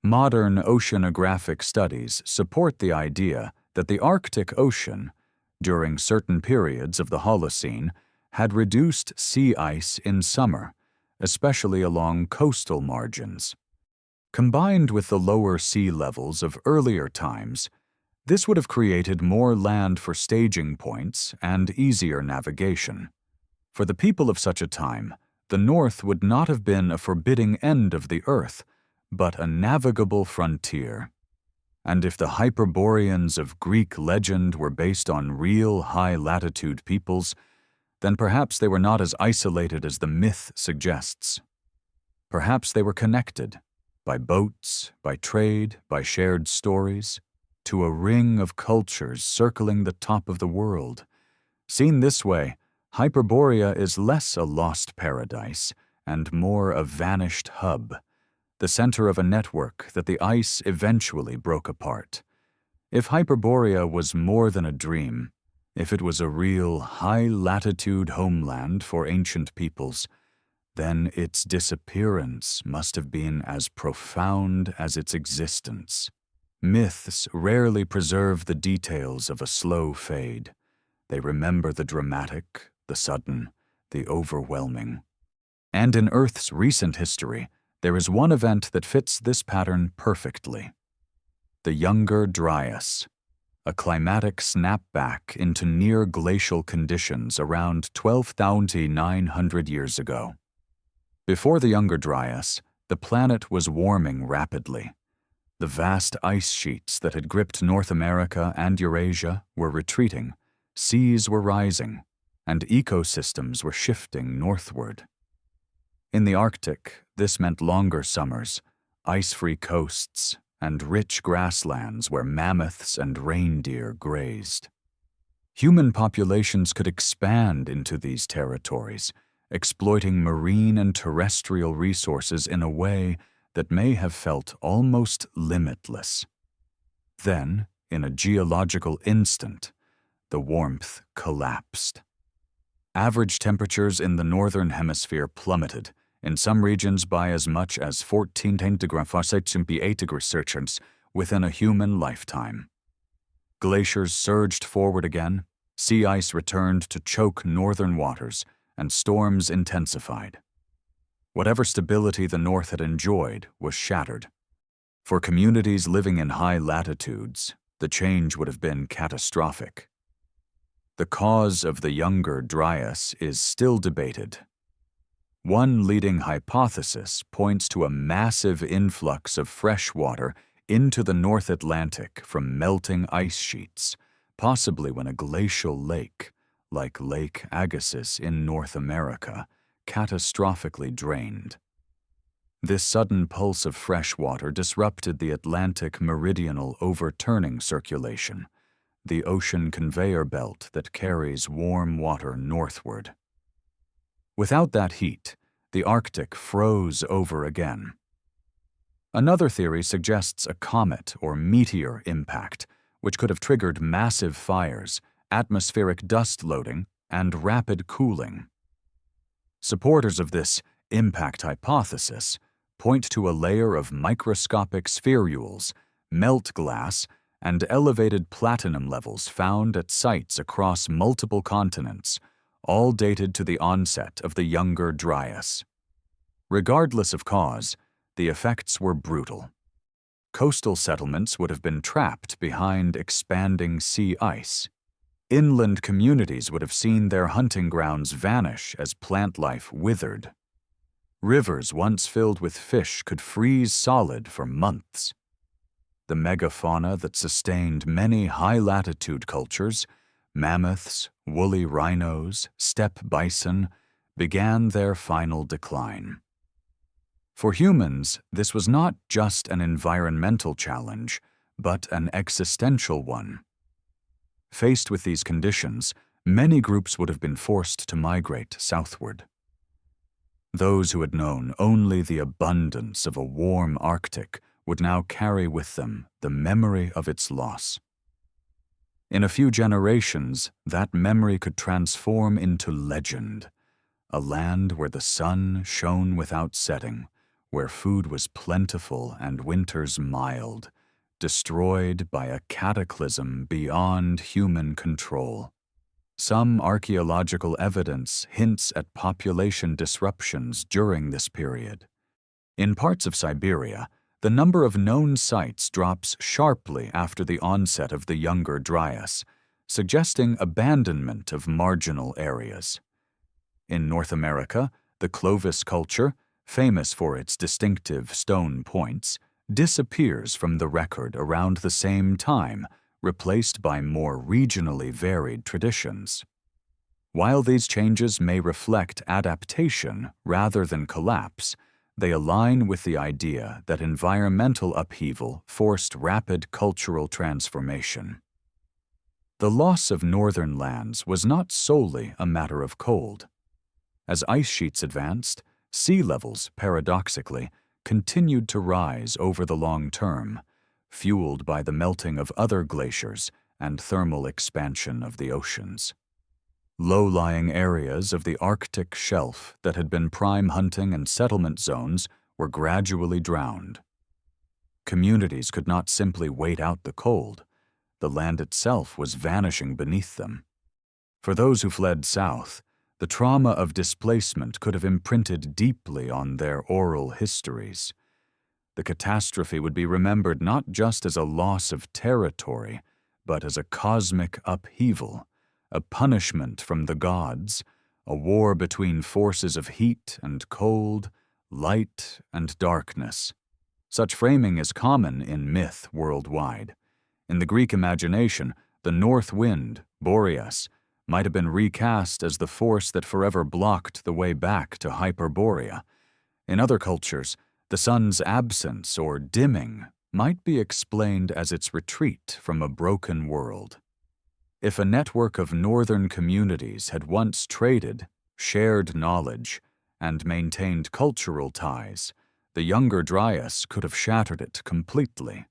Speaker 1: Modern oceanographic studies support the idea that the Arctic Ocean, during certain periods of the Holocene, had reduced sea ice in summer, especially along coastal margins. Combined with the lower sea levels of earlier times, this would have created more land for staging points and easier navigation. For the people of such a time, the North would not have been a forbidding end of the earth, but a navigable frontier. And if the Hyperboreans of Greek legend were based on real high-latitude peoples, then perhaps they were not as isolated as the myth suggests. Perhaps they were connected, by boats, by trade, by shared stories, to a ring of cultures circling the top of the world. Seen this way, Hyperborea is less a lost paradise and more a vanished hub, the center of a network that the ice eventually broke apart. If Hyperborea was more than a dream, if it was a real high-latitude homeland for ancient peoples, then its disappearance must have been as profound as its existence. Myths rarely preserve the details of a slow fade. They remember the dramatic, the sudden, the overwhelming. And in Earth's recent history, there is one event that fits this pattern perfectly. The Younger Dryas, a climatic snapback into near-glacial conditions around 12,900 years ago. Before the Younger Dryas, the planet was warming rapidly. The vast ice sheets that had gripped North America and Eurasia were retreating, seas were rising, and ecosystems were shifting northward. In the Arctic, this meant longer summers, ice-free coasts, and rich grasslands where mammoths and reindeer grazed. Human populations could expand into these territories, exploiting marine and terrestrial resources in a way that may have felt almost limitless. Then, in a geological instant, the warmth collapsed. Average temperatures in the northern hemisphere plummeted, in some regions by as much as 14 degrees Celsius within a human lifetime. Glaciers surged forward again, sea ice returned to choke northern waters, and storms intensified. Whatever stability the North had enjoyed was shattered. For communities living in high latitudes, the change would have been catastrophic. The cause of the Younger Dryas is still debated. One leading hypothesis points to a massive influx of fresh water into the North Atlantic from melting ice sheets, possibly when a glacial lake, like Lake Agassiz in North America, catastrophically drained. This sudden pulse of fresh water disrupted the Atlantic meridional overturning circulation, the ocean conveyor belt that carries warm water northward. Without that heat, the Arctic froze over again. Another theory suggests a comet or meteor impact, which could have triggered massive fires, atmospheric dust loading, and rapid cooling. Supporters of this impact hypothesis point to a layer of microscopic spherules, melt glass, and elevated platinum levels found at sites across multiple continents, all dated to the onset of the Younger Dryas. Regardless of cause, the effects were brutal. Coastal settlements would have been trapped behind expanding sea ice. Inland communities would have seen their hunting grounds vanish as plant life withered. Rivers once filled with fish could freeze solid for months. The megafauna that sustained many high-latitude cultures, mammoths, woolly rhinos, steppe bison, began their final decline. For humans, this was not just an environmental challenge, but an existential one. Faced with these conditions, many groups would have been forced to migrate southward. Those who had known only the abundance of a warm Arctic would now carry with them the memory of its loss. In a few generations, that memory could transform into legend, a land where the sun shone without setting, where food was plentiful and winters mild, destroyed by a cataclysm beyond human control. Some archaeological evidence hints at population disruptions during this period. In parts of Siberia, the number of known sites drops sharply after the onset of the Younger Dryas, suggesting abandonment of marginal areas. In North America, the Clovis culture, famous for its distinctive stone points, disappears from the record around the same time, replaced by more regionally varied traditions. While these changes may reflect adaptation rather than collapse, they align with the idea that environmental upheaval forced rapid cultural transformation. The loss of northern lands was not solely a matter of cold. As ice sheets advanced, sea levels, paradoxically, continued to rise over the long term, fueled by the melting of other glaciers and thermal expansion of the oceans. Low-lying areas of the Arctic shelf that had been prime hunting and settlement zones were gradually drowned. Communities could not simply wait out the cold. The land itself was vanishing beneath them. For those who fled south, the trauma of displacement could have imprinted deeply on their oral histories. The catastrophe would be remembered not just as a loss of territory, but as a cosmic upheaval, a punishment from the gods, a war between forces of heat and cold, light and darkness. Such framing is common in myth worldwide. In the Greek imagination, the north wind, Boreas, might have been recast as the force that forever blocked the way back to Hyperborea. In other cultures, the sun's absence or dimming might be explained as its retreat from a broken world. If a network of northern communities had once traded, shared knowledge, and maintained cultural ties, the younger Dryas could have shattered it completely.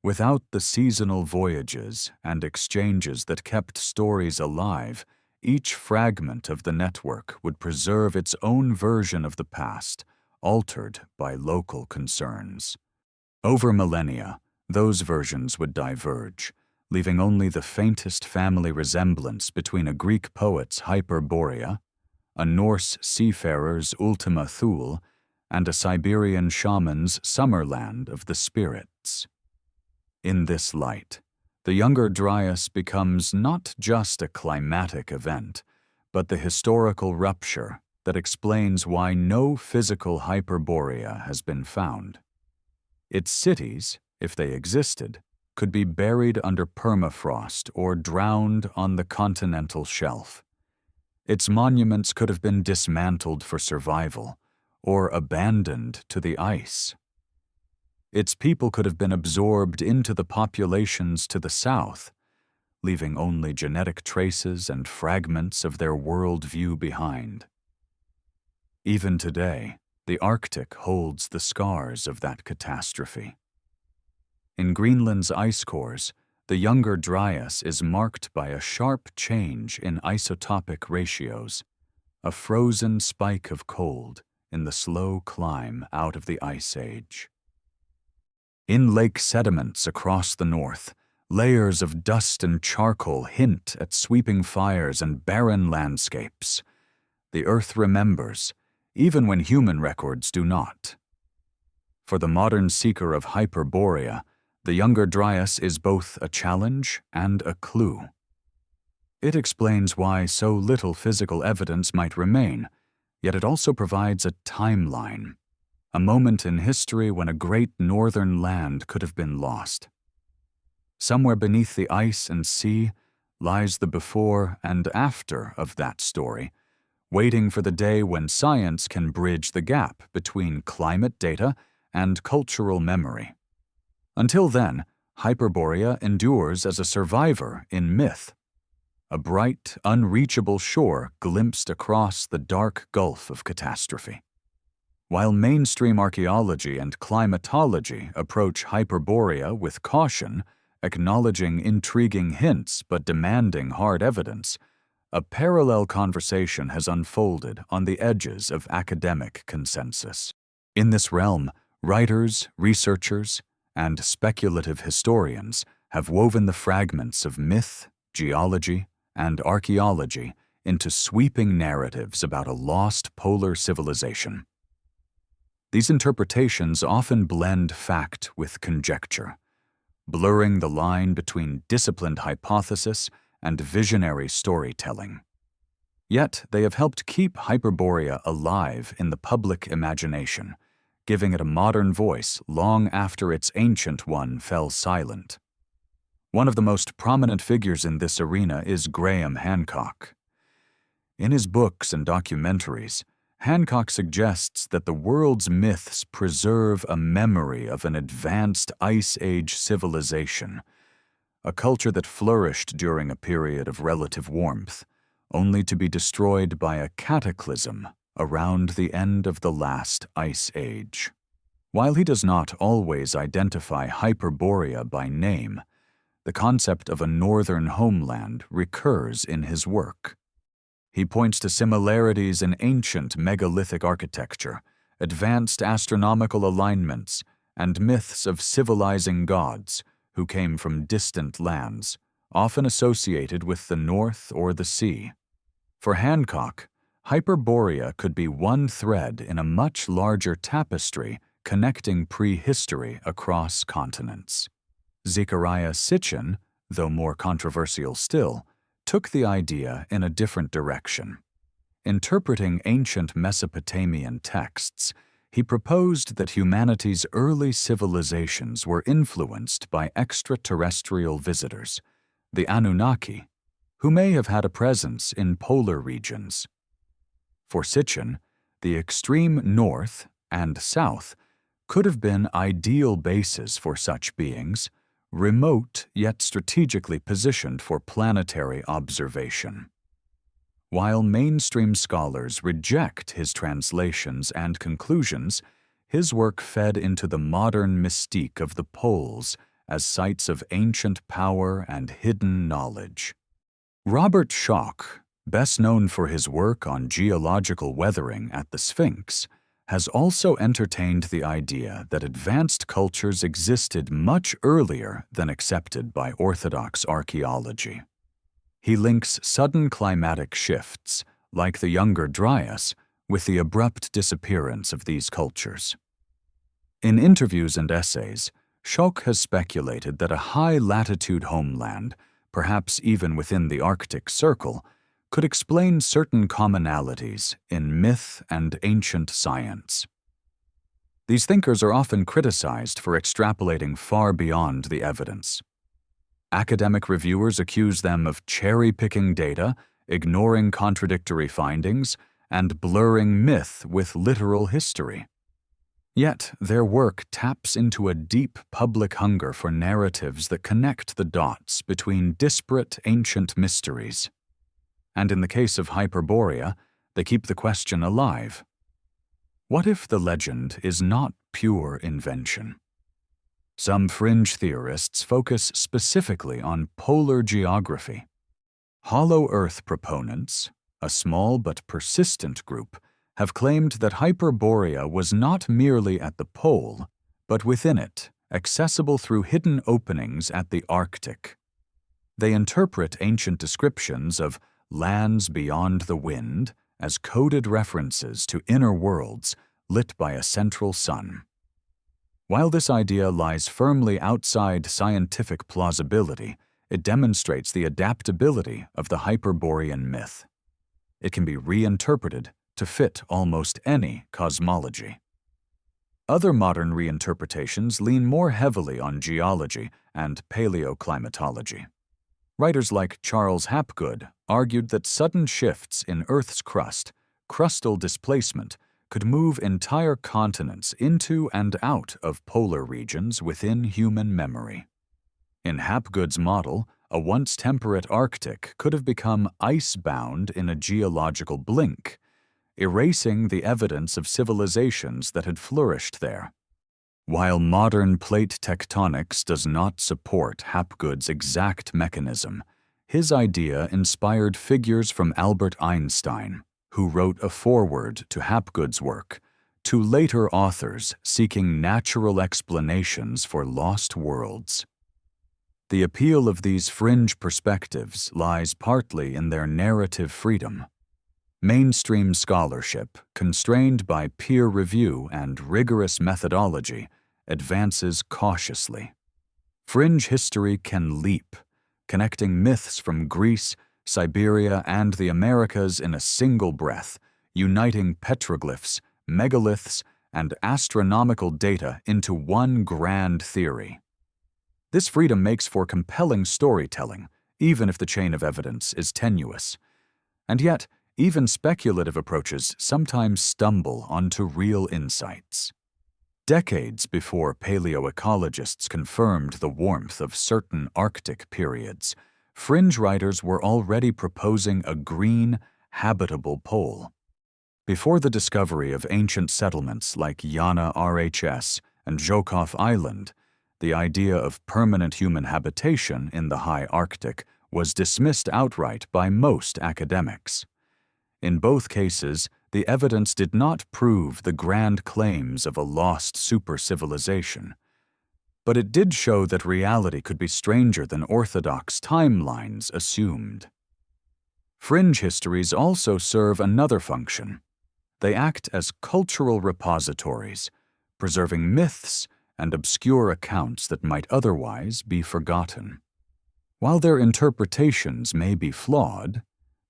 Speaker 1: Without the seasonal voyages and exchanges that kept stories alive, each fragment of the network would preserve its own version of the past, altered by local concerns. Over millennia, those versions would diverge, leaving only the faintest family resemblance between a Greek poet's Hyperborea, a Norse seafarer's Ultima Thule, and a Siberian shaman's Summerland of the spirits. In this light, the younger Dryas becomes not just a climatic event, but the historical rupture that explains why no physical Hyperborea has been found. Its cities, if they existed, could be buried under permafrost or drowned on the continental shelf. Its monuments could have been dismantled for survival or abandoned to the ice. Its people could have been absorbed into the populations to the south, leaving only genetic traces and fragments of their worldview behind. Even today, the Arctic holds the scars of that catastrophe. In Greenland's ice cores, the younger Dryas is marked by a sharp change in isotopic ratios, a frozen spike of cold in the slow climb out of the Ice Age. In lake sediments across the north, layers of dust and charcoal hint at sweeping fires and barren landscapes. The earth remembers, even when human records do not. For the modern seeker of Hyperborea, the younger Dryas is both a challenge and a clue. It explains why so little physical evidence might remain, yet it also provides a timeline, a moment in history when a great northern land could have been lost. Somewhere beneath the ice and sea lies the before and after of that story, waiting for the day when science can bridge the gap between climate data and cultural memory. Until then, Hyperborea endures as a survivor in myth, a bright, unreachable shore glimpsed across the dark gulf of catastrophe. While mainstream archaeology and climatology approach Hyperborea with caution, acknowledging intriguing hints but demanding hard evidence, a parallel conversation has unfolded on the edges of academic consensus. In this realm, writers, researchers, and speculative historians have woven the fragments of myth, geology, and archaeology into sweeping narratives about a lost polar civilization. These interpretations often blend fact with conjecture, blurring the line between disciplined hypothesis and visionary storytelling. Yet they have helped keep Hyperborea alive in the public imagination, giving it a modern voice long after its ancient one fell silent. One of the most prominent figures in this arena is Graham Hancock. In his books and documentaries, Hancock suggests that the world's myths preserve a memory of an advanced Ice Age civilization, a culture that flourished during a period of relative warmth, only to be destroyed by a cataclysm around the end of the last Ice Age. While he does not always identify Hyperborea by name, the concept of a northern homeland recurs in his work. He points to similarities in ancient megalithic architecture, advanced astronomical alignments, and myths of civilizing gods who came from distant lands, often associated with the north or the sea. For Hancock, Hyperborea could be one thread in a much larger tapestry connecting prehistory across continents. Zecharia Sitchin, though more controversial still, took the idea in a different direction. Interpreting ancient Mesopotamian texts, he proposed that humanity's early civilizations were influenced by extraterrestrial visitors, the Anunnaki, who may have had a presence in polar regions. For Sitchin, the extreme north and south could have been ideal bases for such beings, remote yet strategically positioned for planetary observation. While mainstream scholars reject his translations and conclusions, his work fed into the modern mystique of the poles as sites of ancient power and hidden knowledge. Robert Schoch, best known for his work on geological weathering at the Sphinx, has also entertained the idea that advanced cultures existed much earlier than accepted by orthodox archaeology. He links sudden climatic shifts, like the Younger Dryas, with the abrupt disappearance of these cultures. In interviews and essays, Schoch has speculated that a high-latitude homeland, perhaps even within the Arctic Circle, could explain certain commonalities in myth and ancient science. These thinkers are often criticized for extrapolating far beyond the evidence. Academic reviewers accuse them of cherry-picking data, ignoring contradictory findings, and blurring myth with literal history. Yet, their work taps into a deep public hunger for narratives that connect the dots between disparate ancient mysteries. And in the case of Hyperborea, they keep the question alive. What if the legend is not pure invention? Some fringe theorists focus specifically on polar geography. Hollow Earth proponents, a small but persistent group, have claimed that Hyperborea was not merely at the pole, but within it, accessible through hidden openings at the Arctic. They interpret ancient descriptions of lands beyond the wind as coded references to inner worlds lit by a central sun. While this idea lies firmly outside scientific plausibility, it demonstrates the adaptability of the Hyperborean myth. It can be reinterpreted to fit almost any cosmology. Other modern reinterpretations lean more heavily on geology and paleoclimatology. Writers like Charles Hapgood argued that sudden shifts in Earth's crust, crustal displacement, could move entire continents into and out of polar regions within human memory. In Hapgood's model, a once temperate Arctic could have become ice-bound in a geological blink, erasing the evidence of civilizations that had flourished there. While modern plate tectonics does not support Hapgood's exact mechanism, his idea inspired figures from Albert Einstein, who wrote a foreword to Hapgood's work, to later authors seeking natural explanations for lost worlds. The appeal of these fringe perspectives lies partly in their narrative freedom. Mainstream scholarship, constrained by peer review and rigorous methodology, advances cautiously. Fringe history can leap, connecting myths from Greece, Siberia, and the Americas in a single breath, uniting petroglyphs, megaliths, and astronomical data into one grand theory. This freedom makes for compelling storytelling, even if the chain of evidence is tenuous. And yet, even speculative approaches sometimes stumble onto real insights. Decades before paleoecologists confirmed the warmth of certain Arctic periods, fringe writers were already proposing a green, habitable pole. Before the discovery of ancient settlements like Yana RHS and Zhukov Island, the idea of permanent human habitation in the high Arctic was dismissed outright by most academics. In both cases, the evidence did not prove the grand claims of a lost super-civilization, but it did show that reality could be stranger than orthodox timelines assumed. Fringe histories also serve another function. They act as cultural repositories, preserving myths and obscure accounts that might otherwise be forgotten. While their interpretations may be flawed,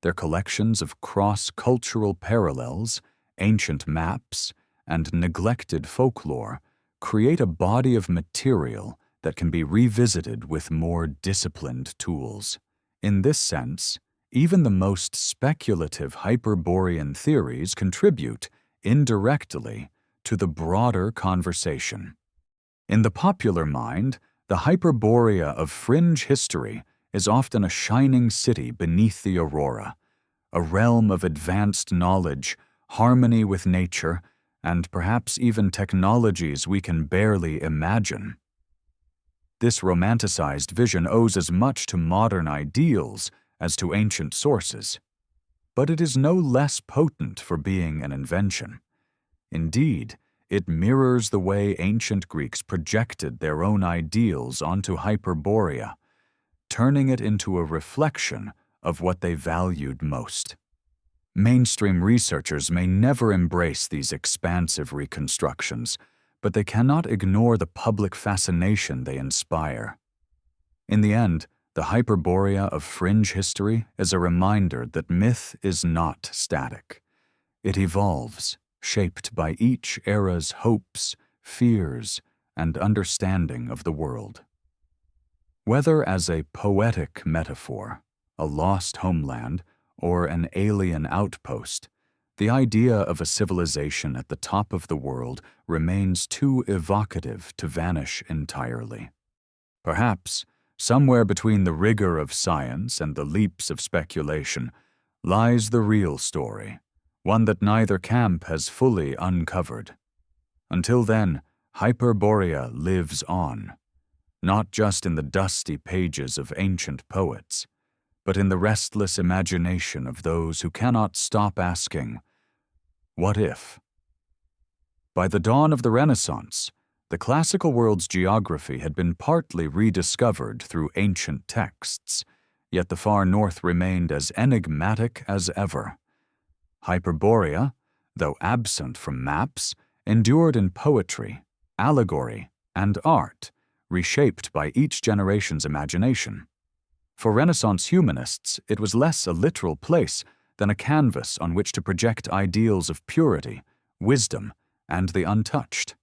Speaker 1: their collections of cross-cultural parallels, ancient maps, and neglected folklore create a body of material that can be revisited with more disciplined tools. In this sense, even the most speculative Hyperborean theories contribute, indirectly, to the broader conversation. In the popular mind, the Hyperborea of fringe history is often a shining city beneath the aurora, a realm of advanced knowledge, harmony with nature, and perhaps even technologies we can barely imagine. This romanticized vision owes as much to modern ideals as to ancient sources, but it is no less potent for being an invention. Indeed, it mirrors the way ancient Greeks projected their own ideals onto Hyperborea, turning it into a reflection of what they valued most. Mainstream researchers may never embrace these expansive reconstructions, but they cannot ignore the public fascination they inspire. In the end, the Hyperborea of fringe history is a reminder that myth is not static. It evolves, shaped by each era's hopes, fears, and understanding of the world. Whether as a poetic metaphor, a lost homeland, or an alien outpost, the idea of a civilization at the top of the world remains too evocative to vanish entirely. Perhaps, somewhere between the rigor of science and the leaps of speculation, lies the real story, one that neither camp has fully uncovered. Until then, Hyperborea lives on, not just in the dusty pages of ancient poets, but in the restless imagination of those who cannot stop asking, what if? By the dawn of the Renaissance, the classical world's geography had been partly rediscovered through ancient texts, yet the far north remained as enigmatic as ever. Hyperborea, though absent from maps, endured in poetry, allegory, and art, reshaped by each generation's imagination. For Renaissance humanists, it was less a literal place than a canvas on which to project ideals of purity, wisdom, and the untouched.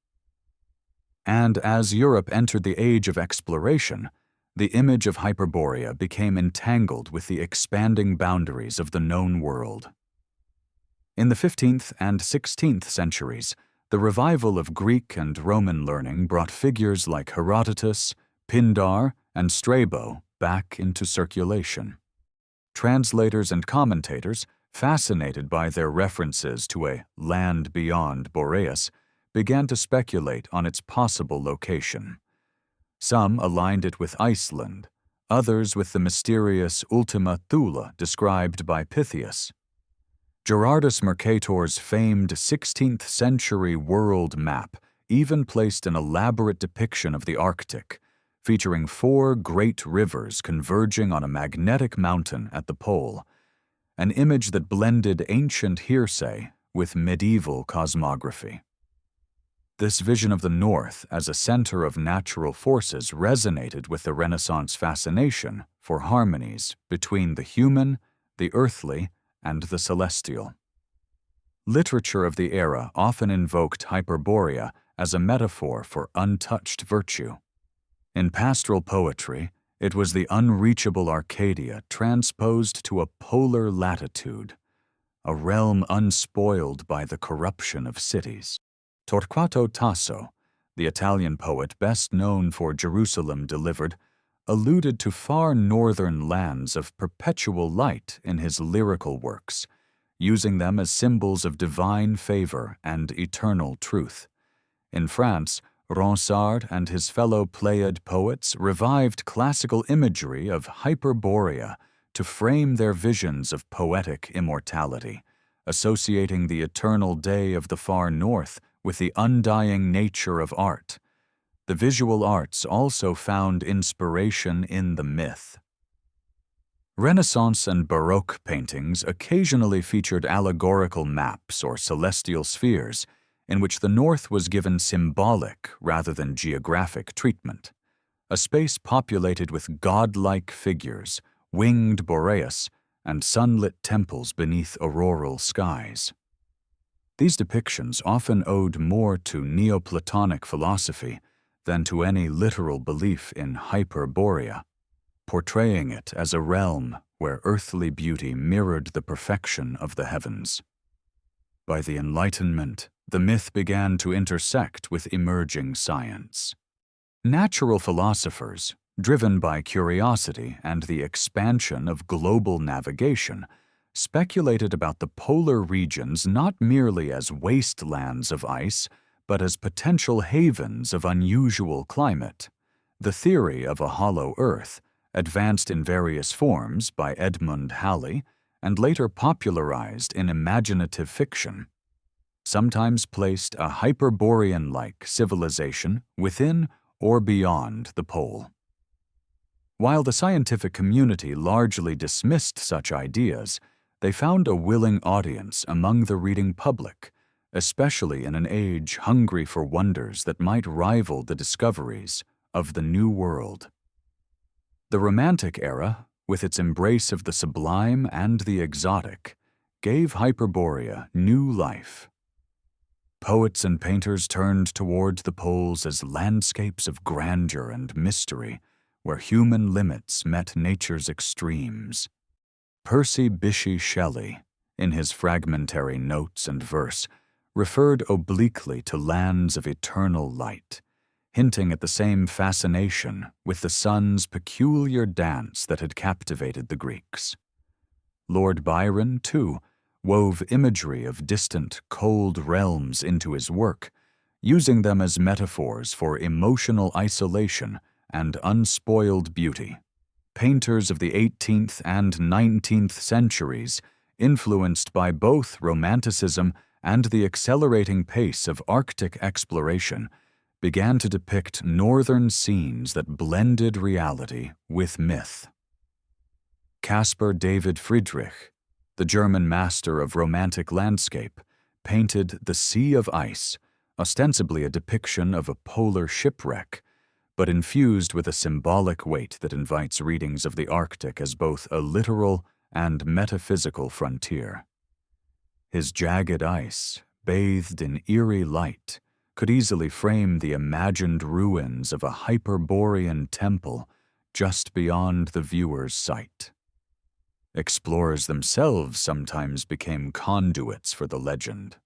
Speaker 1: And as Europe entered the age of exploration, the image of Hyperborea became entangled with the expanding boundaries of the known world. In the 15th and 16th centuries, the revival of Greek and Roman learning brought figures like Herodotus, Pindar, and Strabo back into circulation. Translators and commentators, fascinated by their references to a land beyond Boreas, began to speculate on its possible location. Some aligned it with Iceland, others with the mysterious Ultima Thule described by Pythias. Gerardus Mercator's famed 16th-century world map even placed an elaborate depiction of the Arctic, featuring 4 great rivers converging on a magnetic mountain at the pole, an image that blended ancient hearsay with medieval cosmography. This vision of the North as a center of natural forces resonated with the Renaissance fascination for harmonies between the human, the earthly, and the celestial. Literature of the era often invoked Hyperborea as a metaphor for untouched virtue. In pastoral poetry, it was the unreachable Arcadia transposed to a polar latitude, a realm unspoiled by the corruption of cities. Torquato Tasso, the Italian poet best known for Jerusalem Delivered, alluded to far northern lands of perpetual light in his lyrical works, using them as symbols of divine favor and eternal truth. In France, Ronsard and his fellow Pleiad poets revived classical imagery of Hyperborea to frame their visions of poetic immortality, associating the eternal day of the far north with the undying nature of art. The visual arts also found inspiration in the myth. Renaissance and Baroque paintings occasionally featured allegorical maps or celestial spheres, in which the north was given symbolic rather than geographic treatment, a space populated with godlike figures, winged Boreas, and sunlit temples beneath auroral skies. These depictions often owed more to Neoplatonic philosophy than to any literal belief in Hyperborea, portraying it as a realm where earthly beauty mirrored the perfection of the heavens. By the Enlightenment, the myth began to intersect with emerging science. Natural philosophers, driven by curiosity and the expansion of global navigation, speculated about the polar regions not merely as wastelands of ice, but as potential havens of unusual climate. The theory of a hollow Earth, advanced in various forms by Edmund Halley and later popularized in imaginative fiction, sometimes placed a Hyperborean-like civilization within or beyond the pole. While the scientific community largely dismissed such ideas, they found a willing audience among the reading public, especially in an age hungry for wonders that might rival the discoveries of the New World. The Romantic era, with its embrace of the sublime and the exotic, gave Hyperborea new life. Poets and painters turned toward the poles as landscapes of grandeur and mystery, where human limits met nature's extremes. Percy Bysshe Shelley, in his fragmentary notes and verse, referred obliquely to lands of eternal light, hinting at the same fascination with the sun's peculiar dance that had captivated the Greeks. Lord Byron, too, wove imagery of distant, cold realms into his work, using them as metaphors for emotional isolation and unspoiled beauty. Painters of the 18th and 19th centuries, influenced by both Romanticism and the accelerating pace of Arctic exploration, began to depict northern scenes that blended reality with myth. Caspar David Friedrich, the German master of Romantic landscape, painted The Sea of Ice, ostensibly a depiction of a polar shipwreck, but infused with a symbolic weight that invites readings of the Arctic as both a literal and metaphysical frontier. His jagged ice, bathed in eerie light, could easily frame the imagined ruins of a Hyperborean temple just beyond the viewer's sight. Explorers themselves sometimes became conduits for the legend.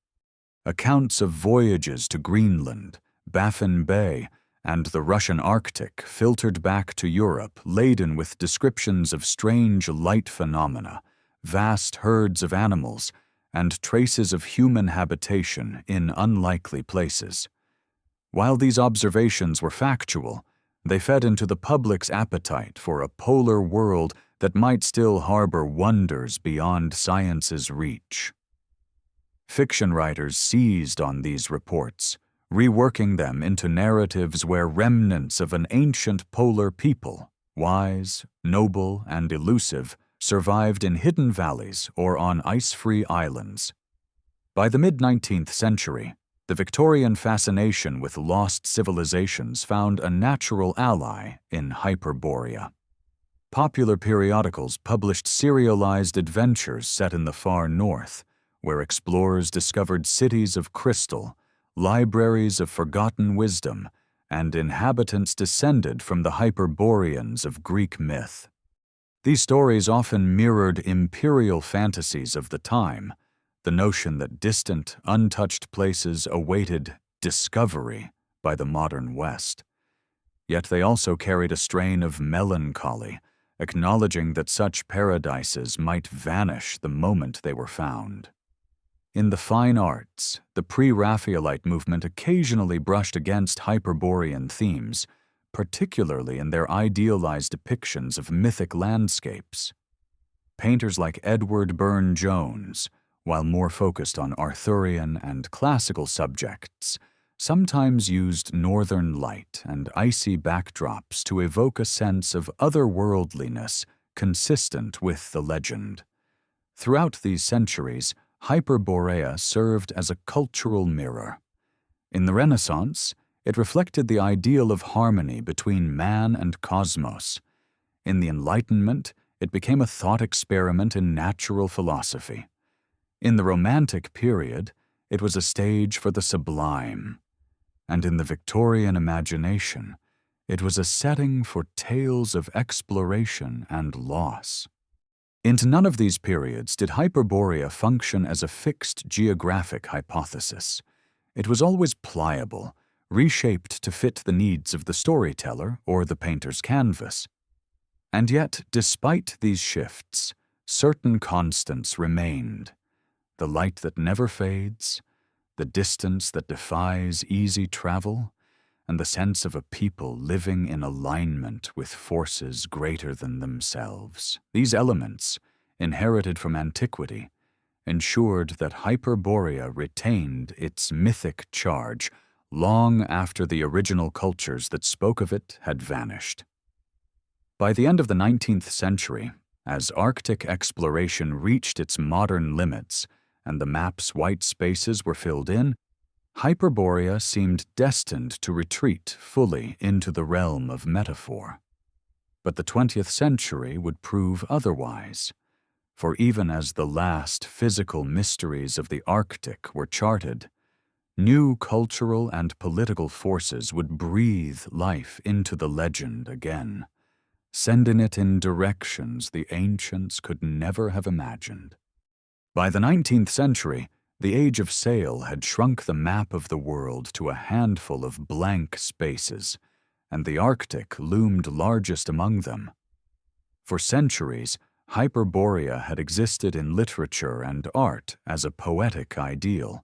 Speaker 1: Accounts of voyages to Greenland, Baffin Bay, and the Russian Arctic filtered back to Europe laden with descriptions of strange light phenomena, vast herds of animals, and traces of human habitation in unlikely places. While these observations were factual, they fed into the public's appetite for a polar world that might still harbor wonders beyond science's reach. Fiction writers seized on these reports, reworking them into narratives where remnants of an ancient polar people, wise, noble, and elusive, survived in hidden valleys or on ice-free islands. By the mid-19th century, the Victorian fascination with lost civilizations found a natural ally in Hyperborea. Popular periodicals published serialized adventures set in the far north, where explorers discovered cities of crystal, libraries of forgotten wisdom, and inhabitants descended from the Hyperboreans of Greek myth. These stories often mirrored imperial fantasies of the time, the notion that distant, untouched places awaited discovery by the modern West. Yet they also carried a strain of melancholy, acknowledging that such paradises might vanish the moment they were found. In the fine arts, the pre-Raphaelite movement occasionally brushed against Hyperborean themes, particularly in their idealized depictions of mythic landscapes. Painters like Edward Burne-Jones, while more focused on Arthurian and classical subjects, sometimes used northern light and icy backdrops to evoke a sense of otherworldliness consistent with the legend. Throughout these centuries, Hyperborea served as a cultural mirror. In the Renaissance, it reflected the ideal of harmony between man and cosmos. In the Enlightenment, it became a thought experiment in natural philosophy. In the Romantic period, it was a stage for the sublime. And in the Victorian imagination, it was a setting for tales of exploration and loss. Into none of these periods did Hyperborea function as a fixed geographic hypothesis. It was always pliable, reshaped to fit the needs of the storyteller or the painter's canvas. And yet, despite these shifts, certain constants remained: the light that never fades, the distance that defies easy travel, and the sense of a people living in alignment with forces greater than themselves. These elements, inherited from antiquity, ensured that Hyperborea retained its mythic charge long after the original cultures that spoke of it had vanished. By the end of the 19th century, as Arctic exploration reached its modern limits and the map's white spaces were filled in, Hyperborea seemed destined to retreat fully into the realm of metaphor. But the 20th century would prove otherwise, for even as the last physical mysteries of the Arctic were charted, new cultural and political forces would breathe life into the legend again, sending it in directions the ancients could never have imagined. By the 19th century, the age of sail had shrunk the map of the world to a handful of blank spaces, and the Arctic loomed largest among them. For centuries, Hyperborea had existed in literature and art as a poetic ideal,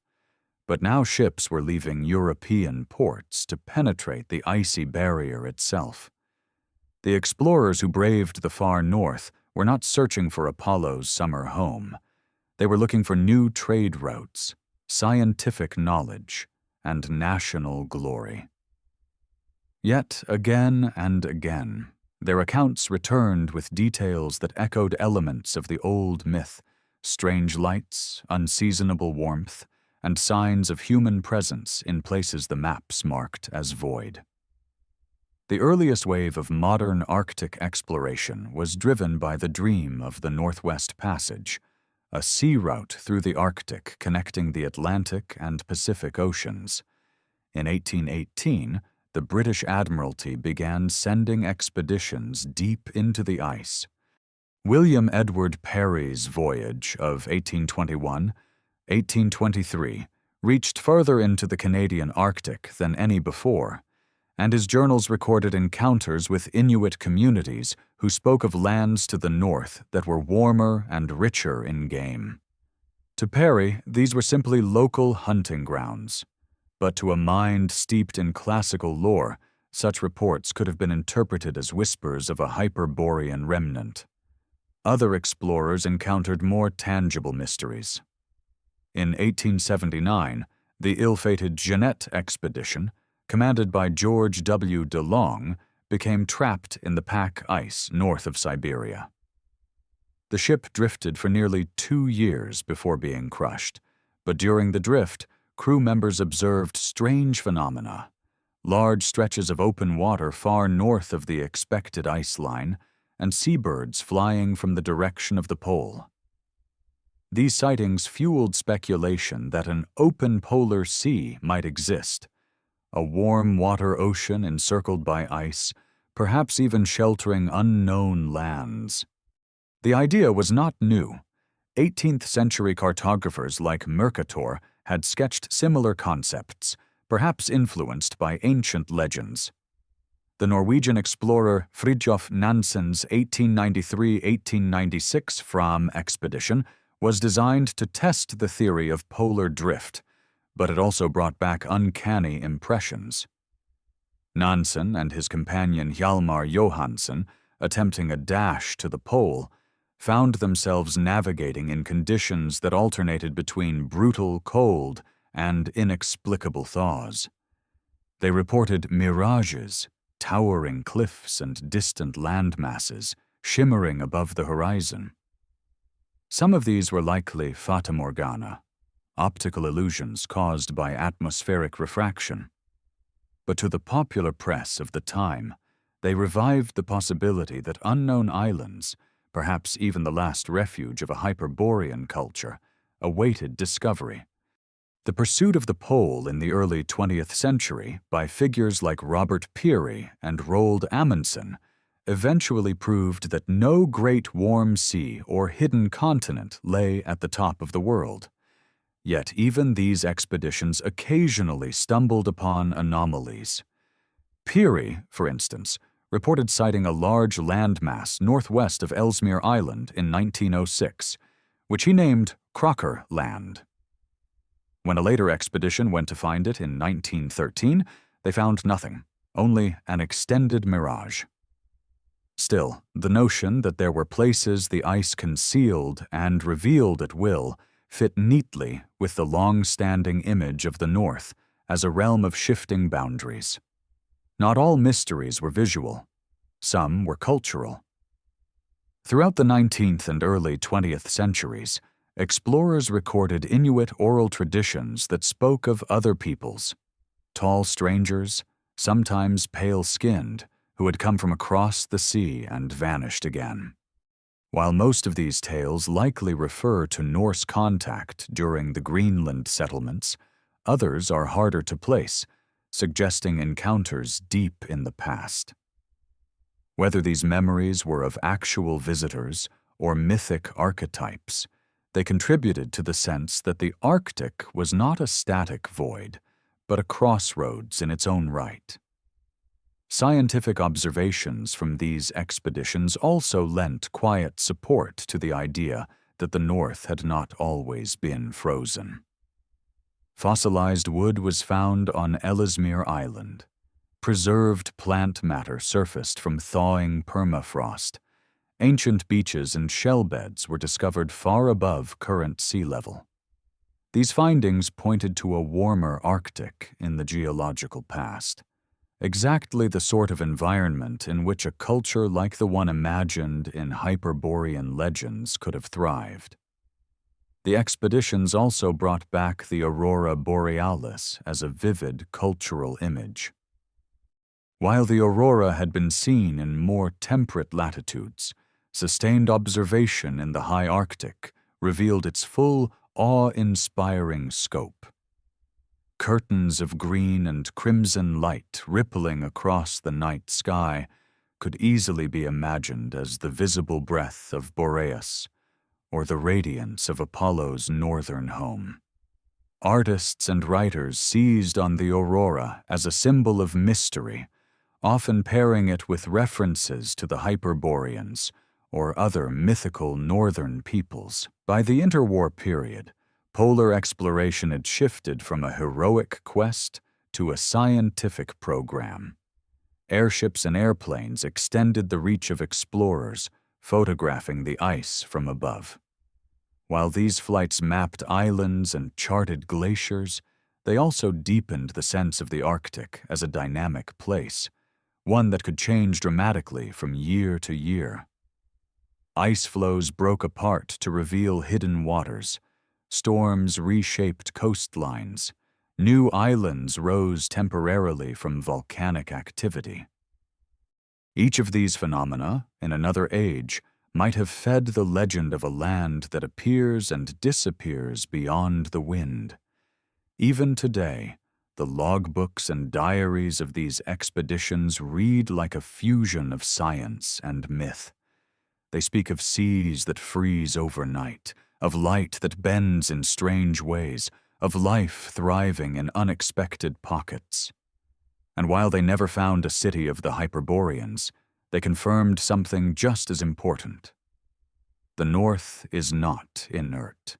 Speaker 1: but now ships were leaving European ports to penetrate the icy barrier itself. The explorers who braved the far north were not searching for Apollo's summer home. They were looking for new trade routes, scientific knowledge, and national glory. Yet again and again, their accounts returned with details that echoed elements of the old myth: strange lights, unseasonable warmth, and signs of human presence in places the maps marked as void. The earliest wave of modern Arctic exploration was driven by the dream of the Northwest Passage, a sea route through the Arctic connecting the Atlantic and Pacific Oceans. In 1818, the British Admiralty began sending expeditions deep into the ice. William Edward Parry's voyage of 1821-1823 reached further into the Canadian Arctic than any before, and his journals recorded encounters with Inuit communities who spoke of lands to the north that were warmer and richer in game. To Parry, these were simply local hunting grounds, but to a mind steeped in classical lore, such reports could have been interpreted as whispers of a Hyperborean remnant. Other explorers encountered more tangible mysteries. In 1879, the ill-fated Jeannette expedition, commanded by George W. DeLong, became trapped in the pack ice north of Siberia. The ship drifted for nearly 2 years before being crushed, but during the drift, crew members observed strange phenomena: large stretches of open water far north of the expected ice line, and seabirds flying from the direction of the pole. These sightings fueled speculation that an open polar sea might exist, a warm water ocean encircled by ice, perhaps even sheltering unknown lands. The idea was not new. 18th-century cartographers like Mercator had sketched similar concepts, perhaps influenced by ancient legends. The Norwegian explorer Fridtjof Nansen's 1893–1896 Fram expedition was designed to test the theory of polar drift, but it also brought back uncanny impressions. Nansen and his companion Hjalmar Johansen, attempting a dash to the pole, found themselves navigating in conditions that alternated between brutal cold and inexplicable thaws. They reported mirages, towering cliffs and distant land masses shimmering above the horizon. Some of these were likely fata morgana, optical illusions caused by atmospheric refraction. But to the popular press of the time, they revived the possibility that unknown islands, perhaps even the last refuge of a Hyperborean culture, awaited discovery. The pursuit of the pole in the early 20th century by figures like Robert Peary and Roald Amundsen eventually proved that no great warm sea or hidden continent lay at the top of the world. Yet even these expeditions occasionally stumbled upon anomalies. Peary, for instance, reported sighting a large landmass northwest of Ellesmere Island in 1906, which he named Crocker Land. When a later expedition went to find it in 1913, they found nothing, only an extended mirage. Still, the notion that there were places the ice concealed and revealed at will fit neatly with the long-standing image of the North as a realm of shifting boundaries. Not all mysteries were visual. Some were cultural. Throughout the 19th and early 20th centuries, explorers recorded Inuit oral traditions that spoke of other peoples, tall strangers, sometimes pale-skinned, who had come from across the sea and vanished again. While most of these tales likely refer to Norse contact during the Greenland settlements, others are harder to place, suggesting encounters deep in the past. Whether these memories were of actual visitors or mythic archetypes, they contributed to the sense that the Arctic was not a static void, but a crossroads in its own right. Scientific observations from these expeditions also lent quiet support to the idea that the North had not always been frozen. Fossilized wood was found on Ellesmere Island. Preserved plant matter surfaced from thawing permafrost. Ancient beaches and shell beds were discovered far above current sea level. These findings pointed to a warmer Arctic in the geological past, exactly the sort of environment in which a culture like the one imagined in Hyperborean legends could have thrived. The expeditions also brought back the aurora borealis as a vivid cultural image. While the aurora had been seen in more temperate latitudes, sustained observation in the high Arctic revealed its full, awe-inspiring scope. Curtains of green and crimson light rippling across the night sky could easily be imagined as the visible breath of Boreas, or the radiance of Apollo's northern home. Artists and writers seized on the aurora as a symbol of mystery, often pairing it with references to the Hyperboreans or other mythical northern peoples. By the interwar period, polar exploration had shifted from a heroic quest to a scientific program. Airships and airplanes extended the reach of explorers, photographing the ice from above. While these flights mapped islands and charted glaciers, they also deepened the sense of the Arctic as a dynamic place, one that could change dramatically from year to year. Ice floes broke apart to reveal hidden waters. Storms reshaped coastlines. New islands rose temporarily from volcanic activity. Each of these phenomena, in another age, might have fed the legend of a land that appears and disappears beyond the wind. Even today, the logbooks and diaries of these expeditions read like a fusion of science and myth. They speak of seas that freeze overnight, of light that bends in strange ways, of life thriving in unexpected pockets. And while they never found a city of the Hyperboreans, they confirmed something just as important. The North is not inert.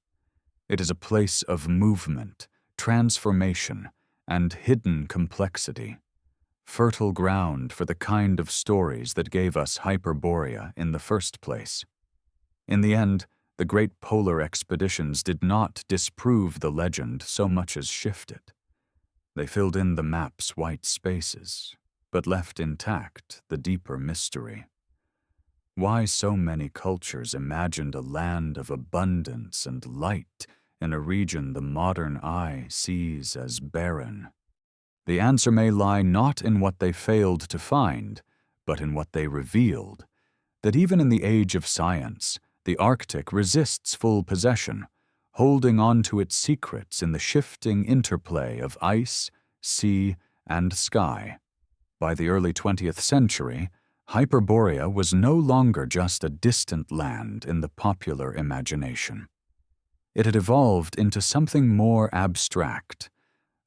Speaker 1: It is a place of movement, transformation, and hidden complexity, fertile ground for the kind of stories that gave us Hyperborea in the first place. In the end, the great polar expeditions did not disprove the legend so much as shift it. They filled in the map's white spaces, but left intact the deeper mystery. Why so many cultures imagined a land of abundance and light in a region the modern eye sees as barren? The answer may lie not in what they failed to find, but in what they revealed, that even in the age of science, the Arctic resists full possession, holding on to its secrets in the shifting interplay of ice, sea, and sky. By the early 20th century, Hyperborea was no longer just a distant land in the popular imagination. It had evolved into something more abstract,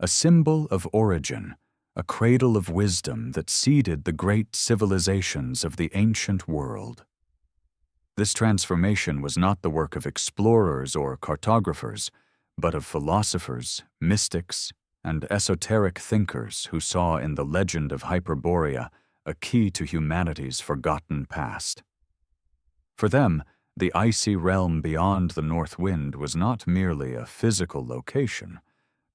Speaker 1: a symbol of origin, a cradle of wisdom that seeded the great civilizations of the ancient world. This transformation was not the work of explorers or cartographers, but of philosophers, mystics, and esoteric thinkers who saw in the legend of Hyperborea a key to humanity's forgotten past. For them, the icy realm beyond the North Wind was not merely a physical location,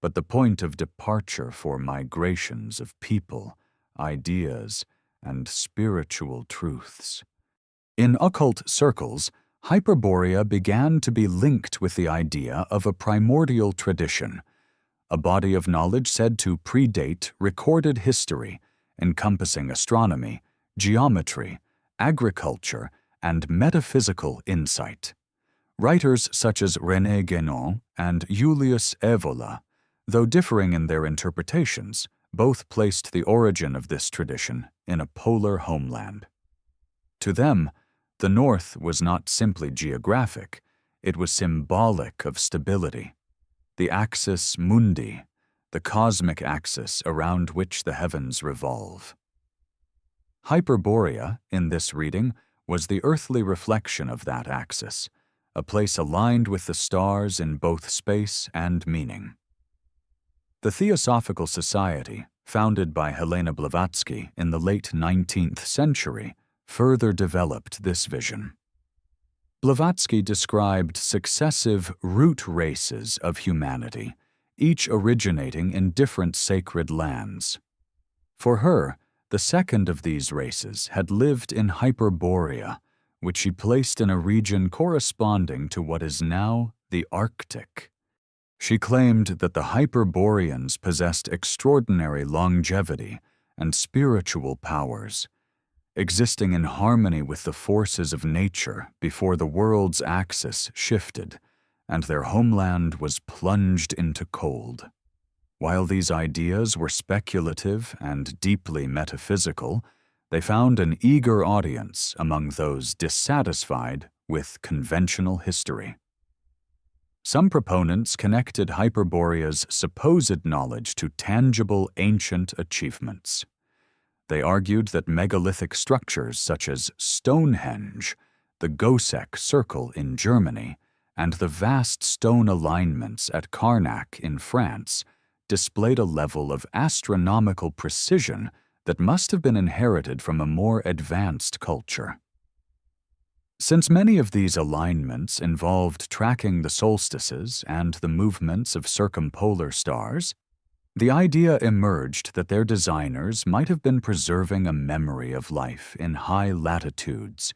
Speaker 1: but the point of departure for migrations of people, ideas, and spiritual truths. In occult circles, Hyperborea began to be linked with the idea of a primordial tradition, a body of knowledge said to predate recorded history, encompassing astronomy, geometry, agriculture, and metaphysical insight. Writers such as René Guénon and Julius Evola, though differing in their interpretations, both placed the origin of this tradition in a polar homeland. To them, the North was not simply geographic, it was symbolic of stability. The axis mundi, the cosmic axis around which the heavens revolve. Hyperborea, in this reading, was the earthly reflection of that axis, a place aligned with the stars in both space and meaning. The Theosophical Society, founded by Helena Blavatsky in the late 19th century, further developed this vision. Blavatsky described successive root races of humanity, each originating in different sacred lands. For her, the second of these races had lived in Hyperborea, which she placed in a region corresponding to what is now the Arctic. She claimed that the Hyperboreans possessed extraordinary longevity and spiritual powers, existing in harmony with the forces of nature before the world's axis shifted and their homeland was plunged into cold. While these ideas were speculative and deeply metaphysical, they found an eager audience among those dissatisfied with conventional history. Some proponents connected Hyperborea's supposed knowledge to tangible ancient achievements. They argued that megalithic structures such as Stonehenge, the Goseck Circle in Germany, and the vast stone alignments at Carnac in France displayed a level of astronomical precision that must have been inherited from a more advanced culture. Since many of these alignments involved tracking the solstices and the movements of circumpolar stars, the idea emerged that their designers might have been preserving a memory of life in high latitudes,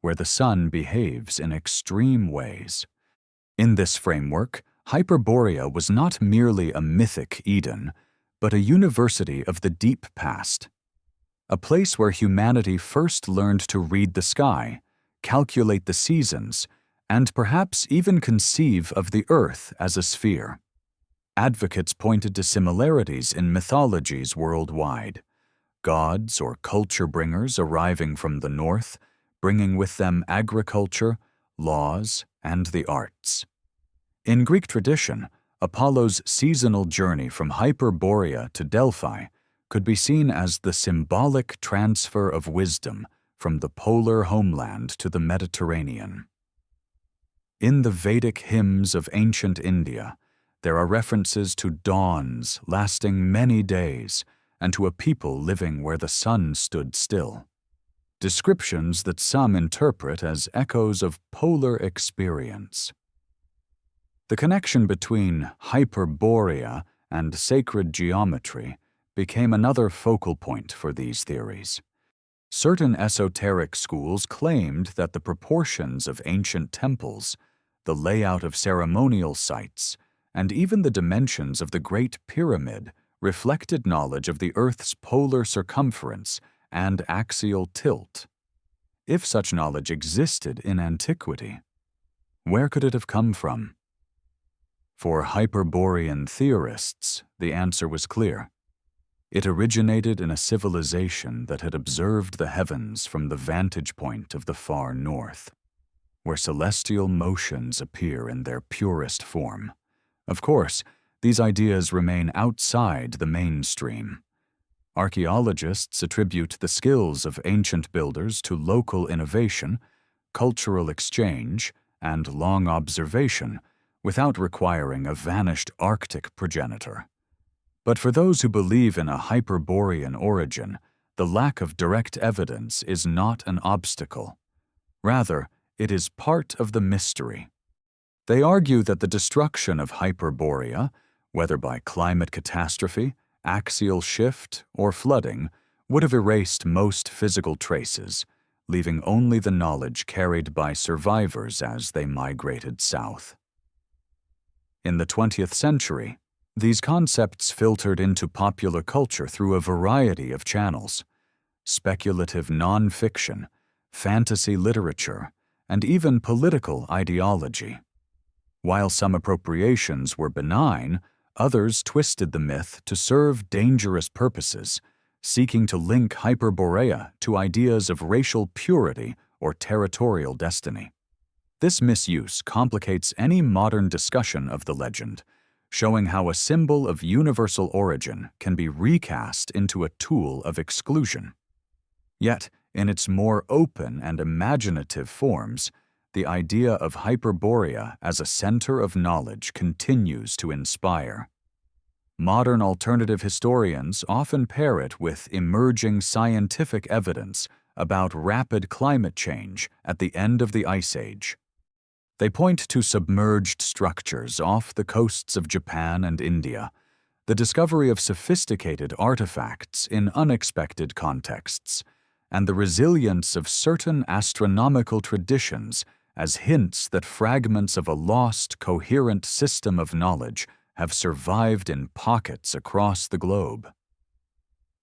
Speaker 1: where the sun behaves in extreme ways. In this framework, Hyperborea was not merely a mythic Eden, but a university of the deep past, a place where humanity first learned to read the sky, calculate the seasons, and perhaps even conceive of the Earth as a sphere. Advocates pointed to similarities in mythologies worldwide. Gods or culture bringers arriving from the north, bringing with them agriculture, laws, and the arts. In Greek tradition, Apollo's seasonal journey from Hyperborea to Delphi could be seen as the symbolic transfer of wisdom from the polar homeland to the Mediterranean. In the Vedic hymns of ancient India, there are references to dawns lasting many days and to a people living where the sun stood still. Descriptions that some interpret as echoes of polar experience. The connection between Hyperborea and sacred geometry became another focal point for these theories. Certain esoteric schools claimed that the proportions of ancient temples, the layout of ceremonial sites, and even the dimensions of the Great Pyramid reflected knowledge of the Earth's polar circumference and axial tilt. If such knowledge existed in antiquity, where could it have come from? For Hyperborean theorists, the answer was clear. It originated in a civilization that had observed the heavens from the vantage point of the far north, where celestial motions appear in their purest form. Of course, these ideas remain outside the mainstream. Archaeologists attribute the skills of ancient builders to local innovation, cultural exchange, and long observation, without requiring a vanished Arctic progenitor. But for those who believe in a Hyperborean origin, the lack of direct evidence is not an obstacle. Rather, it is part of the mystery. They argue that the destruction of Hyperborea, whether by climate catastrophe, axial shift, or flooding, would have erased most physical traces, leaving only the knowledge carried by survivors as they migrated south. In the 20th century, these concepts filtered into popular culture through a variety of channels: speculative non-fiction, fantasy literature, and even political ideology. While some appropriations were benign, others twisted the myth to serve dangerous purposes, seeking to link Hyperborea to ideas of racial purity or territorial destiny. This misuse complicates any modern discussion of the legend, showing how a symbol of universal origin can be recast into a tool of exclusion. Yet, in its more open and imaginative forms, the idea of Hyperborea as a center of knowledge continues to inspire. Modern alternative historians often pair it with emerging scientific evidence about rapid climate change at the end of the Ice Age. They point to submerged structures off the coasts of Japan and India, the discovery of sophisticated artifacts in unexpected contexts, and the resilience of certain astronomical traditions as hints that fragments of a lost, coherent system of knowledge have survived in pockets across the globe.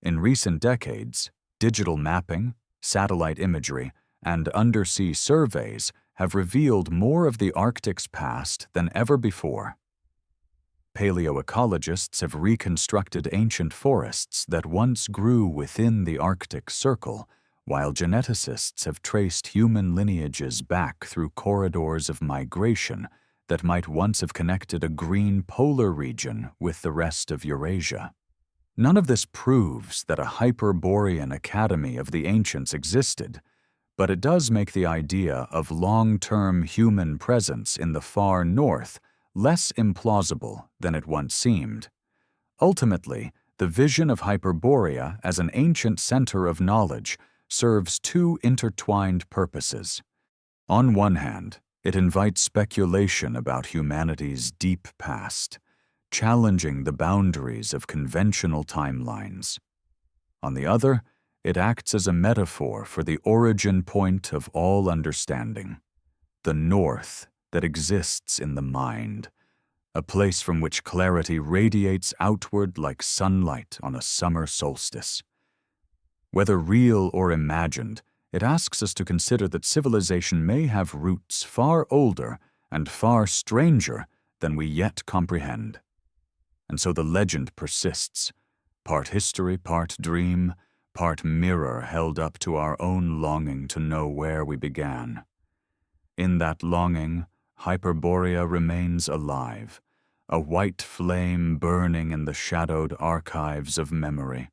Speaker 1: In recent decades, digital mapping, satellite imagery, and undersea surveys have revealed more of the Arctic's past than ever before. Paleoecologists have reconstructed ancient forests that once grew within the Arctic Circle, while geneticists have traced human lineages back through corridors of migration that might once have connected a green polar region with the rest of Eurasia. None of this proves that a Hyperborean academy of the ancients existed, but it does make the idea of long-term human presence in the far north less implausible than it once seemed. Ultimately, the vision of Hyperborea as an ancient center of knowledge serves two intertwined purposes. On one hand, it invites speculation about humanity's deep past, challenging the boundaries of conventional timelines. On the other, it acts as a metaphor for the origin point of all understanding, the north that exists in the mind, a place from which clarity radiates outward like sunlight on a summer solstice. Whether real or imagined, It asks us to consider that civilization may have roots far older and far stranger than we yet comprehend. And so the legend persists, part history, part dream, part mirror held up to our own longing to know where we began. In that longing, Hyperborea remains alive, a white flame burning in the shadowed archives of memory.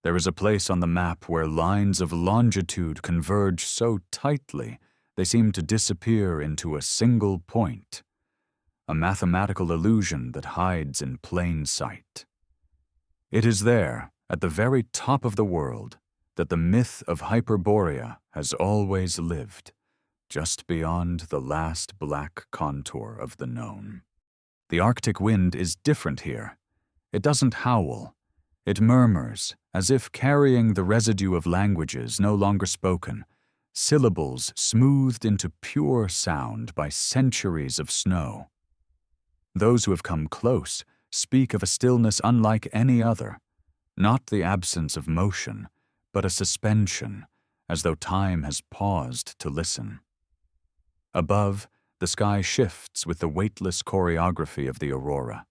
Speaker 1: There is a place on the map where lines of longitude converge so tightly they seem to disappear into a single point, a mathematical illusion that hides in plain sight. It is there, at the very top of the world, that the myth of Hyperborea has always lived, just beyond the last black contour of the known. The Arctic wind is different here. It doesn't howl. It murmurs, as if carrying the residue of languages no longer spoken, syllables smoothed into pure sound by centuries of snow. Those who have come close speak of a stillness unlike any other, not the absence of motion, but a suspension, as though time has paused to listen. Above, the sky shifts with the weightless choreography of the aurora,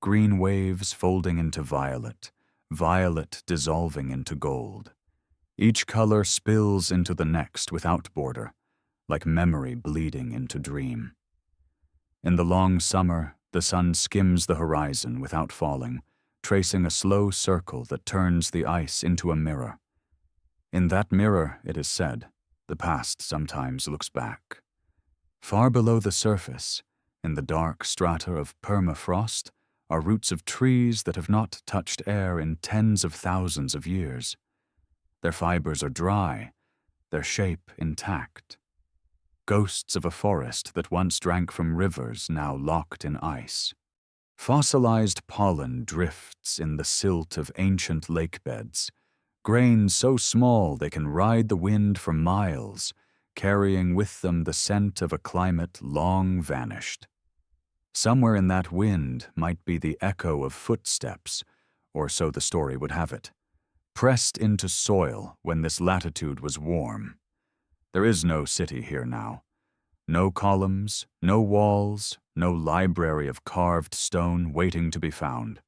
Speaker 1: green waves folding into violet, violet dissolving into gold. Each color spills into the next without border, like memory bleeding into dream. In the long summer, the sun skims the horizon without falling, tracing a slow circle that turns the ice into a mirror. In that mirror, it is said, the past sometimes looks back. Far below the surface, in the dark strata of permafrost, are roots of trees that have not touched air in tens of thousands of years. Their fibers are dry, their shape intact. Ghosts of a forest that once drank from rivers now locked in ice. Fossilized pollen drifts in the silt of ancient lakebeds, grains so small they can ride the wind for miles, carrying with them the scent of a climate long vanished. Somewhere in that wind might be the echo of footsteps, or so the story would have it, pressed into soil when this latitude was warm. There is no city here now. No columns, no walls, no library of carved stone waiting to be found.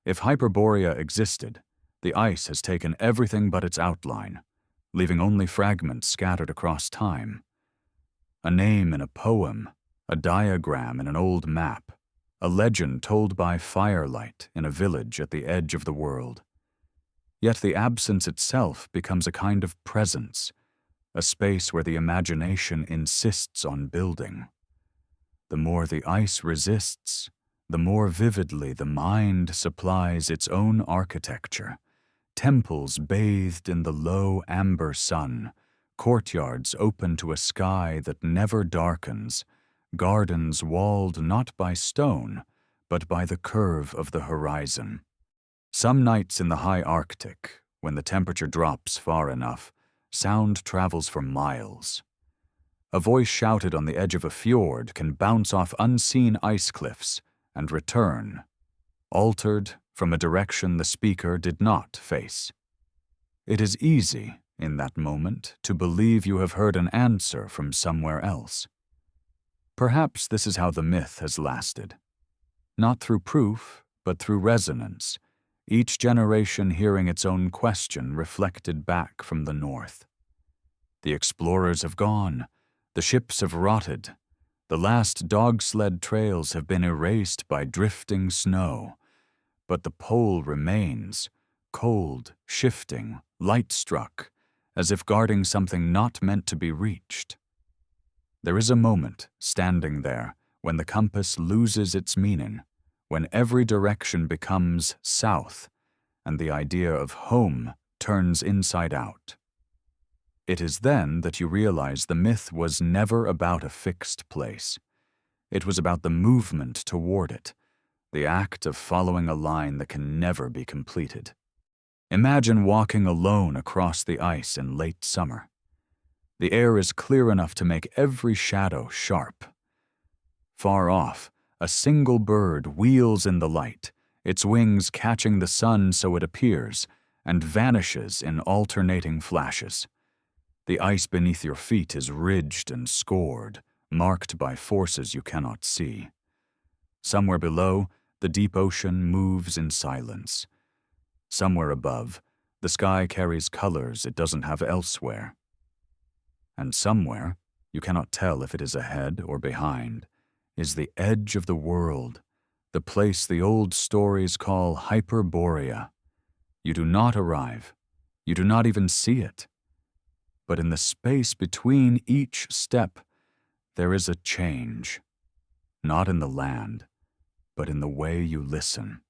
Speaker 1: If Hyperborea existed, the ice has taken everything but its outline, leaving only fragments scattered across time. A name in a poem, a diagram in an old map, a legend told by firelight in a village at the edge of the world. Yet the absence itself becomes a kind of presence, a space where the imagination insists on building. The more the ice resists, the more vividly the mind supplies its own architecture. Temples bathed in the low amber sun, courtyards open to a sky that never darkens, gardens walled not by stone, but by the curve of the horizon. Some nights in the high Arctic, when the temperature drops far enough, sound travels for miles. A voice shouted on the edge of a fjord can bounce off unseen ice cliffs and return, altered from a direction the speaker did not face. It is easy, in that moment, to believe you have heard an answer from somewhere else. Perhaps this is how the myth has lasted. Not through proof, but through resonance, each generation hearing its own question reflected back from the north. The explorers have gone, the ships have rotted, the last dog-sled trails have been erased by drifting snow, but the pole remains, cold, shifting, light-struck, as if guarding something not meant to be reached. There is a moment, standing there, when the compass loses its meaning, when every direction becomes south, and the idea of home turns inside out. It is then that you realize the myth was never about a fixed place. It was about the movement toward it, the act of following a line that can never be completed. Imagine walking alone across the ice in late summer. The air is clear enough to make every shadow sharp. Far off, a single bird wheels in the light, its wings catching the sun so it appears, and vanishes in alternating flashes. The ice beneath your feet is ridged and scored, marked by forces you cannot see. Somewhere below, the deep ocean moves in silence. Somewhere above, the sky carries colors it doesn't have elsewhere. And somewhere, you cannot tell if it is ahead or behind, is the edge of the world, the place the old stories call Hyperborea. You do not arrive. You do not even see it. But in the space between each step, there is a change, not in the land, but in the way you listen.